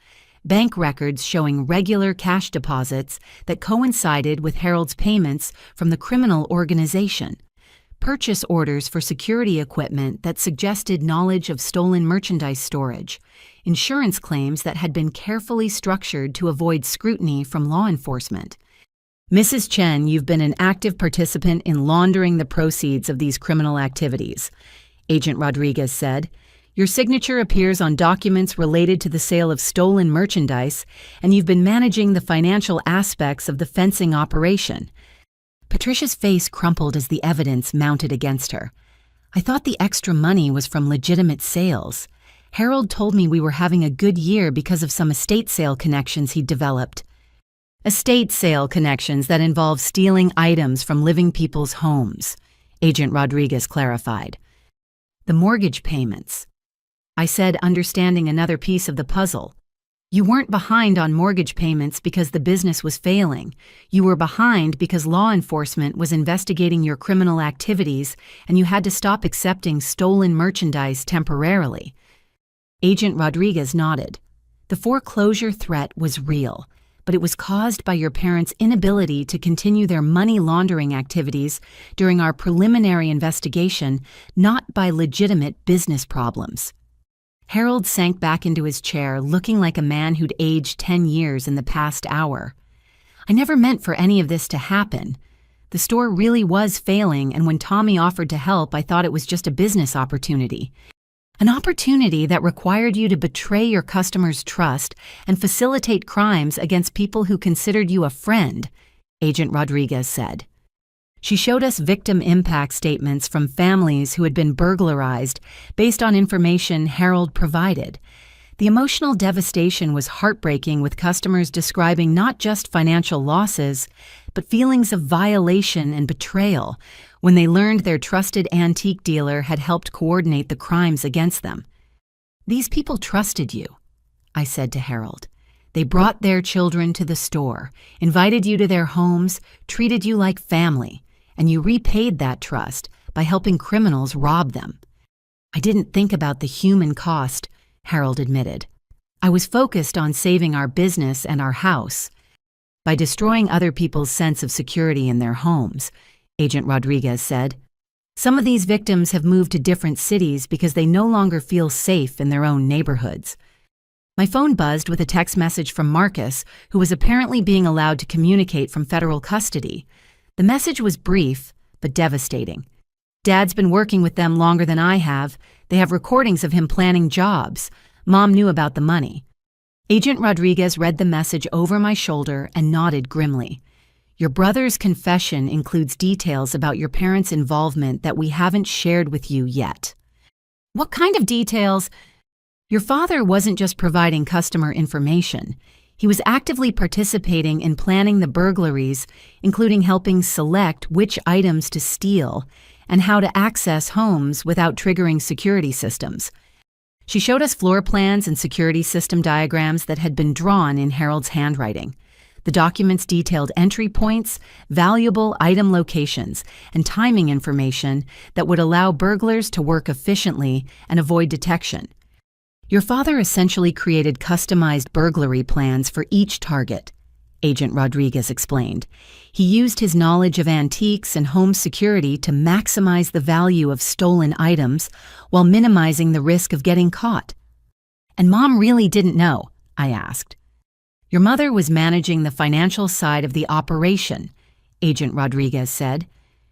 Bank records showing regular cash deposits that coincided with Harold's payments from the criminal organization. Purchase orders for security equipment that suggested knowledge of stolen merchandise storage. Insurance claims that had been carefully structured to avoid scrutiny from law enforcement. Mrs. Chen, you've been an active participant in laundering the proceeds of these criminal activities, Agent Rodriguez said. Your signature appears on documents related to the sale of stolen merchandise, and you've been managing the financial aspects of the fencing operation. Patricia's face crumpled as the evidence mounted against her. I thought the extra money was from legitimate sales. Harold told me we were having a good year because of some estate sale connections he'd developed. Estate sale connections that involve stealing items from living people's homes, Agent Rodriguez clarified. The mortgage payments. I said, understanding another piece of the puzzle. You weren't behind on mortgage payments because the business was failing. You were behind because law enforcement was investigating your criminal activities and you had to stop accepting stolen merchandise temporarily. Agent Rodriguez nodded. The foreclosure threat was real, but it was caused by your parents' inability to continue their money laundering activities during our preliminary investigation, not by legitimate business problems. Harold sank back into his chair, looking like a man who'd aged 10 years in the past hour. I never meant for any of this to happen. The store really was failing, and when Tommy offered to help, I thought it was just a business opportunity. An opportunity that required you to betray your customers' trust and facilitate crimes against people who considered you a friend, Agent Rodriguez said. She showed us victim impact statements from families who had been burglarized based on information Harold provided. The emotional devastation was heartbreaking, with customers describing not just financial losses, but feelings of violation and betrayal when they learned their trusted antique dealer had helped coordinate the crimes against them. These people trusted you, I said to Harold. They brought their children to the store, invited you to their homes, treated you like family, and you repaid that trust by helping criminals rob them. I didn't think about the human cost, Harold admitted. I was focused on saving our business and our house. By destroying other people's sense of security in their homes, Agent Rodriguez said. Some of these victims have moved to different cities because they no longer feel safe in their own neighborhoods. My phone buzzed with a text message from Marcus, who was apparently being allowed to communicate from federal custody. The message was brief, but devastating. Dad's been working with them longer than I have. They have recordings of him planning jobs. Mom knew about the money. Agent Rodriguez read the message over my shoulder and nodded grimly. Your brother's confession includes details about your parents' involvement that we haven't shared with you yet. What kind of details? Your father wasn't just providing customer information. He was actively participating in planning the burglaries, including helping select which items to steal and how to access homes without triggering security systems. She showed us floor plans and security system diagrams that had been drawn in Harold's handwriting. The documents detailed entry points, valuable item locations, and timing information that would allow burglars to work efficiently and avoid detection. Your father essentially created customized burglary plans for each target, Agent Rodriguez explained. He used his knowledge of antiques and home security to maximize the value of stolen items while minimizing the risk of getting caught. And Mom really didn't know, I asked. Your mother was managing the financial side of the operation, Agent Rodriguez said.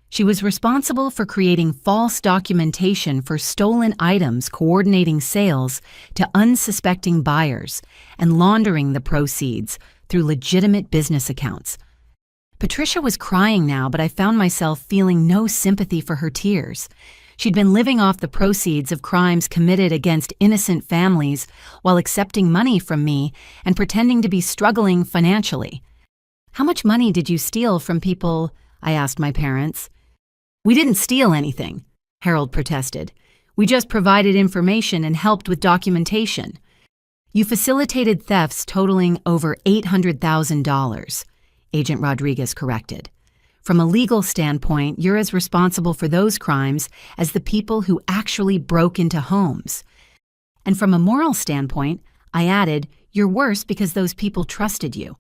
She was responsible for creating false documentation for stolen items, coordinating sales to unsuspecting buyers, and laundering the proceeds through legitimate business accounts. Patricia was crying now, but I found myself feeling no sympathy for her tears. She'd been living off the proceeds of crimes committed against innocent families while accepting money from me and pretending to be struggling financially. How much money did you steal from people? I asked my parents. We didn't steal anything, Harold protested. We just provided information and helped with documentation. You facilitated thefts totaling over $800,000, Agent Rodriguez corrected. From a legal standpoint, you're as responsible for those crimes as the people who actually broke into homes. And from a moral standpoint, I added, you're worse because those people trusted you.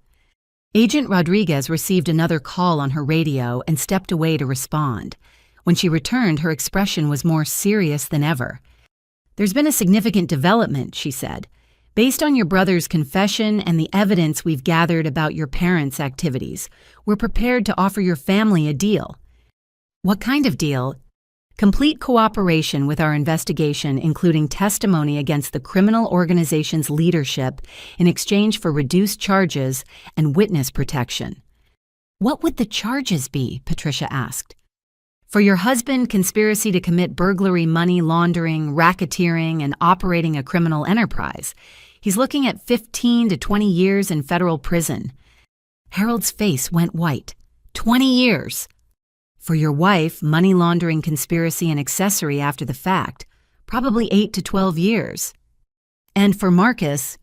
Agent Rodriguez received another call on her radio and stepped away to respond. When she returned, her expression was more serious than ever. There's been a significant development, she said. Based on your brother's confession and the evidence we've gathered about your parents' activities, we're prepared to offer your family a deal. What kind of deal? Complete cooperation with our investigation, including testimony against the criminal organization's leadership in exchange for reduced charges and witness protection. What would the charges be? Patricia asked. For your husband, conspiracy to commit burglary, money laundering, racketeering, and operating a criminal enterprise. He's looking at 15 to 20 years in federal prison. Harold's face went white. 20 years! For your wife, money laundering, conspiracy, and accessory after the fact, probably 8 to 12 years. And for Marcus,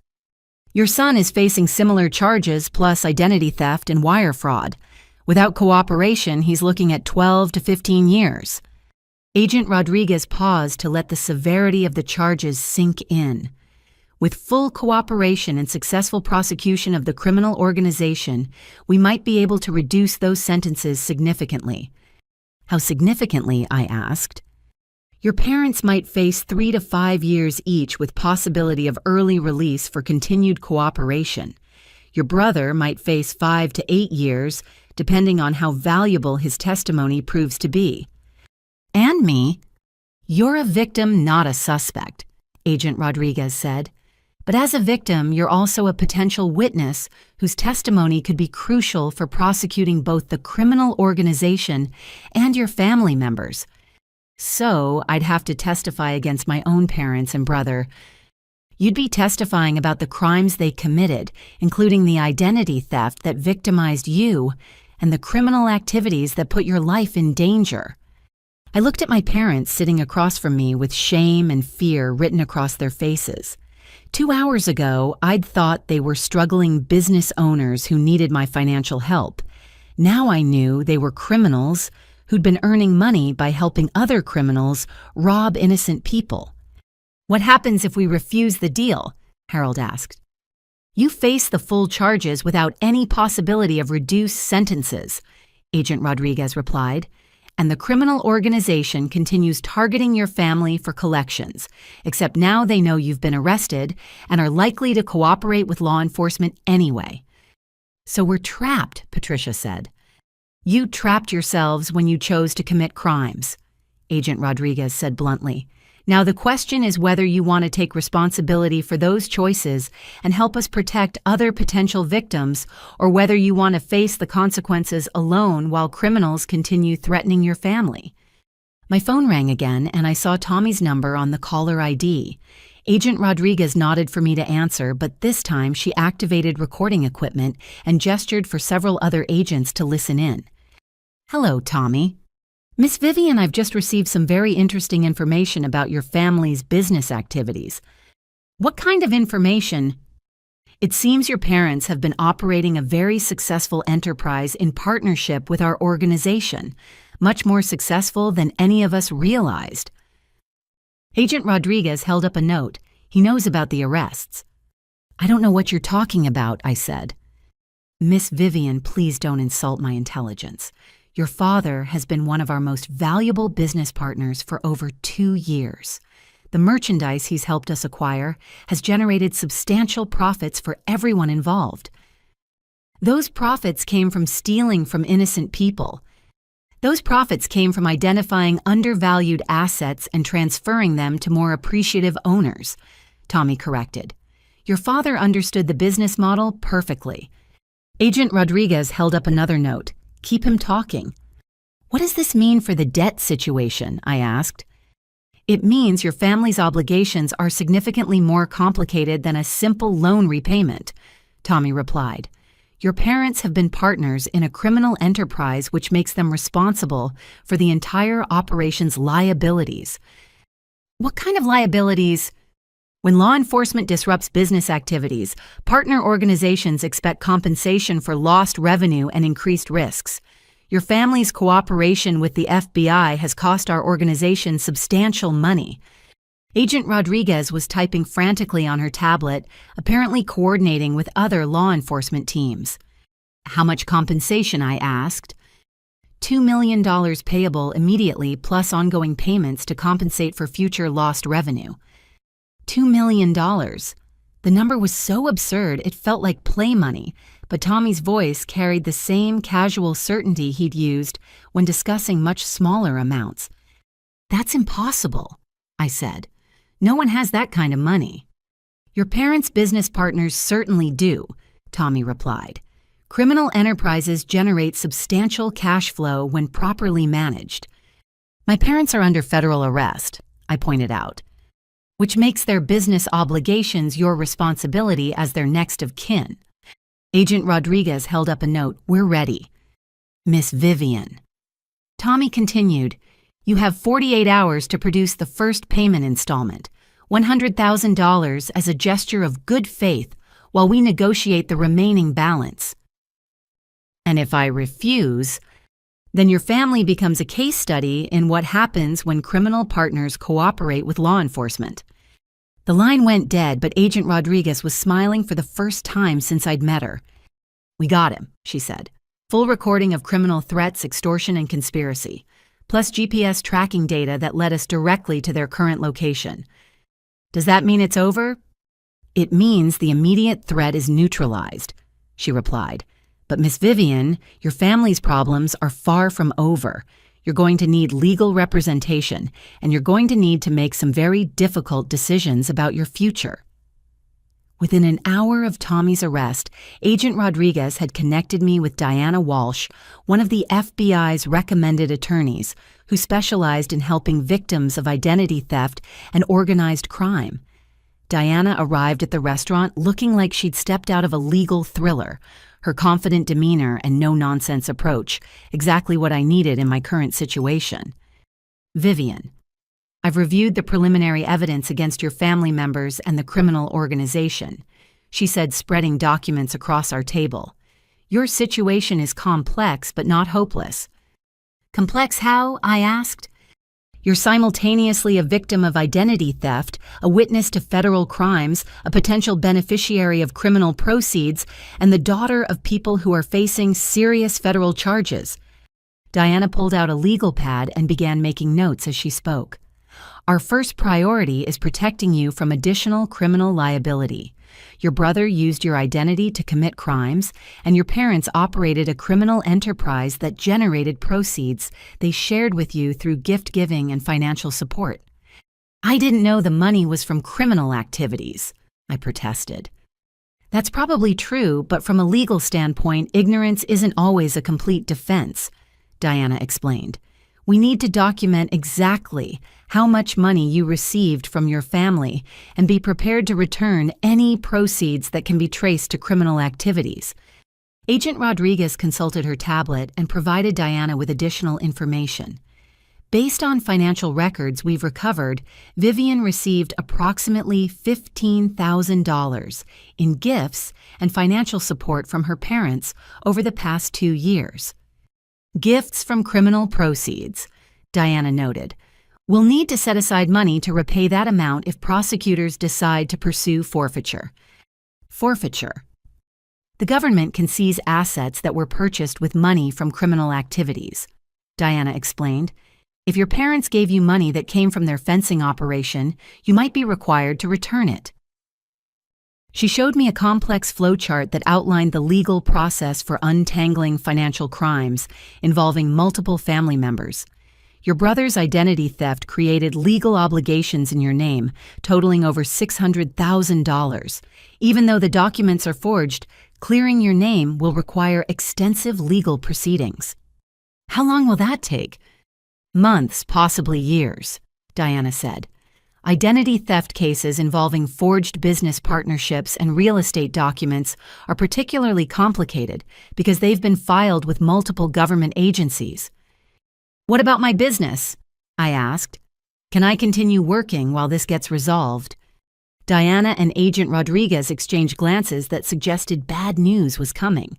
your son is facing similar charges plus identity theft and wire fraud. Without cooperation, he's looking at 12 to 15 years. Agent Rodriguez paused to let the severity of the charges sink in. With full cooperation and successful prosecution of the criminal organization, we might be able to reduce those sentences significantly. How significantly, I asked. Your parents might face 3 to 5 years each with possibility of early release for continued cooperation. Your brother might face 5 to 8 years, depending on how valuable his testimony proves to be. And me. You're a victim, not a suspect, Agent Rodriguez said. But as a victim, you're also a potential witness whose testimony could be crucial for prosecuting both the criminal organization and your family members. So, I'd have to testify against my own parents and brother. You'd be testifying about the crimes they committed, including the identity theft that victimized you and the criminal activities that put your life in danger. I looked at my parents sitting across from me with shame and fear written across their faces. 2 hours ago, I'd thought they were struggling business owners who needed my financial help. Now I knew they were criminals who'd been earning money by helping other criminals rob innocent people. What happens if we refuse the deal? Harold asked. You face the full charges without any possibility of reduced sentences, Agent Rodriguez replied. And the criminal organization continues targeting your family for collections, except now they know you've been arrested and are likely to cooperate with law enforcement anyway. So we're trapped, Patricia said. You trapped yourselves when you chose to commit crimes, Agent Rodriguez said bluntly. Now the question is whether you want to take responsibility for those choices and help us protect other potential victims, or whether you want to face the consequences alone while criminals continue threatening your family. My phone rang again, and I saw Tommy's number on the caller ID. Agent Rodriguez nodded for me to answer, but this time she activated recording equipment and gestured for several other agents to listen in. Hello, Tommy. Miss Vivian, I've just received some very interesting information about your family's business activities. What kind of information? It seems your parents have been operating a very successful enterprise in partnership with our organization, much more successful than any of us realized. Agent Rodriguez held up a note. He knows about the arrests. I don't know what you're talking about, I said. Miss Vivian, please don't insult my intelligence. Your father has been one of our most valuable business partners for over 2 years. The merchandise he's helped us acquire has generated substantial profits for everyone involved. Those profits came from stealing from innocent people. Those profits came from identifying undervalued assets and transferring them to more appreciative owners, Tommy corrected. Your father understood the business model perfectly. Agent Rodriguez held up another note. Keep him talking. What does this mean for the debt situation? I asked. It means your family's obligations are significantly more complicated than a simple loan repayment, Tommy replied. Your parents have been partners in a criminal enterprise which makes them responsible for the entire operation's liabilities. What kind of liabilities? When law enforcement disrupts business activities, partner organizations expect compensation for lost revenue and increased risks. Your family's cooperation with the FBI has cost our organization substantial money. Agent Rodriguez was typing frantically on her tablet, apparently coordinating with other law enforcement teams. How much compensation? I asked. $2 million payable immediately, plus ongoing payments to compensate for future lost revenue. $2 million. The number was so absurd it felt like play money, but Tommy's voice carried the same casual certainty he'd used when discussing much smaller amounts. That's impossible, I said. No one has that kind of money. Your parents' business partners certainly do, Tommy replied. Criminal enterprises generate substantial cash flow when properly managed. My parents are under federal arrest, I pointed out, which makes their business obligations your responsibility as their next of kin. Agent Rodriguez held up a note. We're ready. Miss Vivian. Tommy continued, you have 48 hours to produce the first payment installment, $100,000 as a gesture of good faith while we negotiate the remaining balance. And if I refuse, then your family becomes a case study in what happens when criminal partners cooperate with law enforcement. The line went dead, but Agent Rodriguez was smiling for the first time since I'd met her. We got him, she said. Full recording of criminal threats, extortion, and conspiracy, plus GPS tracking data that led us directly to their current location. Does that mean it's over? It means the immediate threat is neutralized, she replied. But Miss Vivian, your family's problems are far from over. You're going to need legal representation, and you're going to need to make some very difficult decisions about your future. Within an hour of Tommy's arrest, Agent Rodriguez had connected me with Diana Walsh, one of the FBI's recommended attorneys, who specialized in helping victims of identity theft and organized crime. Diana arrived at the restaurant looking like she'd stepped out of a legal thriller. Her confident demeanor and no-nonsense approach, exactly what I needed in my current situation. Vivian, I've reviewed the preliminary evidence against your family members and the criminal organization, she said, spreading documents across our table. Your situation is complex but not hopeless. Complex how? I asked. You're simultaneously a victim of identity theft, a witness to federal crimes, a potential beneficiary of criminal proceeds, and the daughter of people who are facing serious federal charges. Diana pulled out a legal pad and began making notes as she spoke. Our first priority is protecting you from additional criminal liability. Your brother used your identity to commit crimes, and your parents operated a criminal enterprise that generated proceeds they shared with you through gift-giving and financial support. I didn't know the money was from criminal activities, I protested. That's probably true, but from a legal standpoint, ignorance isn't always a complete defense, Diana explained. We need to document exactly how much money you received from your family and be prepared to return any proceeds that can be traced to criminal activities. Agent Rodriguez consulted her tablet and provided Diana with additional information. Based on financial records we've recovered, Vivian received approximately $15,000 in gifts and financial support from her parents over the past 2 years. Gifts from criminal proceeds, Diana noted. We'll need to set aside money to repay that amount if prosecutors decide to pursue forfeiture. Forfeiture. The government can seize assets that were purchased with money from criminal activities, Diana explained. If your parents gave you money that came from their fencing operation, you might be required to return it. She showed me a complex flowchart that outlined the legal process for untangling financial crimes involving multiple family members. Your brother's identity theft created legal obligations in your name, totaling over $600,000. Even though the documents are forged, clearing your name will require extensive legal proceedings. How long will that take? Months, possibly years, Diana said. Identity theft cases involving forged business partnerships and real estate documents are particularly complicated because they've been filed with multiple government agencies. What about my business? I asked. Can I continue working while this gets resolved? Diana and Agent Rodriguez exchanged glances that suggested bad news was coming.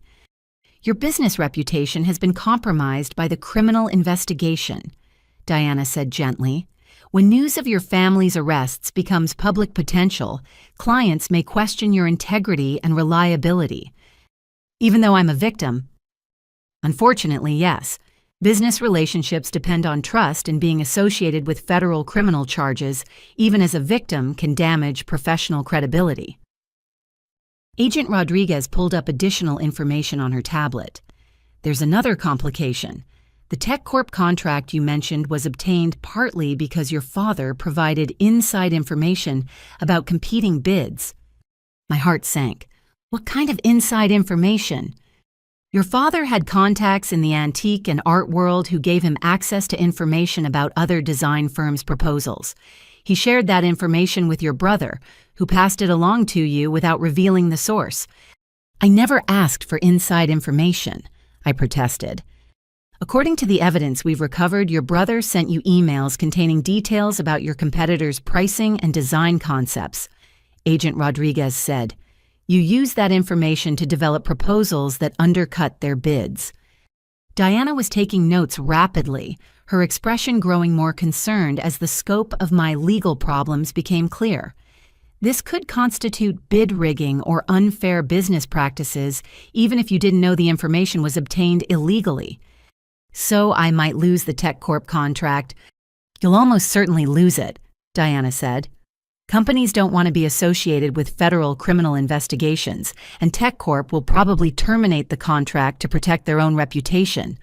Your business reputation has been compromised by the criminal investigation, Diana said gently. When news of your family's arrests becomes public potential, clients may question your integrity and reliability. Even though I'm a victim, unfortunately, yes. Business relationships depend on trust, and being associated with federal criminal charges, even as a victim, can damage professional credibility. Agent Rodriguez pulled up additional information on her tablet. There's another complication. The TechCorp contract you mentioned was obtained partly because your father provided inside information about competing bids. My heart sank. What kind of inside information? Your father had contacts in the antique and art world who gave him access to information about other design firms' proposals. He shared that information with your brother, who passed it along to you without revealing the source. I never asked for inside information, I protested. According to the evidence we've recovered, your brother sent you emails containing details about your competitors' pricing and design concepts, Agent Rodriguez said. You used that information to develop proposals that undercut their bids. Diana was taking notes rapidly, her expression growing more concerned as the scope of my legal problems became clear. This could constitute bid rigging or unfair business practices, even if you didn't know the information was obtained illegally. So I might lose the TechCorp contract. You'll almost certainly lose it, Diana said. Companies don't want to be associated with federal criminal investigations, and TechCorp will probably terminate the contract to protect their own reputation.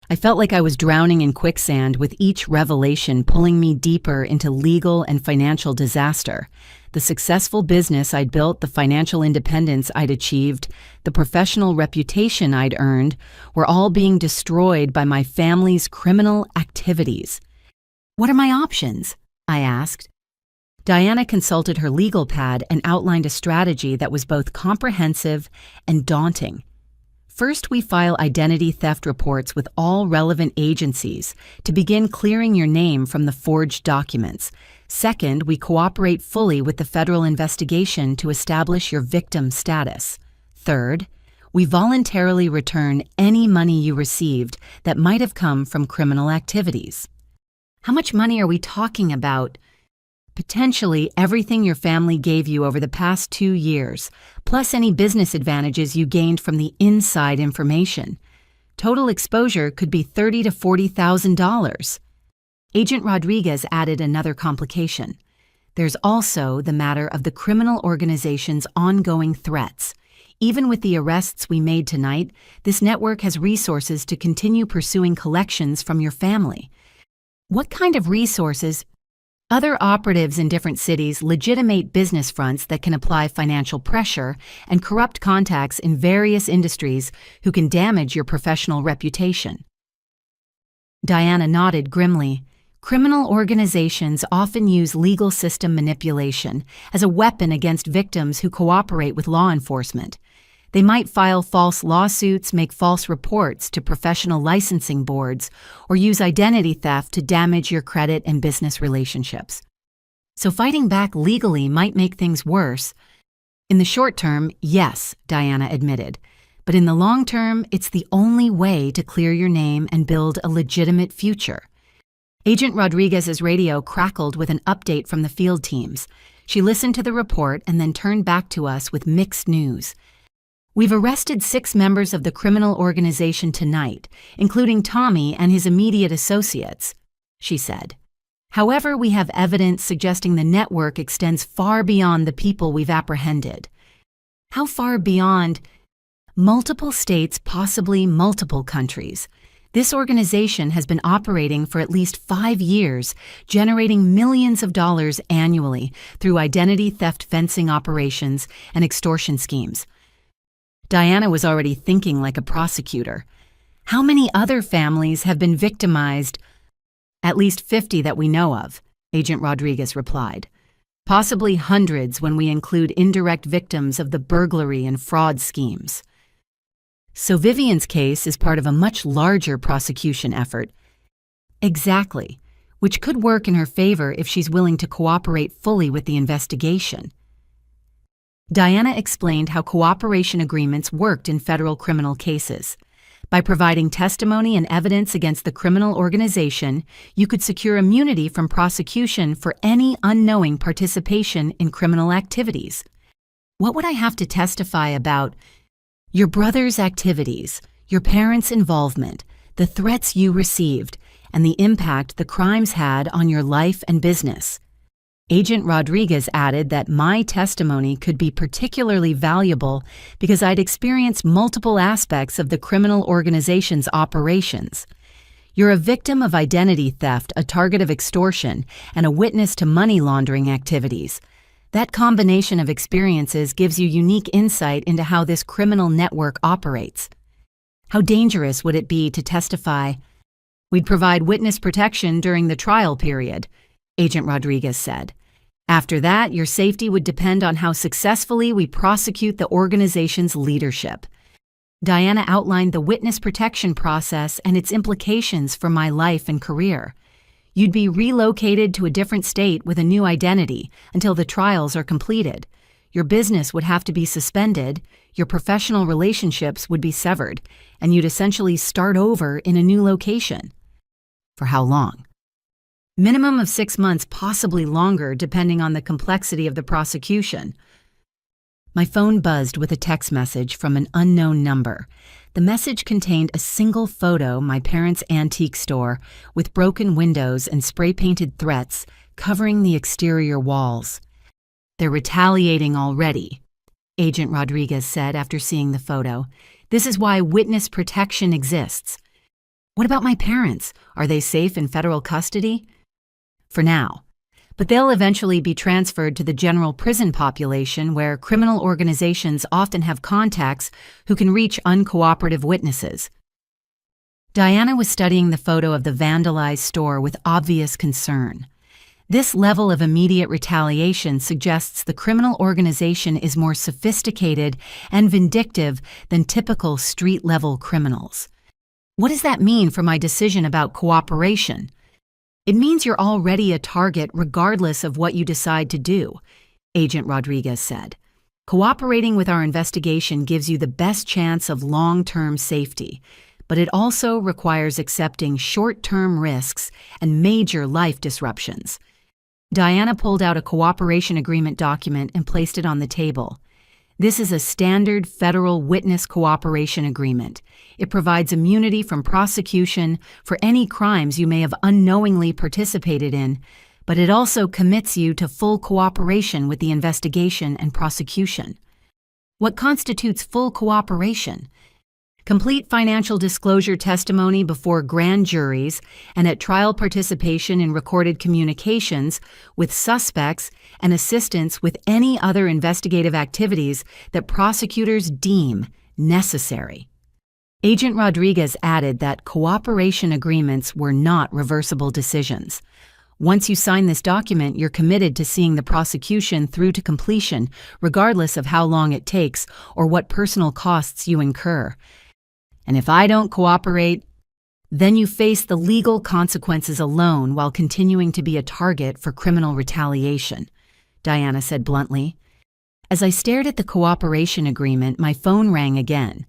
I felt like I was drowning in quicksand, with each revelation pulling me deeper into legal and financial disaster. The successful business I'd built, the financial independence I'd achieved, the professional reputation I'd earned, were all being destroyed by my family's criminal activities. What are my options? I asked. Diana consulted her legal pad and outlined a strategy that was both comprehensive and daunting. First, we file identity theft reports with all relevant agencies to begin clearing your name from the forged documents. Second, we cooperate fully with the federal investigation to establish your victim status. Third, we voluntarily return any money you received that might have come from criminal activities. How much money are we talking about? Potentially everything your family gave you over the past 2 years, plus any business advantages you gained from the inside information. Total exposure could be $30,000 to $40,000. Agent Rodriguez added another complication. There's also the matter of the criminal organization's ongoing threats. Even with the arrests we made tonight, this network has resources to continue pursuing collections from your family. What kind of resources? Other operatives in different cities legitimate business fronts that can apply financial pressure and corrupt contacts in various industries who can damage your professional reputation. Diana nodded grimly. Criminal organizations often use legal system manipulation as a weapon against victims who cooperate with law enforcement. They might file false lawsuits, make false reports to professional licensing boards, or use identity theft to damage your credit and business relationships. So fighting back legally might make things worse. In the short term, yes, Diana admitted. But in the long term, it's the only way to clear your name and build a legitimate future. Agent Rodriguez's radio crackled with an update from the field teams. She listened to the report and then turned back to us with mixed news. We've arrested 6 members of the criminal organization tonight, including Tommy and his immediate associates, she said. However, we have evidence suggesting the network extends far beyond the people we've apprehended. How far beyond? Multiple states, possibly multiple countries. This organization has been operating for at least 5 years, generating millions of dollars annually through identity theft fencing operations and extortion schemes. Diana was already thinking like a prosecutor. How many other families have been victimized? At least 50 that we know of, Agent Rodriguez replied. Possibly hundreds when we include indirect victims of the burglary and fraud schemes. So Vivian's case is part of a much larger prosecution effort. Exactly. which could work in her favor if she's willing to cooperate fully with the investigation. Diana explained how cooperation agreements worked in federal criminal cases. By providing testimony and evidence against the criminal organization, you could secure immunity from prosecution for any unknowing participation in criminal activities. What would I have to testify about? Your brother's activities, your parents' involvement, the threats you received, and the impact the crimes had on your life and business. Agent Rodriguez added that my testimony could be particularly valuable because I'd experienced multiple aspects of the criminal organization's operations. You're a victim of identity theft, a target of extortion, and a witness to money laundering activities. That combination of experiences gives you unique insight into how this criminal network operates. How dangerous would it be to testify? We'd provide witness protection during the trial period, Agent Rodriguez said. After that, your safety would depend on how successfully we prosecute the organization's leadership. Diana outlined the witness protection process and its implications for my life and career. You'd be relocated to a different state with a new identity until the trials are completed. Your business would have to be suspended, your professional relationships would be severed, and you'd essentially start over in a new location. For how long? Minimum of 6 months, possibly longer, depending on the complexity of the prosecution. My phone buzzed with a text message from an unknown number. The message contained a single photo, my parents' antique store, with broken windows and spray-painted threats covering the exterior walls. They're retaliating already, Agent Rodriguez said after seeing the photo. This is why witness protection exists. What about my parents? Are they safe in federal custody? For now. But they'll eventually be transferred to the general prison population where criminal organizations often have contacts who can reach uncooperative witnesses. Diana was studying the photo of the vandalized store with obvious concern. This level of immediate retaliation suggests the criminal organization is more sophisticated and vindictive than typical street-level criminals. What does that mean for my decision about cooperation? It means you're already a target regardless of what you decide to do, Agent Rodriguez said. Cooperating with our investigation gives you the best chance of long-term safety, but it also requires accepting short-term risks and major life disruptions. Diana pulled out a cooperation agreement document and placed it on the table. This is a standard federal witness cooperation agreement. It provides immunity from prosecution for any crimes you may have unknowingly participated in, but it also commits you to full cooperation with the investigation and prosecution. What constitutes full cooperation? Complete financial disclosure testimony before grand juries and at trial participation in recorded communications with suspects and assistance with any other investigative activities that prosecutors deem necessary. Agent Rodriguez added that cooperation agreements were not reversible decisions. Once you sign this document, you're committed to seeing the prosecution through to completion, regardless of how long it takes or what personal costs you incur. And if I don't cooperate, then you face the legal consequences alone while continuing to be a target for criminal retaliation, Diana said bluntly. As I stared at the cooperation agreement, my phone rang again.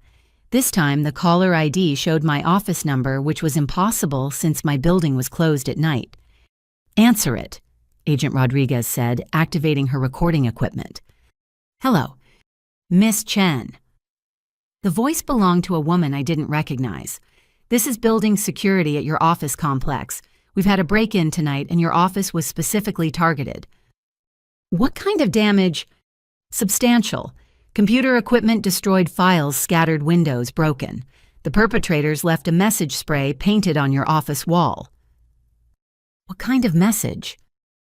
This time, the caller ID showed my office number, which was impossible since my building was closed at night. Answer it, Agent Rodriguez said, activating her recording equipment. Hello, Miss Chen. The voice belonged to a woman I didn't recognize. This is building security at your office complex. We've had a break-in tonight and your office was specifically targeted. What kind of damage? Substantial. Computer equipment destroyed, files scattered, windows broken. The perpetrators left a message spray painted on your office wall. What kind of message?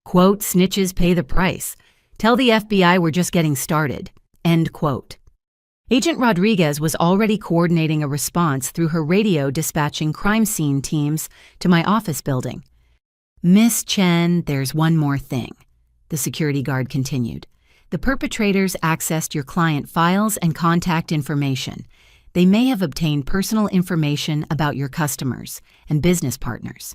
Quote, snitches pay the price. Tell the FBI we're just getting started. End quote. Agent Rodriguez was already coordinating a response through her radio, dispatching crime scene teams to my office building. Miss Chen, there's one more thing, the security guard continued. The perpetrators accessed your client files and contact information. They may have obtained personal information about your customers and business partners.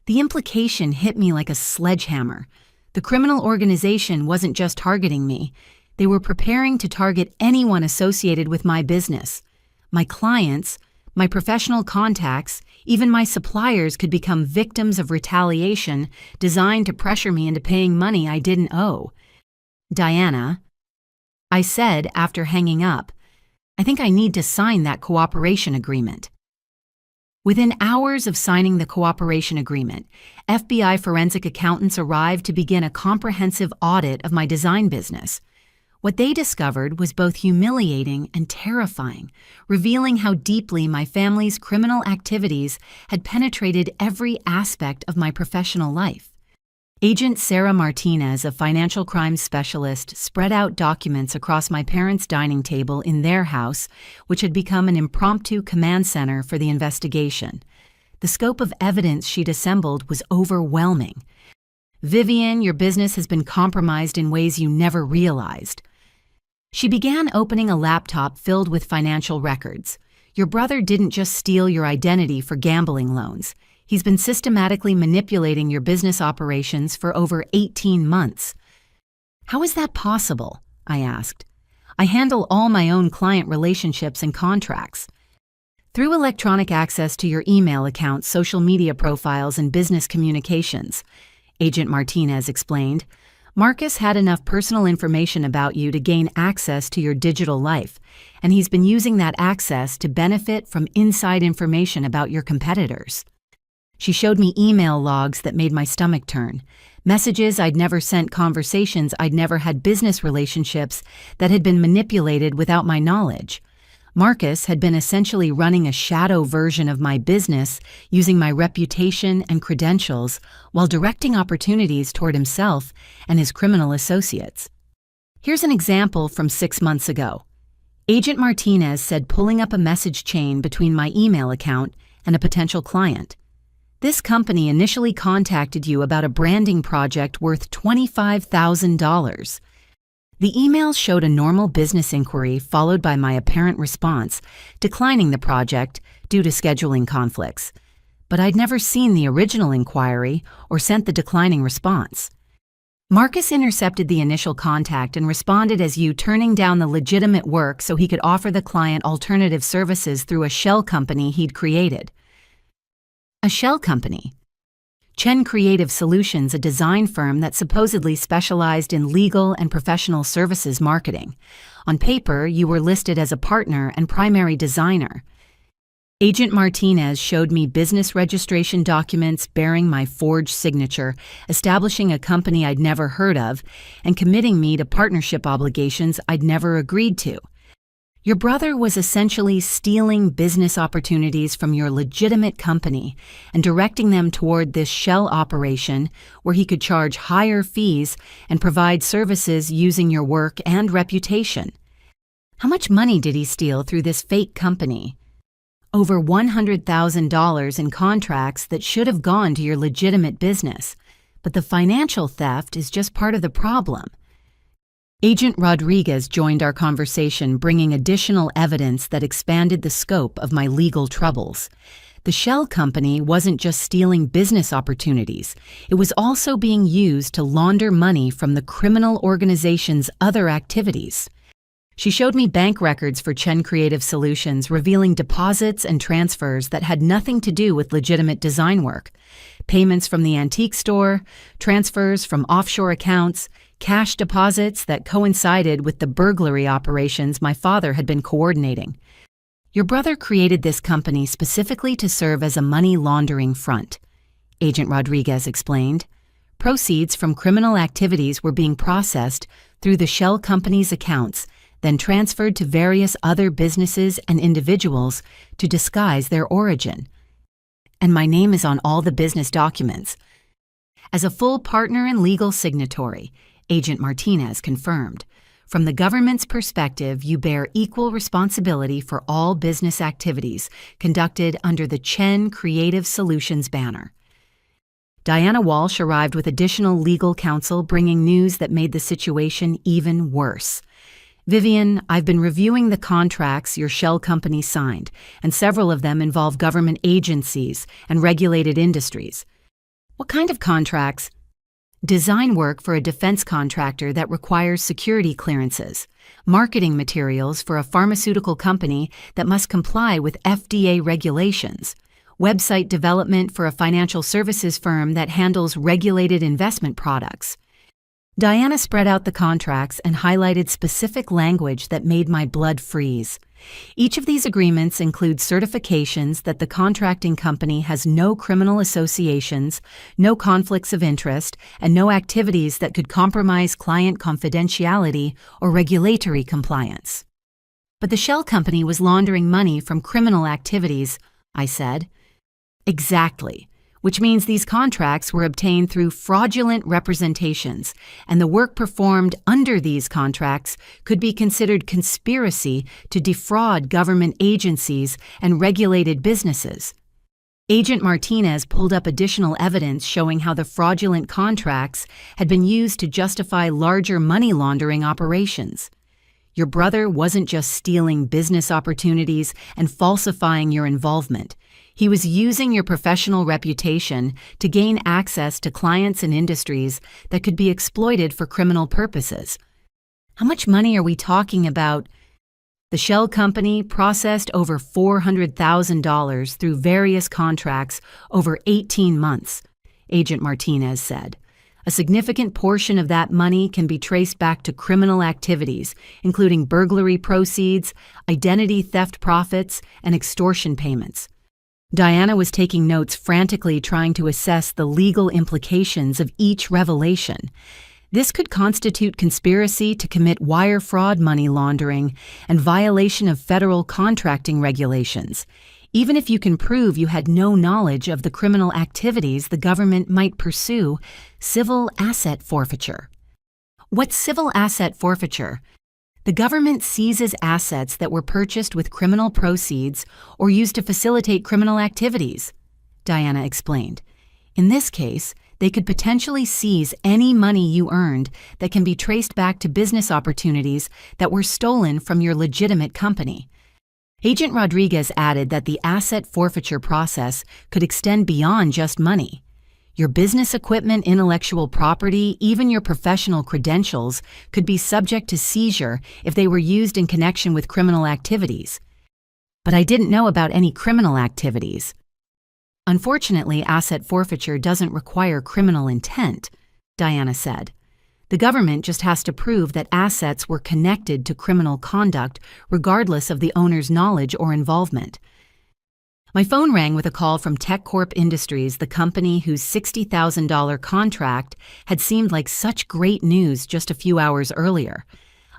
The implication hit me like a sledgehammer. The criminal organization wasn't just targeting me. They were preparing to target anyone associated with my business. My clients, my professional contacts, even my suppliers could become victims of retaliation designed to pressure me into paying money I didn't owe. Diana, I said after hanging up, I think I need to sign that cooperation agreement. Within hours of signing the cooperation agreement, FBI forensic accountants arrived to begin a comprehensive audit of my design business. What they discovered was both humiliating and terrifying, revealing how deeply my family's criminal activities had penetrated every aspect of my professional life. Agent Sarah Martinez, a financial crimes specialist, spread out documents across my parents' dining table in their house, which had become an impromptu command center for the investigation. The scope of evidence she'd assembled was overwhelming. Vivian, your business has been compromised in ways you never realized. She began opening a laptop filled with financial records. Your brother didn't just steal your identity for gambling loans. He's been systematically manipulating your business operations for over 18 months. How is that possible? I asked. I handle all my own client relationships and contracts. Through electronic access to your email accounts, social media profiles, and business communications, Agent Martinez explained, Marcus had enough personal information about you to gain access to your digital life, and he's been using that access to benefit from inside information about your competitors. She showed me email logs that made my stomach turn, messages I'd never sent, conversations I'd never had, business relationships that had been manipulated without my knowledge. Marcus had been essentially running a shadow version of my business, using my reputation and credentials while directing opportunities toward himself and his criminal associates. Here's an example from 6 months ago. Agent Martinez said pulling up a message chain between my email account and a potential client. This company initially contacted you about a branding project worth $25,000. The emails showed a normal business inquiry followed by my apparent response, declining the project due to scheduling conflicts. But I'd never seen the original inquiry or sent the declining response. Marcus intercepted the initial contact and responded as you turning down the legitimate work so he could offer the client alternative services through a shell company he'd created. A shell company. Chen Creative Solutions, a design firm that supposedly specialized in legal and professional services marketing. On paper, you were listed as a partner and primary designer. Agent Martinez showed me business registration documents bearing my forged signature, establishing a company I'd never heard of, and committing me to partnership obligations I'd never agreed to. Your brother was essentially stealing business opportunities from your legitimate company and directing them toward this shell operation where he could charge higher fees and provide services using your work and reputation. How much money did he steal through this fake company? Over $100,000 in contracts that should have gone to your legitimate business, but the financial theft is just part of the problem. Agent Rodriguez joined our conversation, bringing additional evidence that expanded the scope of my legal troubles. The shell company wasn't just stealing business opportunities, it was also being used to launder money from the criminal organization's other activities. She showed me bank records for Chen Creative Solutions, revealing deposits and transfers that had nothing to do with legitimate design work. Payments from the antique store, transfers from offshore accounts, cash deposits that coincided with the burglary operations my father had been coordinating. Your brother created this company specifically to serve as a money laundering front, Agent Rodriguez explained. Proceeds from criminal activities were being processed through the shell company's accounts, then transferred to various other businesses and individuals to disguise their origin. And my name is on all the business documents. As a full partner and legal signatory, Agent Martinez confirmed, from the government's perspective, you bear equal responsibility for all business activities conducted under the Chen Creative Solutions banner. Diana Walsh arrived with additional legal counsel, bringing news that made the situation even worse. Vivian, I've been reviewing the contracts your shell company signed, and several of them involve government agencies and regulated industries. What kind of contracts? Design work for a defense contractor that requires security clearances, marketing materials for a pharmaceutical company that must comply with FDA regulations, website development for a financial services firm that handles regulated investment products. Diana spread out the contracts and highlighted specific language that made my blood freeze. Each of these agreements includes certifications that the contracting company has no criminal associations, no conflicts of interest, and no activities that could compromise client confidentiality or regulatory compliance. But the shell company was laundering money from criminal activities, I said. Exactly. Which means these contracts were obtained through fraudulent representations, and the work performed under these contracts could be considered conspiracy to defraud government agencies and regulated businesses. Agent Martinez pulled up additional evidence showing how the fraudulent contracts had been used to justify larger money laundering operations. Your brother wasn't just stealing business opportunities and falsifying your involvement. He was using your professional reputation to gain access to clients and industries that could be exploited for criminal purposes. How much money are we talking about? The shell company processed over $400,000 through various contracts over 18 months, Agent Martinez said. A significant portion of that money can be traced back to criminal activities, including burglary proceeds, identity theft profits, and extortion payments. Diana was taking notes, frantically trying to assess the legal implications of each revelation. This could constitute conspiracy to commit wire fraud, money laundering, and violation of federal contracting regulations, even if you can prove you had no knowledge of the criminal activities the government might pursue. Civil asset forfeiture. What's civil asset forfeiture? The government seizes assets that were purchased with criminal proceeds or used to facilitate criminal activities, Diana explained. In this case, they could potentially seize any money you earned that can be traced back to business opportunities that were stolen from your legitimate company. Agent Rodriguez added that the asset forfeiture process could extend beyond just money. Your business equipment, intellectual property, even your professional credentials could be subject to seizure if they were used in connection with criminal activities. But I didn't know about any criminal activities. Unfortunately, asset forfeiture doesn't require criminal intent, Diana said. The government just has to prove that assets were connected to criminal conduct regardless of the owner's knowledge or involvement. My phone rang with a call from TechCorp Industries, the company whose $60,000 contract had seemed like such great news just a few hours earlier.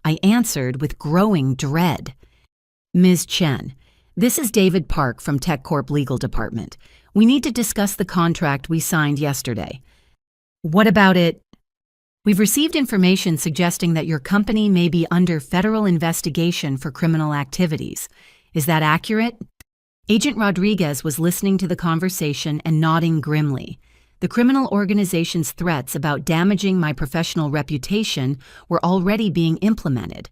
I answered with growing dread. Ms. Chen, this is David Park from TechCorp Legal Department. We need to discuss the contract we signed yesterday. What about it? We've received information suggesting that your company may be under federal investigation for criminal activities. Is that accurate? Agent Rodriguez was listening to the conversation and nodding grimly. The criminal organization's threats about damaging my professional reputation were already being implemented.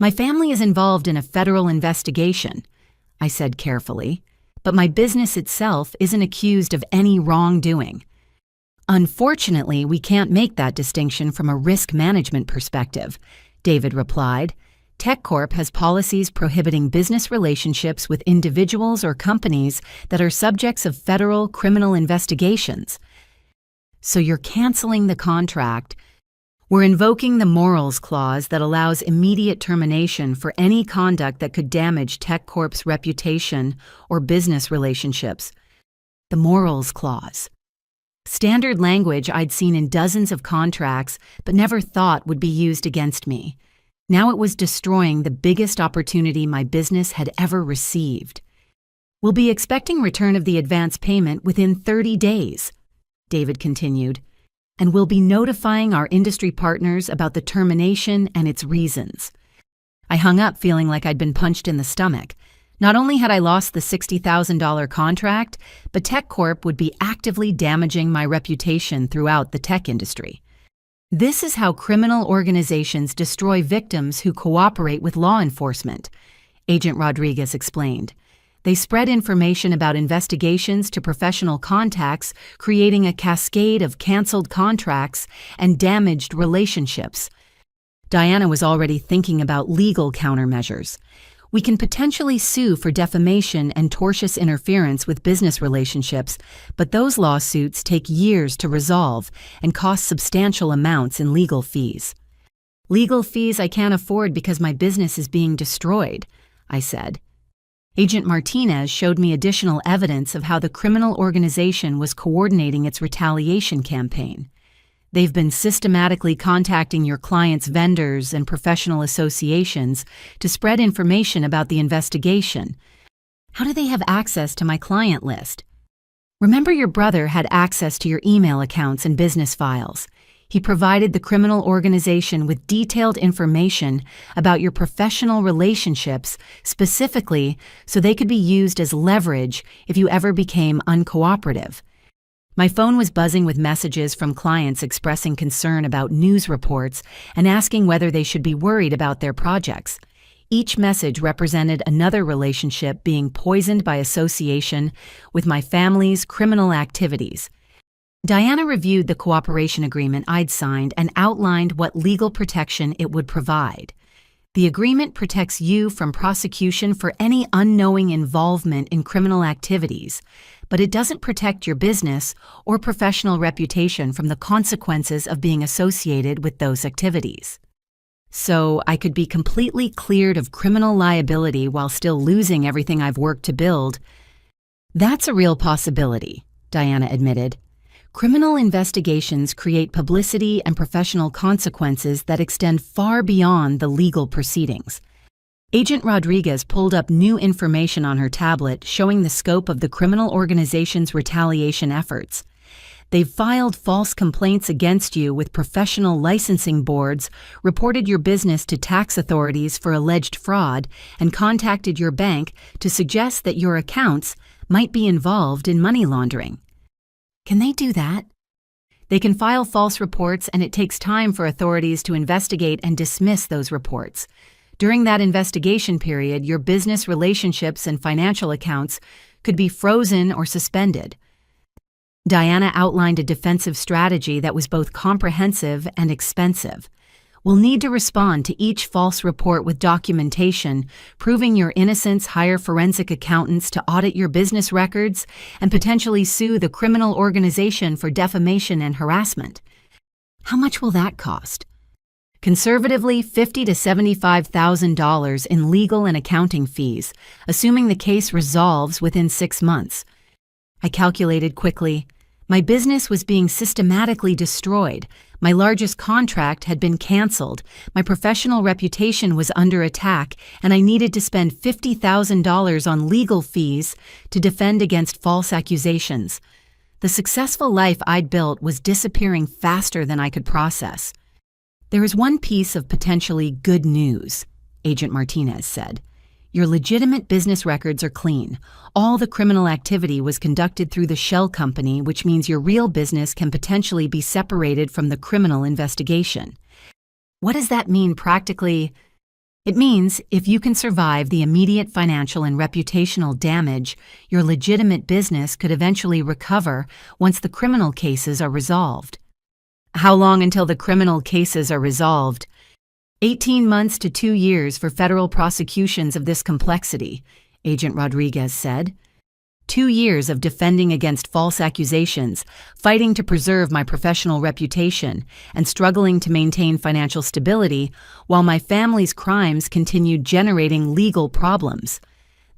My family is involved in a federal investigation, I said carefully, but my business itself isn't accused of any wrongdoing. Unfortunately, we can't make that distinction from a risk management perspective, David replied. TechCorp has policies prohibiting business relationships with individuals or companies that are subjects of federal criminal investigations. So you're canceling the contract. We're invoking the morals clause that allows immediate termination for any conduct that could damage TechCorp's reputation or business relationships. The morals clause. Standard language I'd seen in dozens of contracts but never thought would be used against me. Now it was destroying the biggest opportunity my business had ever received. We'll be expecting return of the advance payment within 30 days, David continued, and we'll be notifying our industry partners about the termination and its reasons. I hung up feeling like I'd been punched in the stomach. Not only had I lost the $60,000 contract, but TechCorp would be actively damaging my reputation throughout the tech industry. This is how criminal organizations destroy victims who cooperate with law enforcement, Agent Rodriguez explained. They spread information about investigations to professional contacts, creating a cascade of canceled contracts and damaged relationships. Diana was already thinking about legal countermeasures. We can potentially sue for defamation and tortious interference with business relationships, but those lawsuits take years to resolve and cost substantial amounts in legal fees. Legal fees I can't afford because my business is being destroyed, I said. Agent Martinez showed me additional evidence of how the criminal organization was coordinating its retaliation campaign. They've been systematically contacting your clients' vendors and professional associations to spread information about the investigation. How do they have access to my client list? Remember, your brother had access to your email accounts and business files. He provided the criminal organization with detailed information about your professional relationships, specifically so they could be used as leverage if you ever became uncooperative. My phone was buzzing with messages from clients expressing concern about news reports and asking whether they should be worried about their projects. Each message represented another relationship being poisoned by association with my family's criminal activities. Diana reviewed the cooperation agreement I'd signed and outlined what legal protection it would provide. The agreement protects you from prosecution for any unknowing involvement in criminal activities, but it doesn't protect your business or professional reputation from the consequences of being associated with those activities. So I could be completely cleared of criminal liability while still losing everything I've worked to build. That's a real possibility, Diana admitted. Criminal investigations create publicity and professional consequences that extend far beyond the legal proceedings. Agent Rodriguez pulled up new information on her tablet showing the scope of the criminal organization's retaliation efforts. They've filed false complaints against you with professional licensing boards, reported your business to tax authorities for alleged fraud, and contacted your bank to suggest that your accounts might be involved in money laundering. Can they do that? They can file false reports, and it takes time for authorities to investigate and dismiss those reports. During that investigation period, your business relationships and financial accounts could be frozen or suspended. Diana outlined a defensive strategy that was both comprehensive and expensive. We'll need to respond to each false report with documentation, proving your innocence, hire forensic accountants to audit your business records, and potentially sue the criminal organization for defamation and harassment. How much will that cost? Conservatively, $50,000 to $75,000 in legal and accounting fees, assuming the case resolves within 6 months. I calculated quickly. My business was being systematically destroyed. My largest contract had been canceled. My professional reputation was under attack, and I needed to spend $50,000 on legal fees to defend against false accusations. The successful life I'd built was disappearing faster than I could process. There is one piece of potentially good news, Agent Martinez said. Your legitimate business records are clean. All the criminal activity was conducted through the shell company, which means your real business can potentially be separated from the criminal investigation. What does that mean practically? It means if you can survive the immediate financial and reputational damage, your legitimate business could eventually recover once the criminal cases are resolved. How long until the criminal cases are resolved? 18 months to 2 years for federal prosecutions of this complexity, Agent Rodriguez said. 2 years of defending against false accusations, fighting to preserve my professional reputation, and struggling to maintain financial stability while my family's crimes continued generating legal problems.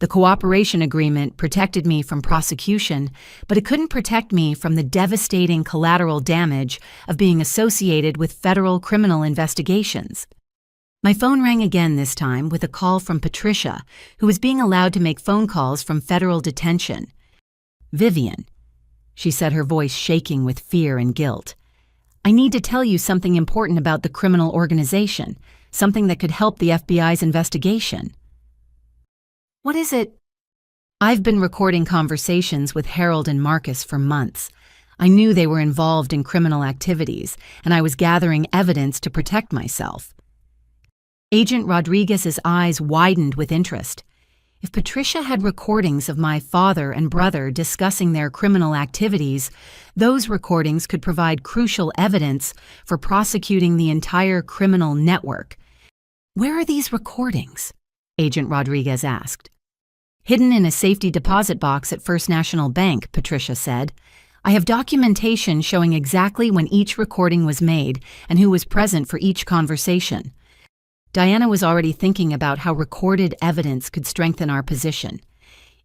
The cooperation agreement protected me from prosecution, but it couldn't protect me from the devastating collateral damage of being associated with federal criminal investigations. My phone rang again this time with a call from Patricia, who was being allowed to make phone calls from federal detention. Vivian, she said, her voice shaking with fear and guilt. I need to tell you something important about the criminal organization, something that could help the FBI's investigation. What is it? I've been recording conversations with Harold and Marcus for months. I knew they were involved in criminal activities, and I was gathering evidence to protect myself. Agent Rodriguez's eyes widened with interest. If Patricia had recordings of my father and brother discussing their criminal activities, those recordings could provide crucial evidence for prosecuting the entire criminal network. Where are these recordings? Agent Rodriguez asked. Hidden in a safety deposit box at First National Bank, Patricia said. I have documentation showing exactly when each recording was made and who was present for each conversation. Diana was already thinking about how recorded evidence could strengthen our position.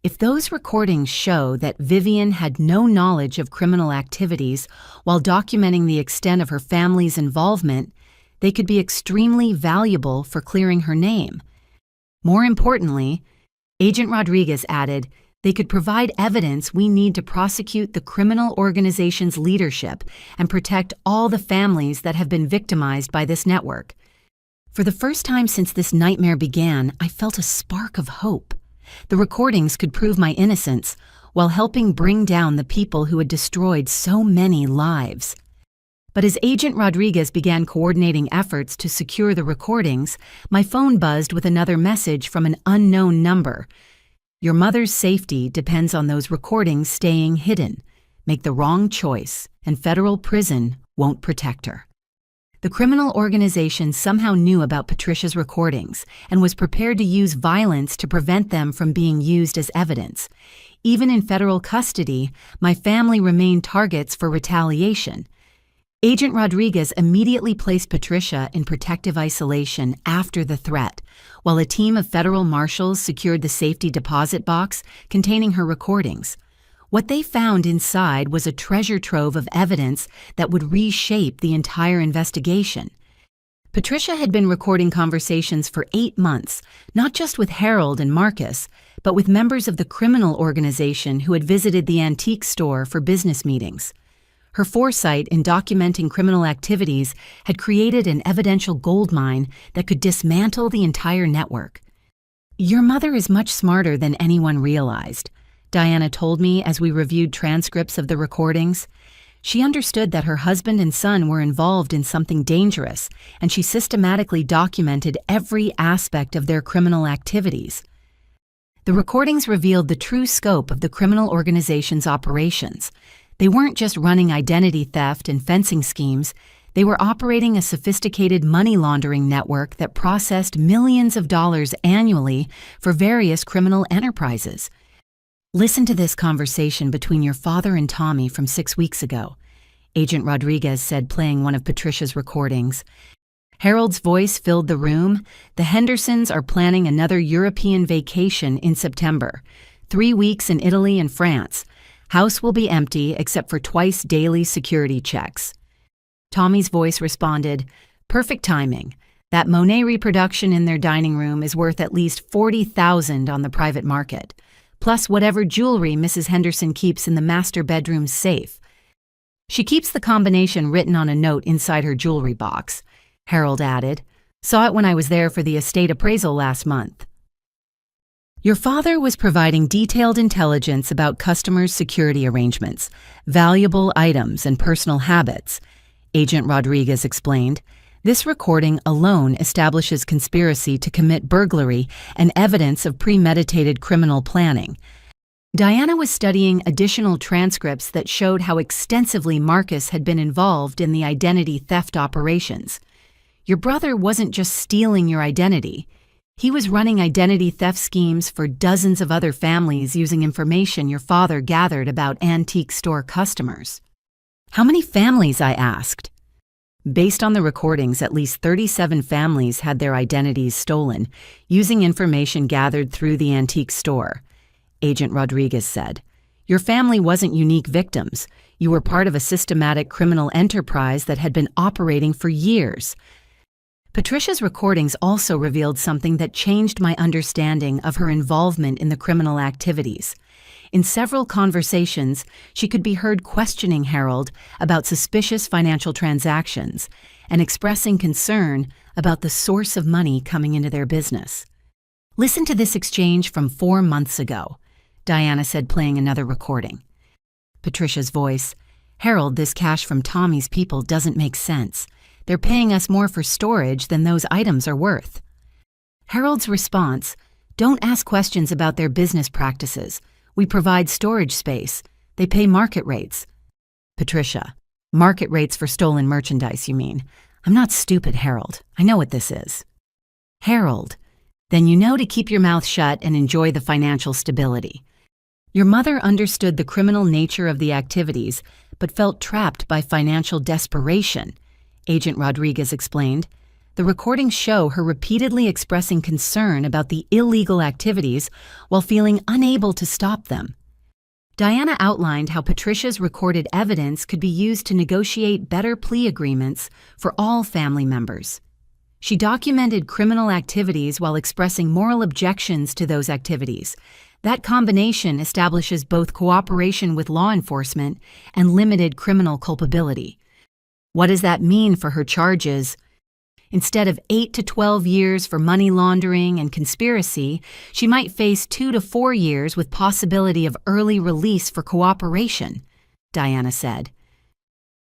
If those recordings show that Vivian had no knowledge of criminal activities while documenting the extent of her family's involvement, they could be extremely valuable for clearing her name. More importantly, Agent Rodriguez added, they could provide evidence we need to prosecute the criminal organization's leadership and protect all the families that have been victimized by this network. For the first time since this nightmare began, I felt a spark of hope. The recordings could prove my innocence while helping bring down the people who had destroyed so many lives. But as Agent Rodriguez began coordinating efforts to secure the recordings, my phone buzzed with another message from an unknown number. Your mother's safety depends on those recordings staying hidden. Make the wrong choice, and federal prison won't protect her. The criminal organization somehow knew about Patricia's recordings and was prepared to use violence to prevent them from being used as evidence. Even in federal custody, my family remained targets for retaliation. Agent Rodriguez immediately placed Patricia in protective isolation after the threat, while a team of federal marshals secured the safety deposit box containing her recordings. What they found inside was a treasure trove of evidence that would reshape the entire investigation. Patricia had been recording conversations for 8 months, not just with Harold and Marcus, but with members of the criminal organization who had visited the antique store for business meetings. Her foresight in documenting criminal activities had created an evidential goldmine that could dismantle the entire network. Your mother is much smarter than anyone realized, Diana told me as we reviewed transcripts of the recordings. She understood that her husband and son were involved in something dangerous, and she systematically documented every aspect of their criminal activities. The recordings revealed the true scope of the criminal organization's operations. They weren't just running identity theft and fencing schemes. They were operating a sophisticated money laundering network that processed millions of dollars annually for various criminal enterprises. Listen to this conversation between your father and Tommy from 6 weeks ago, Agent Rodriguez said, playing one of Patricia's recordings. Harold's voice filled the room. The Hendersons are planning another European vacation in September. 3 weeks in Italy and France. House will be empty except for twice daily security checks. Tommy's voice responded, perfect timing. That Monet reproduction in their dining room is worth at least $40,000 on the private market, plus whatever jewelry Mrs. Henderson keeps in the master bedroom safe. She keeps the combination written on a note inside her jewelry box, Harold added. Saw it when I was there for the estate appraisal last month. Your father was providing detailed intelligence about customers' security arrangements, valuable items, and personal habits, Agent Rodriguez explained. This recording alone establishes conspiracy to commit burglary and evidence of premeditated criminal planning. Diana was studying additional transcripts that showed how extensively Marcus had been involved in the identity theft operations. Your brother wasn't just stealing your identity. He was running identity theft schemes for dozens of other families using information your father gathered about antique store customers. How many families? I asked. Based on the recordings, at least 37 families had their identities stolen, using information gathered through the antique store, Agent Rodriguez said. Your family wasn't unique victims. You were part of a systematic criminal enterprise that had been operating for years. Patricia's recordings also revealed something that changed my understanding of her involvement in the criminal activities. In several conversations, she could be heard questioning Harold about suspicious financial transactions and expressing concern about the source of money coming into their business. Listen to this exchange from 4 months ago, Diana said, playing another recording. Patricia's voice, Harold, this cash from Tommy's people doesn't make sense. They're paying us more for storage than those items are worth. Harold's response, Don't ask questions about their business practices. We provide storage space. They pay market rates. Patricia, market rates for stolen merchandise, you mean? I'm not stupid, Harold. I know what this is. Harold, then you know to keep your mouth shut and enjoy the financial stability. Your mother understood the criminal nature of the activities, but felt trapped by financial desperation, Agent Rodriguez explained. The recordings show her repeatedly expressing concern about the illegal activities while feeling unable to stop them. Diana outlined how Patricia's recorded evidence could be used to negotiate better plea agreements for all family members. She documented criminal activities while expressing moral objections to those activities. That combination establishes both cooperation with law enforcement and limited criminal culpability. What does that mean for her charges? Instead of 8 to 12 years for money laundering and conspiracy, she might face 2 to 4 years with possibility of early release for cooperation, Diana said.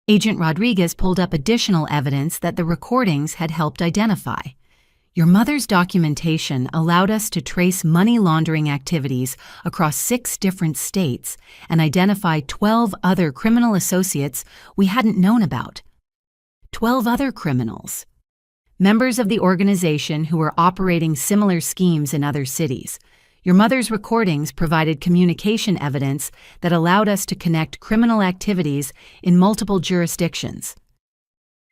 Agent Rodriguez pulled up additional evidence that the recordings had helped identify. Your mother's documentation allowed us to trace money laundering activities across 6 different states and identify 12 other criminal associates we hadn't known about. 12 other criminals. Members of the organization who were operating similar schemes in other cities. Your mother's recordings provided communication evidence that allowed us to connect criminal activities in multiple jurisdictions.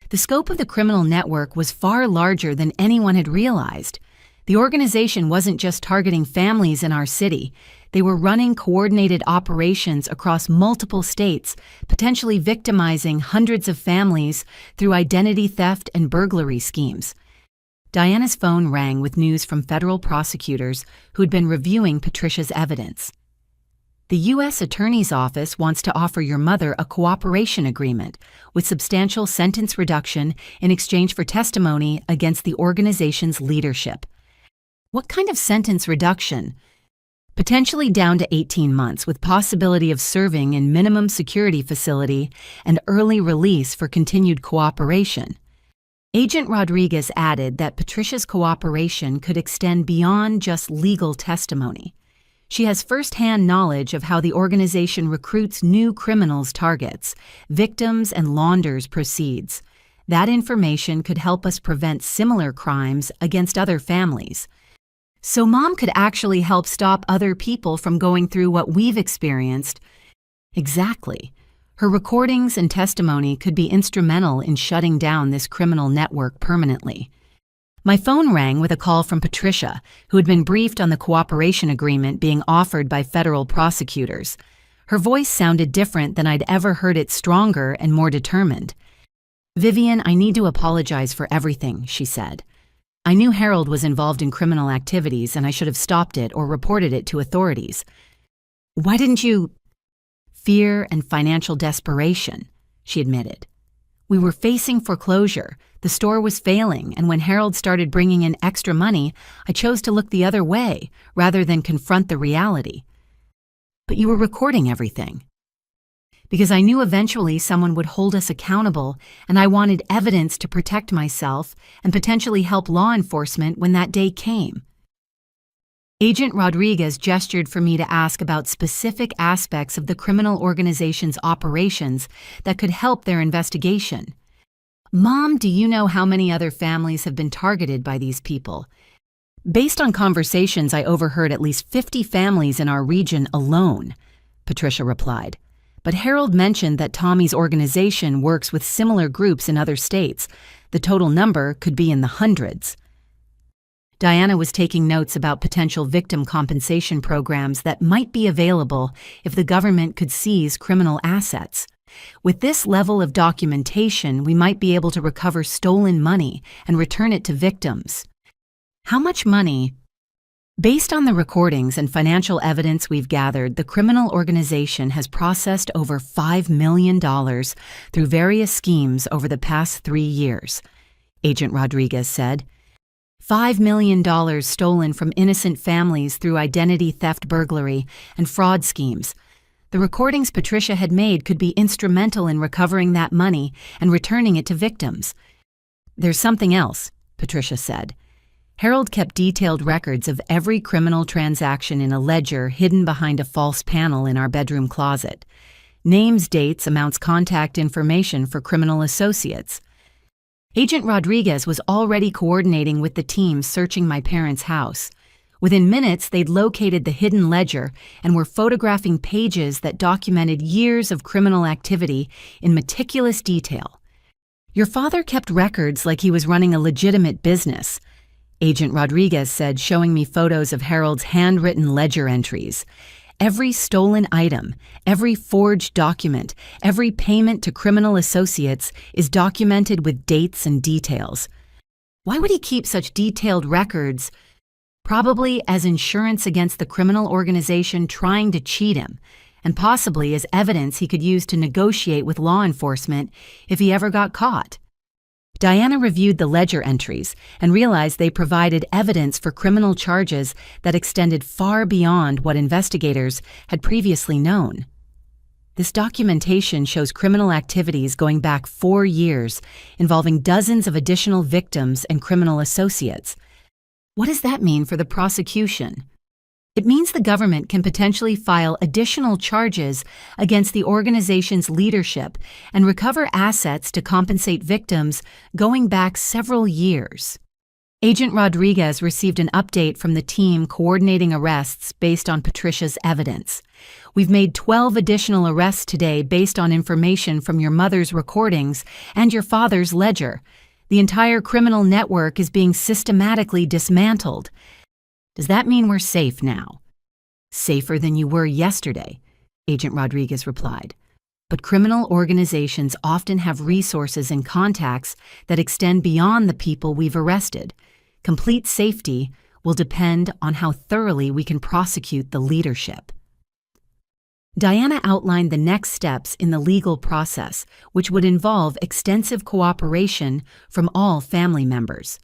The scope of the criminal network was far larger than anyone had realized. The organization wasn't just targeting families in our city. They were running coordinated operations across multiple states, potentially victimizing hundreds of families through identity theft and burglary schemes. Diana's phone rang with news from federal prosecutors who'd been reviewing Patricia's evidence. The U.S. Attorney's Office wants to offer your mother a cooperation agreement with substantial sentence reduction in exchange for testimony against the organization's leadership. What kind of sentence reduction? Potentially down to 18 months with possibility of serving in minimum security facility and early release for continued cooperation. Agent Rodriguez added that Patricia's cooperation could extend beyond just legal testimony. She has first-hand knowledge of how the organization recruits new criminals' targets, victims, and launders proceeds. That information could help us prevent similar crimes against other families. So Mom could actually help stop other people from going through what we've experienced. Exactly. Her recordings and testimony could be instrumental in shutting down this criminal network permanently. My phone rang with a call from Patricia, who had been briefed on the cooperation agreement being offered by federal prosecutors. Her voice sounded different than I'd ever heard it, stronger and more determined. "Vivian, I need to apologize for everything," she said. "I knew Harold was involved in criminal activities and I should have stopped it or reported it to authorities." "Why didn't you?" "Fear and financial desperation," she admitted. "We were facing foreclosure, the store was failing, and when Harold started bringing in extra money, I chose to look the other way rather than confront the reality." "But you were recording everything." "Because I knew eventually someone would hold us accountable, and I wanted evidence to protect myself and potentially help law enforcement when that day came." Agent Rodriguez gestured for me to ask about specific aspects of the criminal organization's operations that could help their investigation. "Mom, do you know how many other families have been targeted by these people?" "Based on conversations, I overheard at least 50 families in our region alone," Patricia replied. "But Harold mentioned that Tommy's organization works with similar groups in other states. The total number could be in the hundreds." Diana was taking notes about potential victim compensation programs that might be available if the government could seize criminal assets. With this level of documentation, we might be able to recover stolen money and return it to victims. "How much money?" "Based on the recordings and financial evidence we've gathered, the criminal organization has processed over $5 million through various schemes over the past 3 years, Agent Rodriguez said. $5 million stolen from innocent families through identity theft, burglary, and fraud schemes. The recordings Patricia had made could be instrumental in recovering that money and returning it to victims. "There's something else," Patricia said. Harold kept detailed records of every criminal transaction in a ledger hidden behind a false panel in our bedroom closet. Names, dates, amounts, contact information for criminal associates. Agent Rodriguez was already coordinating with the team searching my parents' house. Within minutes, they'd located the hidden ledger and were photographing pages that documented years of criminal activity in meticulous detail. "Your father kept records like he was running a legitimate business," Agent Rodriguez said, showing me photos of Harold's handwritten ledger entries. Every stolen item, every forged document, every payment to criminal associates is documented with dates and details. Why would he keep such detailed records? Probably as insurance against the criminal organization trying to cheat him, and possibly as evidence he could use to negotiate with law enforcement if he ever got caught. Diana reviewed the ledger entries and realized they provided evidence for criminal charges that extended far beyond what investigators had previously known. This documentation shows criminal activities going back 4 years, involving dozens of additional victims and criminal associates. What does that mean for the prosecution? It means the government can potentially file additional charges against the organization's leadership and recover assets to compensate victims going back several years. Agent Rodriguez received an update from the team coordinating arrests based on Patricia's evidence. "We've made 12 additional arrests today based on information from your mother's recordings and your father's ledger. The entire criminal network is being systematically dismantled." "Does that mean we're safe now?" "Safer than you were yesterday," Agent Rodriguez replied. "But criminal organizations often have resources and contacts that extend beyond the people we've arrested. Complete safety will depend on how thoroughly we can prosecute the leadership." Diana outlined the next steps in the legal process, which would involve extensive cooperation from all family members.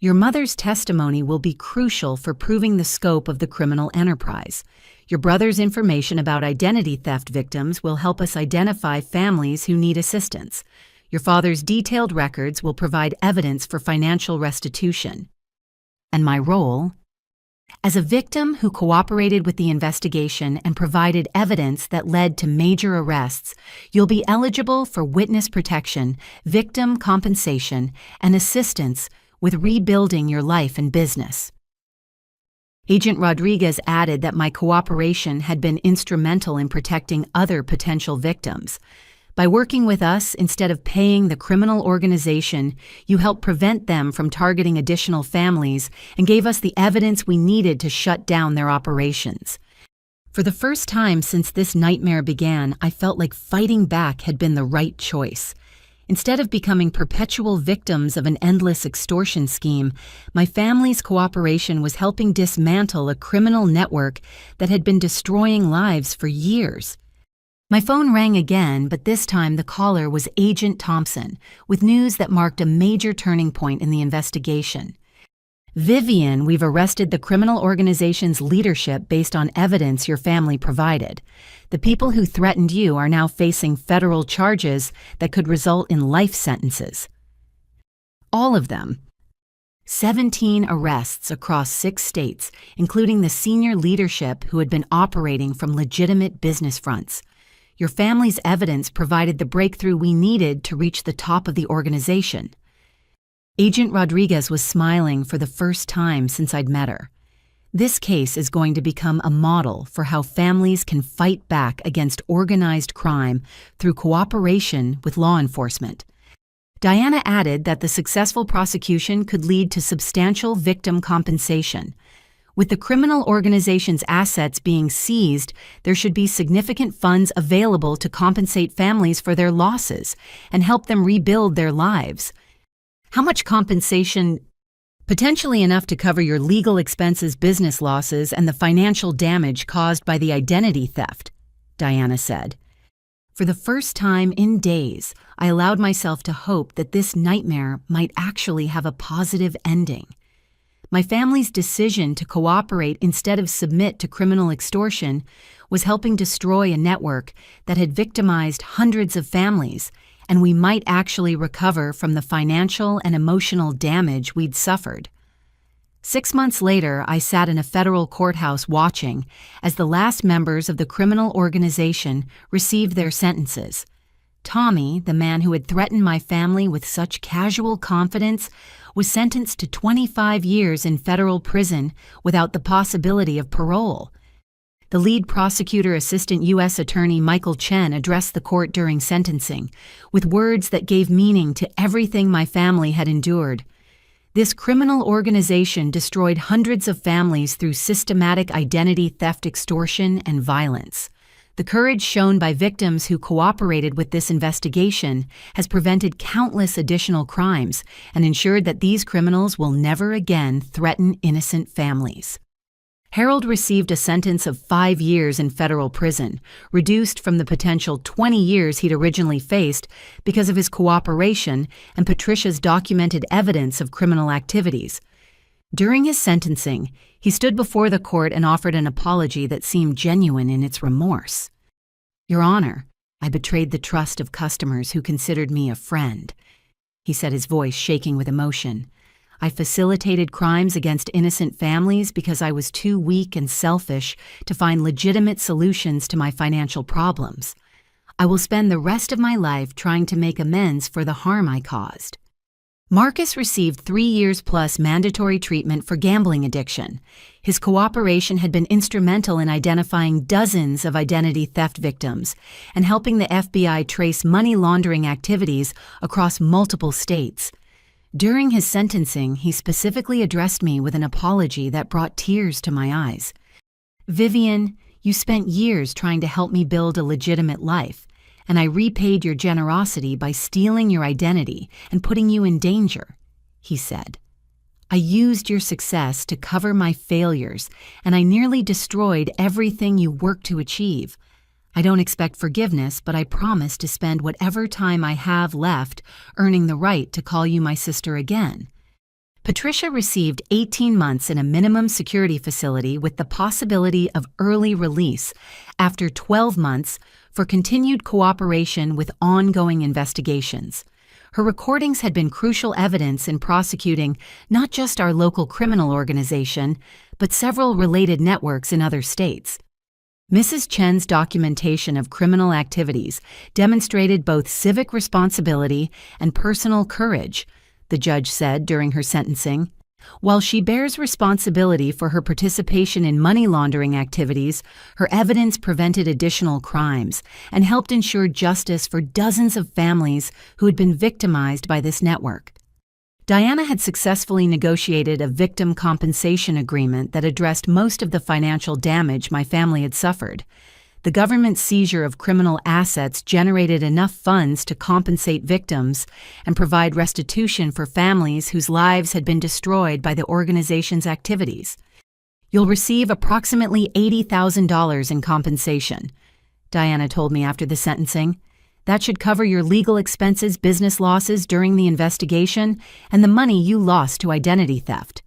"Your mother's testimony will be crucial for proving the scope of the criminal enterprise. Your brother's information about identity theft victims will help us identify families who need assistance. Your father's detailed records will provide evidence for financial restitution." And my role? As a victim who cooperated with the investigation and provided evidence that led to major arrests, you'll be eligible for witness protection, victim compensation, and assistance with rebuilding your life and business. Agent Rodriguez added that my cooperation had been instrumental in protecting other potential victims. "By working with us instead of paying the criminal organization, you helped prevent them from targeting additional families and gave us the evidence we needed to shut down their operations." For the first time since this nightmare began, I felt like fighting back had been the right choice. Instead of becoming perpetual victims of an endless extortion scheme, my family's cooperation was helping dismantle a criminal network that had been destroying lives for years. My phone rang again, but this time the caller was Agent Thompson, with news that marked a major turning point in the investigation. "Vivian, we've arrested the criminal organization's leadership based on evidence your family provided. The people who threatened you are now facing federal charges that could result in life sentences." All of them. 17 arrests across 6 states, including the senior leadership who had been operating from legitimate business fronts. Your family's evidence provided the breakthrough we needed to reach the top of the organization. Agent Rodriguez was smiling for the first time since I'd met her. This case is going to become a model for how families can fight back against organized crime through cooperation with law enforcement. Diana added that the successful prosecution could lead to substantial victim compensation. With the criminal organization's assets being seized, there should be significant funds available to compensate families for their losses and help them rebuild their lives. "How much compensation?" "Potentially enough to cover your legal expenses, business losses, and the financial damage caused by the identity theft," Diana said. For the first time in days, I allowed myself to hope that this nightmare might actually have a positive ending. My family's decision to cooperate instead of submit to criminal extortion was helping destroy a network that had victimized hundreds of families, and we might actually recover from the financial and emotional damage we'd suffered. 6 months later, I sat in a federal courthouse watching as the last members of the criminal organization received their sentences. Tommy, the man who had threatened my family with such casual confidence, was sentenced to 25 years in federal prison without the possibility of parole. The lead prosecutor, Assistant U.S. Attorney Michael Chen, addressed the court during sentencing with words that gave meaning to everything my family had endured. This criminal organization destroyed hundreds of families through systematic identity theft, extortion, and violence. The courage shown by victims who cooperated with this investigation has prevented countless additional crimes and ensured that these criminals will never again threaten innocent families. Harold received a sentence of 5 years in federal prison, reduced from the potential 20 years he'd originally faced because of his cooperation and Patricia's documented evidence of criminal activities. During his sentencing, he stood before the court and offered an apology that seemed genuine in its remorse. "Your Honor, I betrayed the trust of customers who considered me a friend," he said, his voice shaking with emotion. "I facilitated crimes against innocent families because I was too weak and selfish to find legitimate solutions to my financial problems. I will spend the rest of my life trying to make amends for the harm I caused." Marcus received 3 years plus mandatory treatment for gambling addiction. His cooperation had been instrumental in identifying dozens of identity theft victims and helping the FBI trace money laundering activities across multiple states. During his sentencing, he specifically addressed me with an apology that brought tears to my eyes. "Vivian, you spent years trying to help me build a legitimate life, and I repaid your generosity by stealing your identity and putting you in danger," he said. "I used your success to cover my failures, and I nearly destroyed everything you worked to achieve. I don't expect forgiveness, but I promise to spend whatever time I have left earning the right to call you my sister again." Patricia received 18 months in a minimum security facility with the possibility of early release after 12 months for continued cooperation with ongoing investigations. Her recordings had been crucial evidence in prosecuting not just our local criminal organization, but several related networks in other states. Mrs. Chen's documentation of criminal activities demonstrated both civic responsibility and personal courage, the judge said during her sentencing. While she bears responsibility for her participation in money laundering activities, her evidence prevented additional crimes and helped ensure justice for dozens of families who had been victimized by this network. Diana had successfully negotiated a victim compensation agreement that addressed most of the financial damage my family had suffered. The government's seizure of criminal assets generated enough funds to compensate victims and provide restitution for families whose lives had been destroyed by the organization's activities. "You'll receive approximately $80,000 in compensation," Diana told me after the sentencing. "That should cover your legal expenses, business losses during the investigation, and the money you lost to identity theft."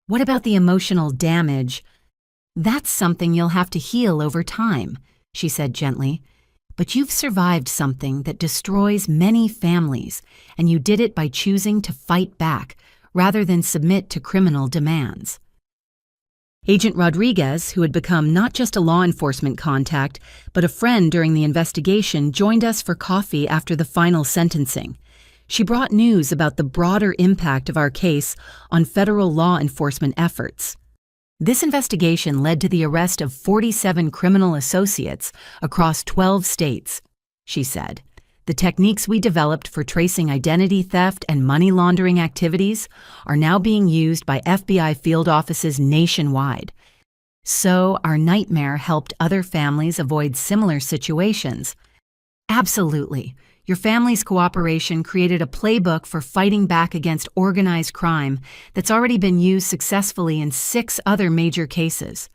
"What about the emotional damage?" "That's something you'll have to heal over time," she said gently. "But you've survived something that destroys many families, and you did it by choosing to fight back rather than submit to criminal demands." Agent Rodriguez, who had become not just a law enforcement contact, but a friend during the investigation, joined us for coffee after the final sentencing. She brought news about the broader impact of our case on federal law enforcement efforts. This investigation led to the arrest of 47 criminal associates across 12 states, she said. "The techniques we developed for tracing identity theft and money laundering activities are now being used by FBI field offices nationwide. So our nightmare helped other families avoid similar situations." "Absolutely. Your family's cooperation created a playbook for fighting back against organized crime that's already been used successfully in 6 other major cases."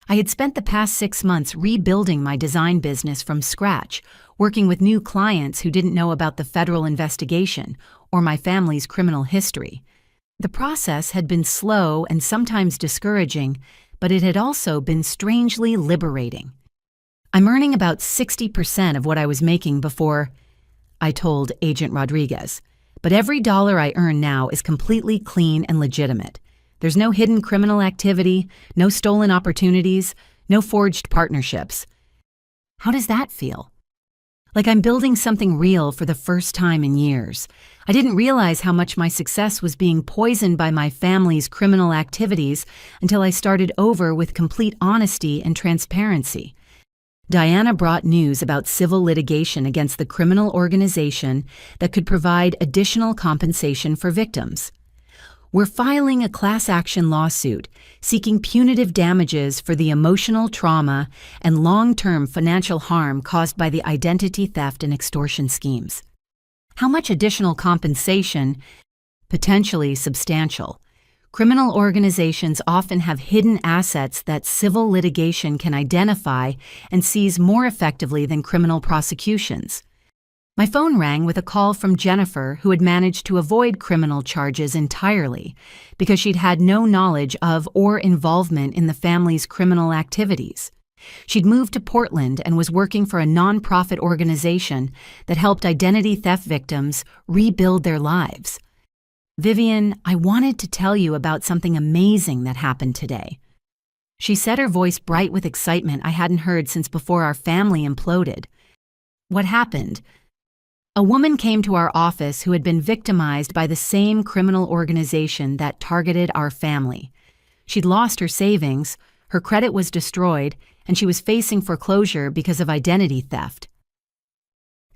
I had spent the past 6 months rebuilding my design business from scratch, working with new clients who didn't know about the federal investigation or my family's criminal history. The process had been slow and sometimes discouraging, but it had also been strangely liberating. "I'm earning about 60% of what I was making before," I told Agent Rodriguez. "But every dollar I earn now is completely clean and legitimate. There's no hidden criminal activity, no stolen opportunities, no forged partnerships. How does that feel? Like I'm building something real for the first time in years. I didn't realize how much my success was being poisoned by my family's criminal activities until I started over with complete honesty and transparency. Diana brought news about civil litigation against the criminal organization that could provide additional compensation for victims. We're filing a class action lawsuit seeking punitive damages for the emotional trauma and long-term financial harm caused by the identity theft and extortion schemes. How much additional compensation? Potentially substantial. Criminal organizations often have hidden assets that civil litigation can identify and seize more effectively than criminal prosecutions. My phone rang with a call from Jennifer, who had managed to avoid criminal charges entirely because she'd had no knowledge of or involvement in the family's criminal activities. She'd moved to Portland and was working for a nonprofit organization that helped identity theft victims rebuild their lives. "Vivian, I wanted to tell you about something amazing that happened today." She said, her voice bright with excitement I hadn't heard since before our family imploded. "What happened?" "A woman came to our office who had been victimized by the same criminal organization that targeted our family. She'd lost her savings, her credit was destroyed, and she was facing foreclosure because of identity theft."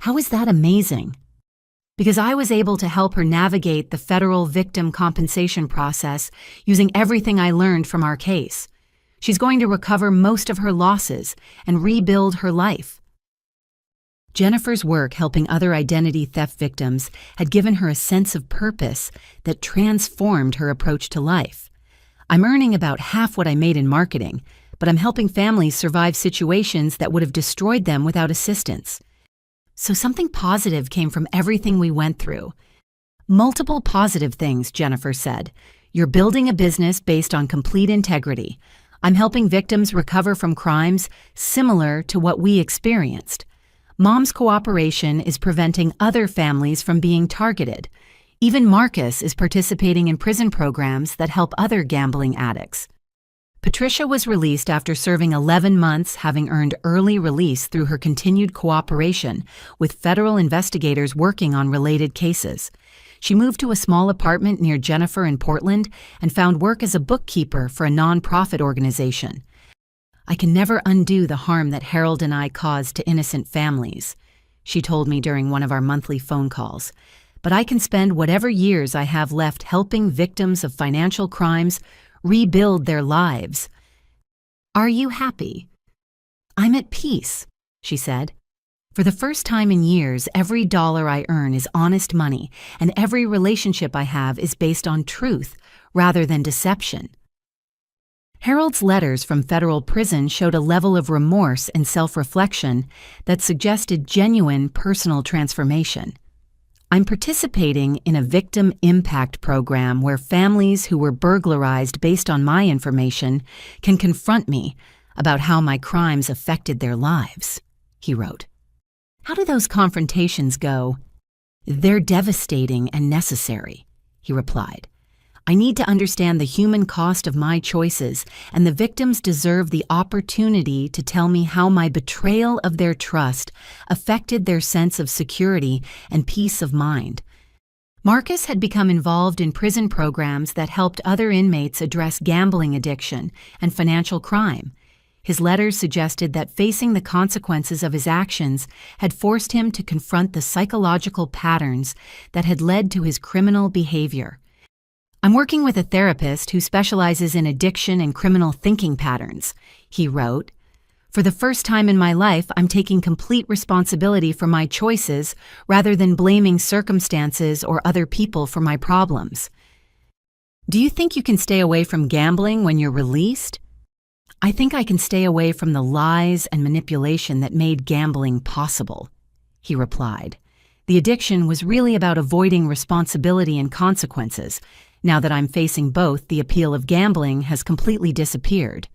"How is that amazing?" "Because I was able to help her navigate the federal victim compensation process using everything I learned from our case. She's going to recover most of her losses and rebuild her life." Jennifer's work helping other identity theft victims had given her a sense of purpose that transformed her approach to life. "I'm earning about half what I made in marketing, but I'm helping families survive situations that would have destroyed them without assistance." So something positive came from everything we went through. "Multiple positive things," Jennifer said. "You're building a business based on complete integrity. I'm helping victims recover from crimes similar to what we experienced. Mom's cooperation is preventing other families from being targeted. Even Marcus is participating in prison programs that help other gambling addicts." Patricia was released after serving 11 months, having earned early release through her continued cooperation with federal investigators working on related cases. She moved to a small apartment near Jennifer in Portland and found work as a bookkeeper for a nonprofit organization. "I can never undo the harm that Harold and I caused to innocent families," she told me during one of our monthly phone calls. "But I can spend whatever years I have left helping victims of financial crimes rebuild their lives." "Are you happy?" "I'm at peace," she said. "For the first time in years, every dollar I earn is honest money, and every relationship I have is based on truth rather than deception." Harold's letters from federal prison showed a level of remorse and self-reflection that suggested genuine personal transformation. "I'm participating in a victim impact program where families who were burglarized based on my information can confront me about how my crimes affected their lives," he wrote. "How do those confrontations go?" "They're devastating and necessary," he replied. "I need to understand the human cost of my choices, and the victims deserve the opportunity to tell me how my betrayal of their trust affected their sense of security and peace of mind." Marcus had become involved in prison programs that helped other inmates address gambling addiction and financial crime. His letters suggested that facing the consequences of his actions had forced him to confront the psychological patterns that had led to his criminal behavior. "I'm working with a therapist who specializes in addiction and criminal thinking patterns," he wrote. "For the first time in my life, I'm taking complete responsibility for my choices rather than blaming circumstances or other people for my problems." "Do you think you can stay away from gambling when you're released?" "I think I can stay away from the lies and manipulation that made gambling possible," he replied. "The addiction was really about avoiding responsibility and consequences. Now that I'm facing both, the appeal of gambling has completely disappeared."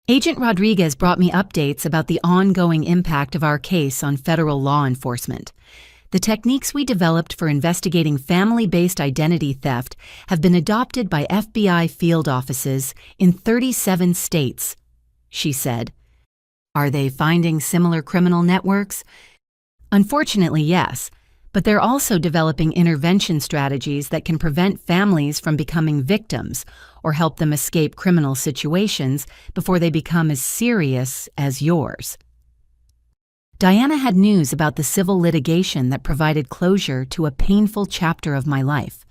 Agent Rodriguez brought me updates about the ongoing impact of our case on federal law enforcement. The techniques we developed for investigating family-based identity theft have been adopted by FBI field offices in 37 states, she said. Are they finding similar criminal networks? Unfortunately, yes, but they're also developing intervention strategies that can prevent families from becoming victims or help them escape criminal situations before they become as serious as yours. Diana had news about the civil litigation that provided closure to a painful chapter of my life.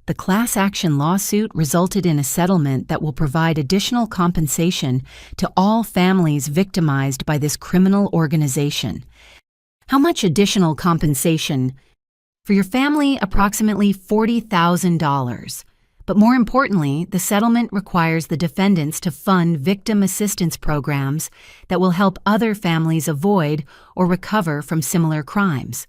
The class action lawsuit resulted in a settlement that will provide additional compensation to all families victimized by this criminal organization. How much additional compensation? For your family, approximately $40,000. But more importantly, the settlement requires the defendants to fund victim assistance programs that will help other families avoid or recover from similar crimes.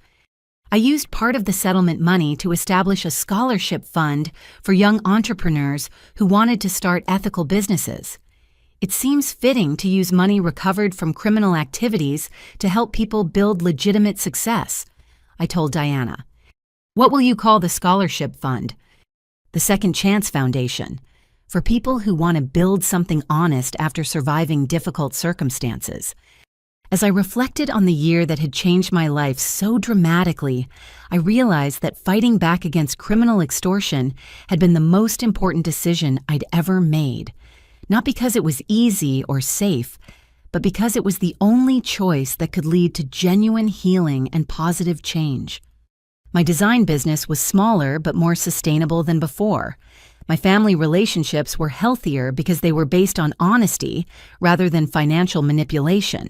I used part of the settlement money to establish a scholarship fund for young entrepreneurs who wanted to start ethical businesses. It seems fitting to use money recovered from criminal activities to help people build legitimate success, I told Diana. What will you call the scholarship fund? The Second Chance Foundation, for people who want to build something honest after surviving difficult circumstances. As I reflected on the year that had changed my life so dramatically, I realized that fighting back against criminal extortion had been the most important decision I'd ever made. Not because it was easy or safe, but because it was the only choice that could lead to genuine healing and positive change. My design business was smaller but more sustainable than before. My family relationships were healthier because they were based on honesty rather than financial manipulation.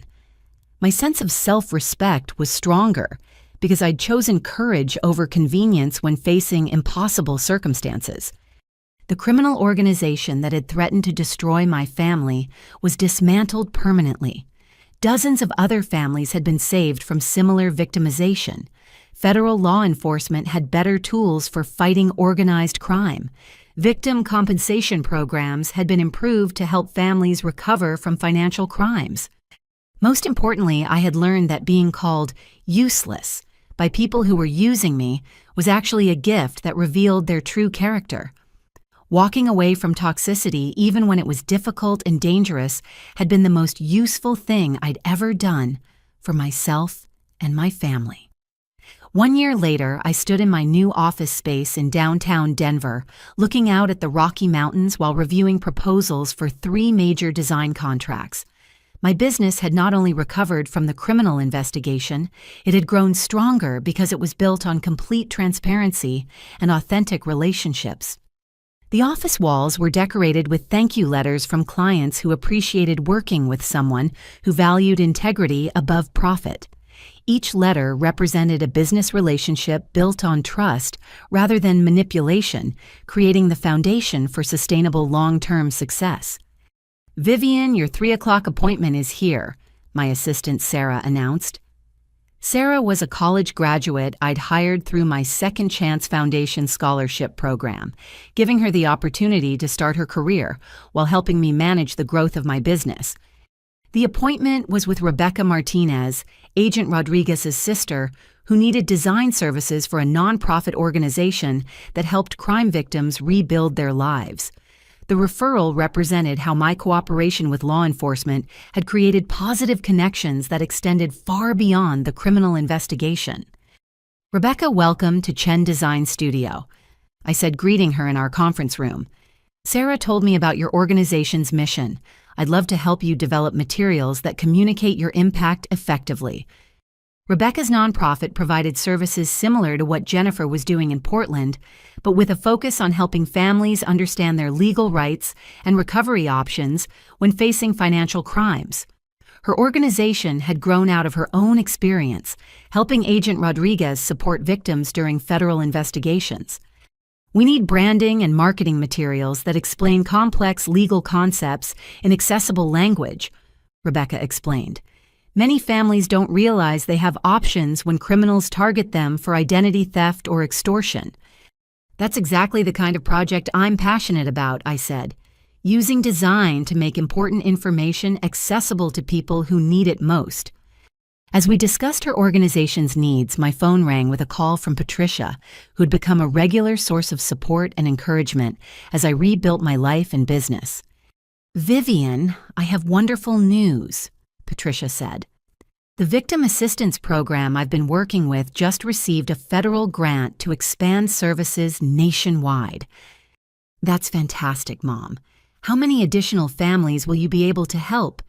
My sense of self-respect was stronger because I'd chosen courage over convenience when facing impossible circumstances. The criminal organization that had threatened to destroy my family was dismantled permanently. Dozens of other families had been saved from similar victimization. Federal law enforcement had better tools for fighting organized crime. Victim compensation programs had been improved to help families recover from financial crimes. Most importantly, I had learned that being called useless by people who were using me was actually a gift that revealed their true character. Walking away from toxicity, even when it was difficult and dangerous, had been the most useful thing I'd ever done for myself and my family. 1 year later, I stood in my new office space in downtown Denver, looking out at the Rocky Mountains while reviewing proposals for 3 major design contracts. My business had not only recovered from the criminal investigation, it had grown stronger because it was built on complete transparency and authentic relationships. The office walls were decorated with thank you letters from clients who appreciated working with someone who valued integrity above profit. Each letter represented a business relationship built on trust rather than manipulation, creating the foundation for sustainable long-term success. "Vivian, your 3 o'clock appointment is here," my assistant Sarah announced. Sarah was a college graduate I'd hired through my Second Chance Foundation scholarship program, giving her the opportunity to start her career while helping me manage the growth of my business. The appointment was with Rebecca Martinez, Agent Rodriguez's sister, who needed design services for a nonprofit organization that helped crime victims rebuild their lives. The referral represented how my cooperation with law enforcement had created positive connections that extended far beyond the criminal investigation. "Rebecca, welcome to Chen Design Studio," I said, greeting her in our conference room. "Sarah told me about your organization's mission. I'd love to help you develop materials that communicate your impact effectively." Rebecca's nonprofit provided services similar to what Jennifer was doing in Portland, but with a focus on helping families understand their legal rights and recovery options when facing financial crimes. Her organization had grown out of her own experience, helping Agent Rodriguez support victims during federal investigations. "We need branding and marketing materials that explain complex legal concepts in accessible language," Rebecca explained. "Many families don't realize they have options when criminals target them for identity theft or extortion." "That's exactly the kind of project I'm passionate about," I said. "Using design to make important information accessible to people who need it most." As we discussed her organization's needs, my phone rang with a call from Patricia, who'd become a regular source of support and encouragement as I rebuilt my life and business. "Vivian, I have wonderful news," Patricia said. "The victim assistance program I've been working with just received a federal grant to expand services nationwide." "That's fantastic, Mom. How many additional families will you be able to help?"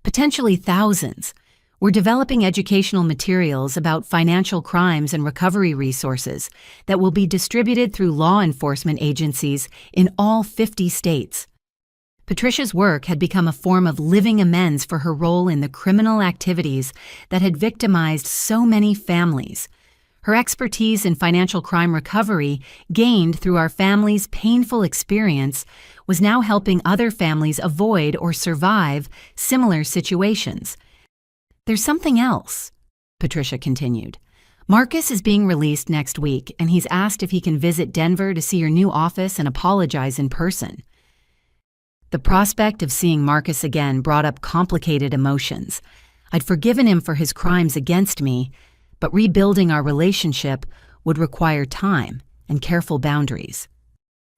"Potentially thousands. We're developing educational materials about financial crimes and recovery resources that will be distributed through law enforcement agencies in all 50 states. Patricia's work had become a form of living amends for her role in the criminal activities that had victimized so many families. Her expertise in financial crime recovery, gained through our family's painful experience, was now helping other families avoid or survive similar situations. "There's something else," Patricia continued. "Marcus is being released next week, and he's asked if he can visit Denver to see your new office and apologize in person." The prospect of seeing Marcus again brought up complicated emotions. I'd forgiven him for his crimes against me, but rebuilding our relationship would require time and careful boundaries.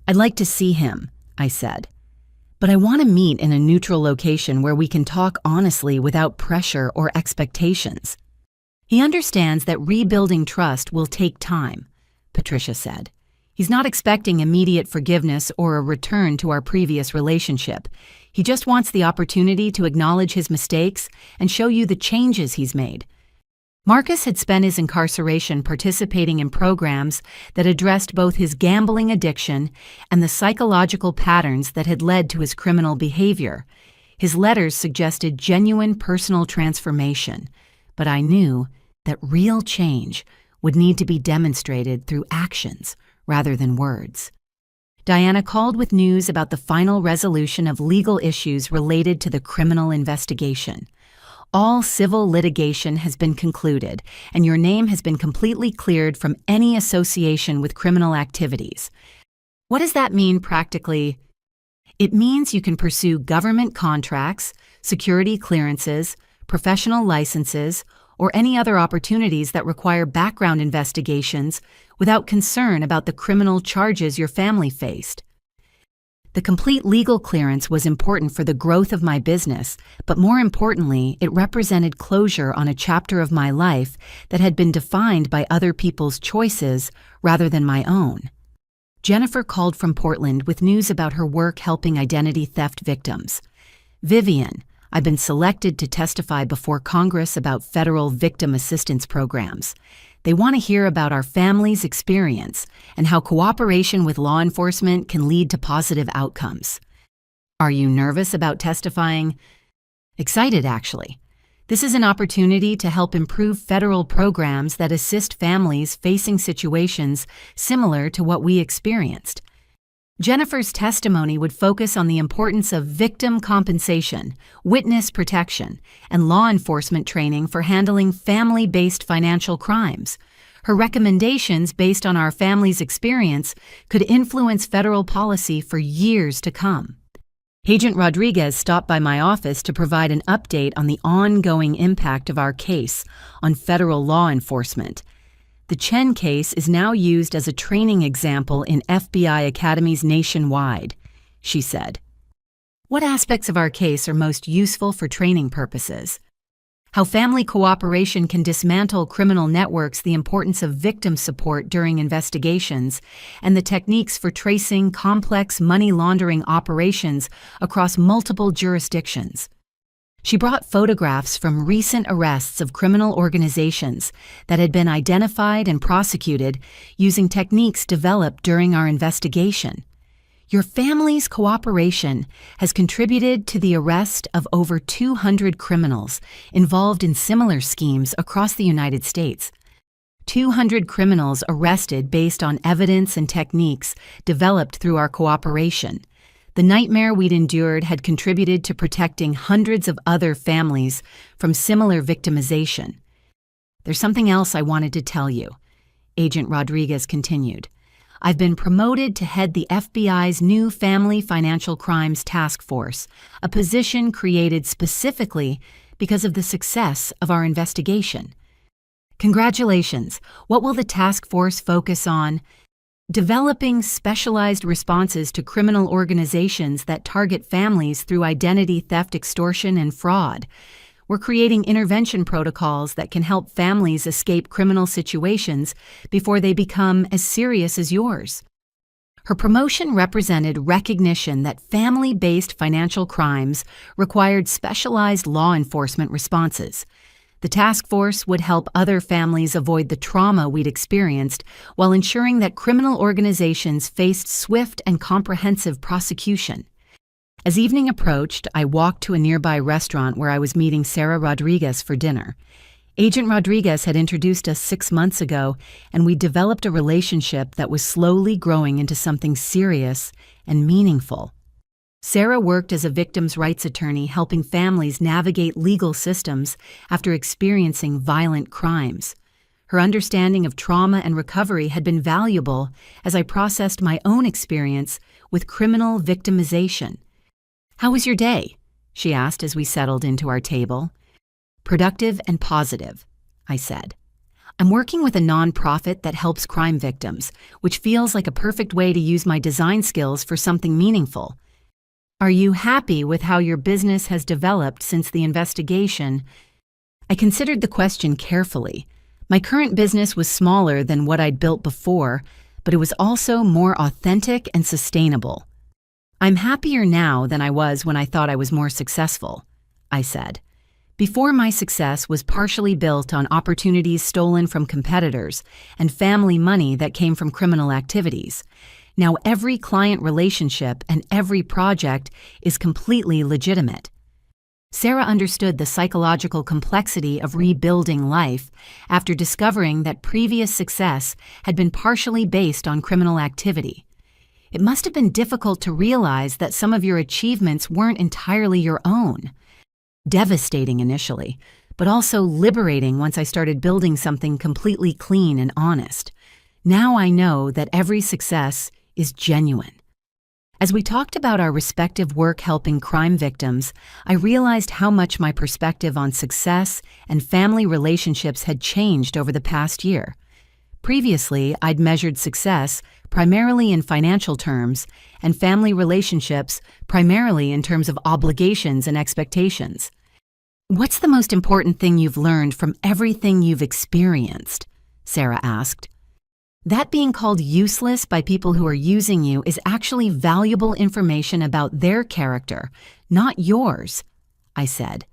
"I'd like to see him," I said. "But I want to meet in a neutral location where we can talk honestly without pressure or expectations." "He understands that rebuilding trust will take time," Patricia said. "He's not expecting immediate forgiveness or a return to our previous relationship. He just wants the opportunity to acknowledge his mistakes and show you the changes he's made." Marcus had spent his incarceration participating in programs that addressed both his gambling addiction and the psychological patterns that had led to his criminal behavior. His letters suggested genuine personal transformation, but I knew that real change would need to be demonstrated through actions rather than words. Diana called with news about the final resolution of legal issues related to the criminal investigation. "All civil litigation has been concluded, and your name has been completely cleared from any association with criminal activities." "What does that mean practically?" "It means you can pursue government contracts, security clearances, professional licenses, or any other opportunities that require background investigations without concern about the criminal charges your family faced." The complete legal clearance was important for the growth of my business, but more importantly, it represented closure on a chapter of my life that had been defined by other people's choices rather than my own. Jennifer called from Portland with news about her work helping identity theft victims. "Vivian, I've been selected to testify before Congress about federal victim assistance programs. They want to hear about our family's experience and how cooperation with law enforcement can lead to positive outcomes." "Are you nervous about testifying?" "Excited, actually. This is an opportunity to help improve federal programs that assist families facing situations similar to what we experienced." Jennifer's testimony would focus on the importance of victim compensation, witness protection, and law enforcement training for handling family-based financial crimes. Her recommendations, based on our family's experience, could influence federal policy for years to come. Agent Rodriguez stopped by my office to provide an update on the ongoing impact of our case on federal law enforcement. "The Chen case is now used as a training example in FBI academies nationwide," she said. "What aspects of our case are most useful for training purposes?" "How family cooperation can dismantle criminal networks, the importance of victim support during investigations, and the techniques for tracing complex money laundering operations across multiple jurisdictions." She brought photographs from recent arrests of criminal organizations that had been identified and prosecuted using techniques developed during our investigation. "Your family's cooperation has contributed to the arrest of over 200 criminals involved in similar schemes across the United States. 200 criminals arrested based on evidence and techniques developed through our cooperation. The nightmare we'd endured had contributed to protecting hundreds of other families from similar victimization." "There's something else I wanted to tell you," Agent Rodriguez continued. "I've been promoted to head the FBI's new Family Financial Crimes Task Force, a position created specifically because of the success of our investigation. Congratulations! What will the task force focus on? Developing specialized responses to criminal organizations that target families through identity theft, extortion, and fraud. We're creating intervention protocols that can help families escape criminal situations before they become as serious as yours. Her promotion represented recognition that family-based financial crimes required specialized law enforcement responses. The task force would help other families avoid the trauma we'd experienced while ensuring that criminal organizations faced swift and comprehensive prosecution. As evening approached, I walked to a nearby restaurant where I was meeting Sarah Rodriguez for dinner. Agent Rodriguez had introduced us 6 months ago, and we developed a relationship that was slowly growing into something serious and meaningful. Sarah worked as a victims' rights attorney helping families navigate legal systems after experiencing violent crimes. Her understanding of trauma and recovery had been valuable as I processed my own experience with criminal victimization. "How was your day?" she asked as we settled into our table. "Productive and positive," I said. "I'm working with a nonprofit that helps crime victims, which feels like a perfect way to use my design skills for something meaningful. Are you happy with how your business has developed since the investigation?" I considered the question carefully. My current business was smaller than what I'd built before, but it was also more authentic and sustainable. "I'm happier now than I was when I thought I was more successful," I said. Before, my success was partially built on opportunities stolen from competitors and family money that came from criminal activities. Now every client relationship and every project is completely legitimate. Sarah understood the psychological complexity of rebuilding life after discovering that previous success had been partially based on criminal activity. It must have been difficult to realize that some of your achievements weren't entirely your own. Devastating initially, but also liberating once I started building something completely clean and honest. Now I know that every success is genuine. As we talked about our respective work helping crime victims, I realized how much my perspective on success and family relationships had changed over the past year. Previously, I'd measured success primarily in financial terms and family relationships primarily in terms of obligations and expectations. "What's the most important thing you've learned from everything you've experienced?" Sarah asked. "That being called useless by people who are using you is actually valuable information about their character, not yours," I said.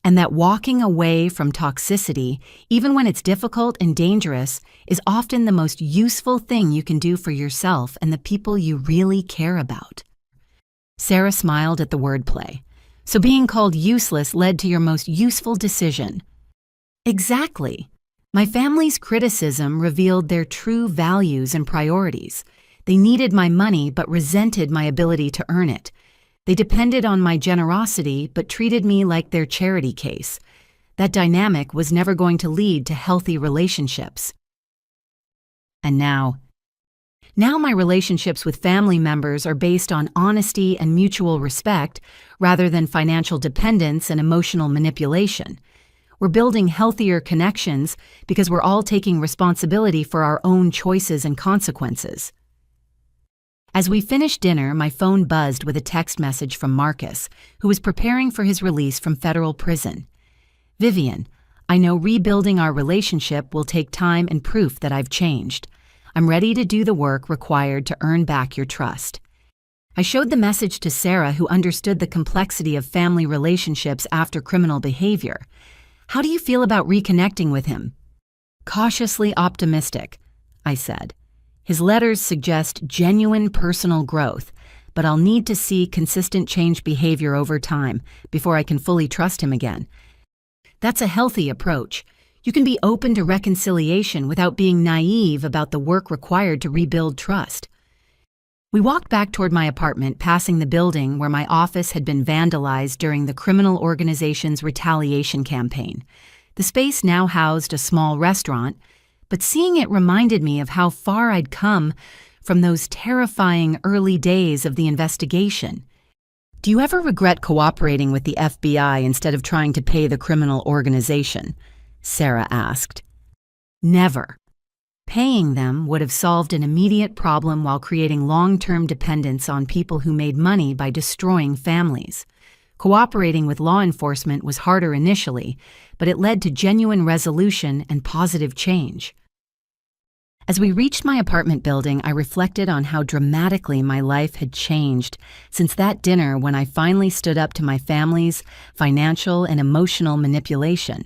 "And that walking away from toxicity, even when it's difficult and dangerous, is often the most useful thing you can do for yourself and the people you really care about." Sarah smiled at the wordplay. "So being called useless led to your most useful decision." "Exactly. My family's criticism revealed their true values and priorities. They needed my money but resented my ability to earn it. They depended on my generosity but treated me like their charity case. That dynamic was never going to lead to healthy relationships. And now my relationships with family members are based on honesty and mutual respect rather than financial dependence and emotional manipulation. We're building healthier connections because we're all taking responsibility for our own choices and consequences." As we finished dinner, my phone buzzed with a text message from Marcus, who was preparing for his release from federal prison. "Vivian, I know rebuilding our relationship will take time and proof that I've changed. I'm ready to do the work required to earn back your trust." I showed the message to Sarah, who understood the complexity of family relationships after criminal behavior. "How do you feel about reconnecting with him?" "Cautiously optimistic," I said. "His letters suggest genuine personal growth, but I'll need to see consistent change behavior over time before I can fully trust him again." That's a healthy approach. You can be open to reconciliation without being naive about the work required to rebuild trust. We walked back toward my apartment, passing the building where my office had been vandalized during the criminal organization's retaliation campaign. The space now housed a small restaurant, but seeing it reminded me of how far I'd come from those terrifying early days of the investigation. Do you ever regret cooperating with the FBI instead of trying to pay the criminal organization? Sarah asked. Never. Paying them would have solved an immediate problem while creating long-term dependence on people who made money by destroying families. Cooperating with law enforcement was harder initially, but it led to genuine resolution and positive change. As we reached my apartment building, I reflected on how dramatically my life had changed since that dinner when I finally stood up to my family's financial and emotional manipulation.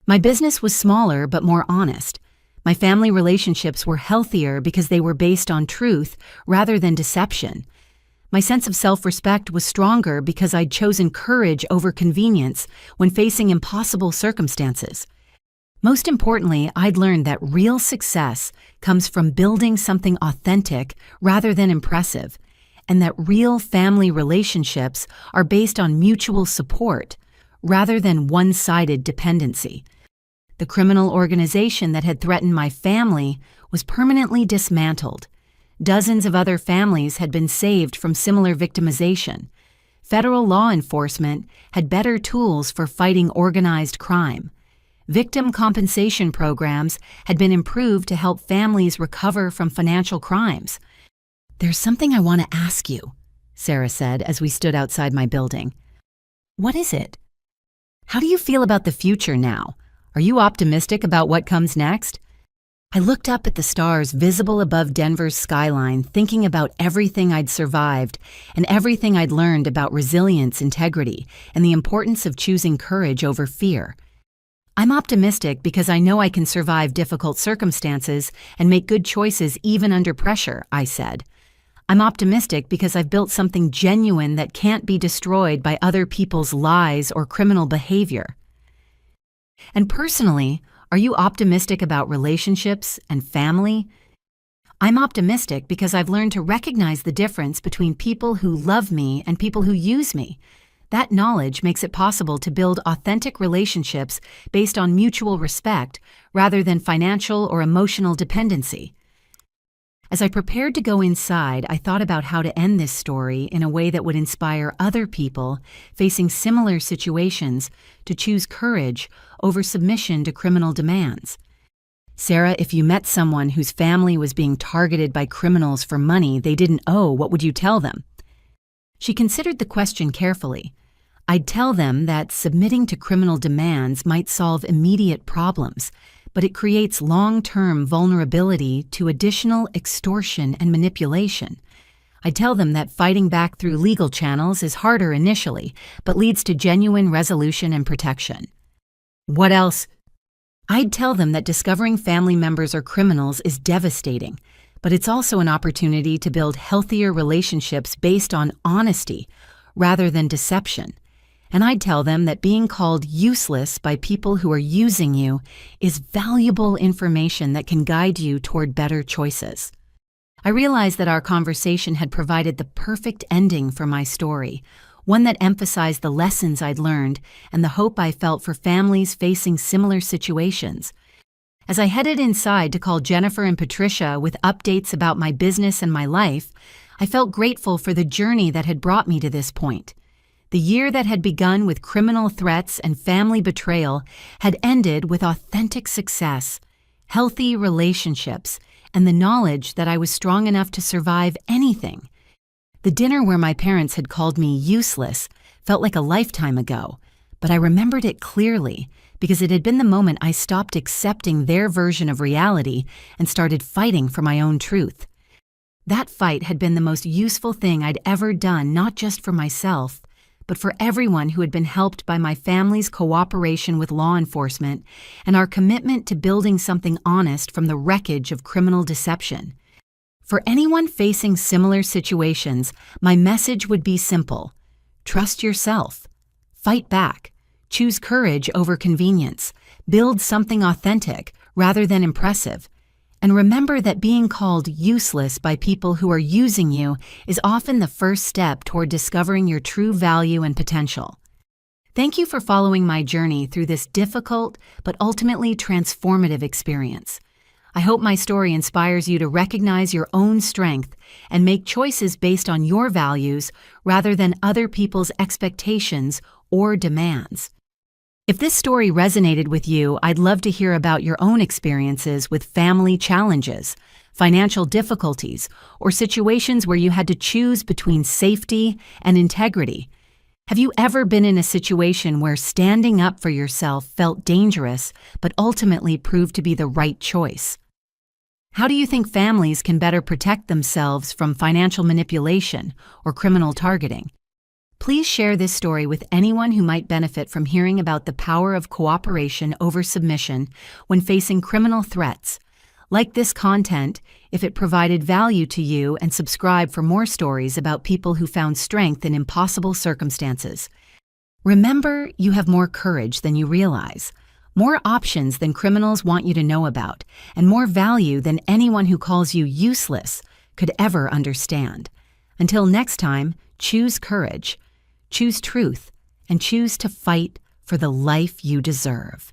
My business was smaller but more honest. My family relationships were healthier because they were based on truth rather than deception. My sense of self-respect was stronger because I'd chosen courage over convenience when facing impossible circumstances. Most importantly, I'd learned that real success comes from building something authentic rather than impressive, and that real family relationships are based on mutual support rather than one-sided dependency. The criminal organization that had threatened my family was permanently dismantled. Dozens of other families had been saved from similar victimization. Federal law enforcement had better tools for fighting organized crime. Victim compensation programs had been improved to help families recover from financial crimes. "There's something I want to ask you," Sarah said as we stood outside my building. "What is it? How do you feel about the future now? Are you optimistic about what comes next?" I looked up at the stars visible above Denver's skyline, thinking about everything I'd survived and everything I'd learned about resilience, integrity, and the importance of choosing courage over fear. "I'm optimistic because I know I can survive difficult circumstances and make good choices even under pressure," I said. "I'm optimistic because I've built something genuine that can't be destroyed by other people's lies or criminal behavior." And personally, are you optimistic about relationships and family? I'm optimistic because I've learned to recognize the difference between people who love me and people who use me. That knowledge makes it possible to build authentic relationships based on mutual respect rather than financial or emotional dependency. As I prepared to go inside, I thought about how to end this story in a way that would inspire other people facing similar situations to choose courage over submission to criminal demands. "Sarah, if you met someone whose family was being targeted by criminals for money they didn't owe, what would you tell them?" She considered the question carefully. "I'd tell them that submitting to criminal demands might solve immediate problems, but it creates long-term vulnerability to additional extortion and manipulation. I'd tell them that fighting back through legal channels is harder initially, but leads to genuine resolution and protection." "What else?" "I'd tell them that discovering family members are criminals is devastating, but it's also an opportunity to build healthier relationships based on honesty rather than deception. And I'd tell them that being called useless by people who are using you is valuable information that can guide you toward better choices." I realized that our conversation had provided the perfect ending for my story, one that emphasized the lessons I'd learned and the hope I felt for families facing similar situations. As I headed inside to call Jennifer and Patricia with updates about my business and my life, I felt grateful for the journey that had brought me to this point. The year that had begun with criminal threats and family betrayal had ended with authentic success, healthy relationships, and the knowledge that I was strong enough to survive anything. The dinner where my parents had called me useless felt like a lifetime ago, but I remembered it clearly because it had been the moment I stopped accepting their version of reality and started fighting for my own truth. That fight had been the most useful thing I'd ever done, not just for myself, but for everyone who had been helped by my family's cooperation with law enforcement and our commitment to building something honest from the wreckage of criminal deception. For anyone facing similar situations, my message would be simple: trust yourself, fight back, choose courage over convenience, build something authentic rather than impressive, and remember that being called useless by people who are using you is often the first step toward discovering your true value and potential. Thank you for following my journey through this difficult but ultimately transformative experience. I hope my story inspires you to recognize your own strength and make choices based on your values rather than other people's expectations or demands. If this story resonated with you, I'd love to hear about your own experiences with family challenges, financial difficulties, or situations where you had to choose between safety and integrity. Have you ever been in a situation where standing up for yourself felt dangerous but ultimately proved to be the right choice? How do you think families can better protect themselves from financial manipulation or criminal targeting? Please share this story with anyone who might benefit from hearing about the power of cooperation over submission when facing criminal threats. Like this content if it provided value to you, and subscribe for more stories about people who found strength in impossible circumstances. Remember, you have more courage than you realize, more options than criminals want you to know about, and more value than anyone who calls you useless could ever understand. Until next time, choose courage, choose truth, and choose to fight for the life you deserve.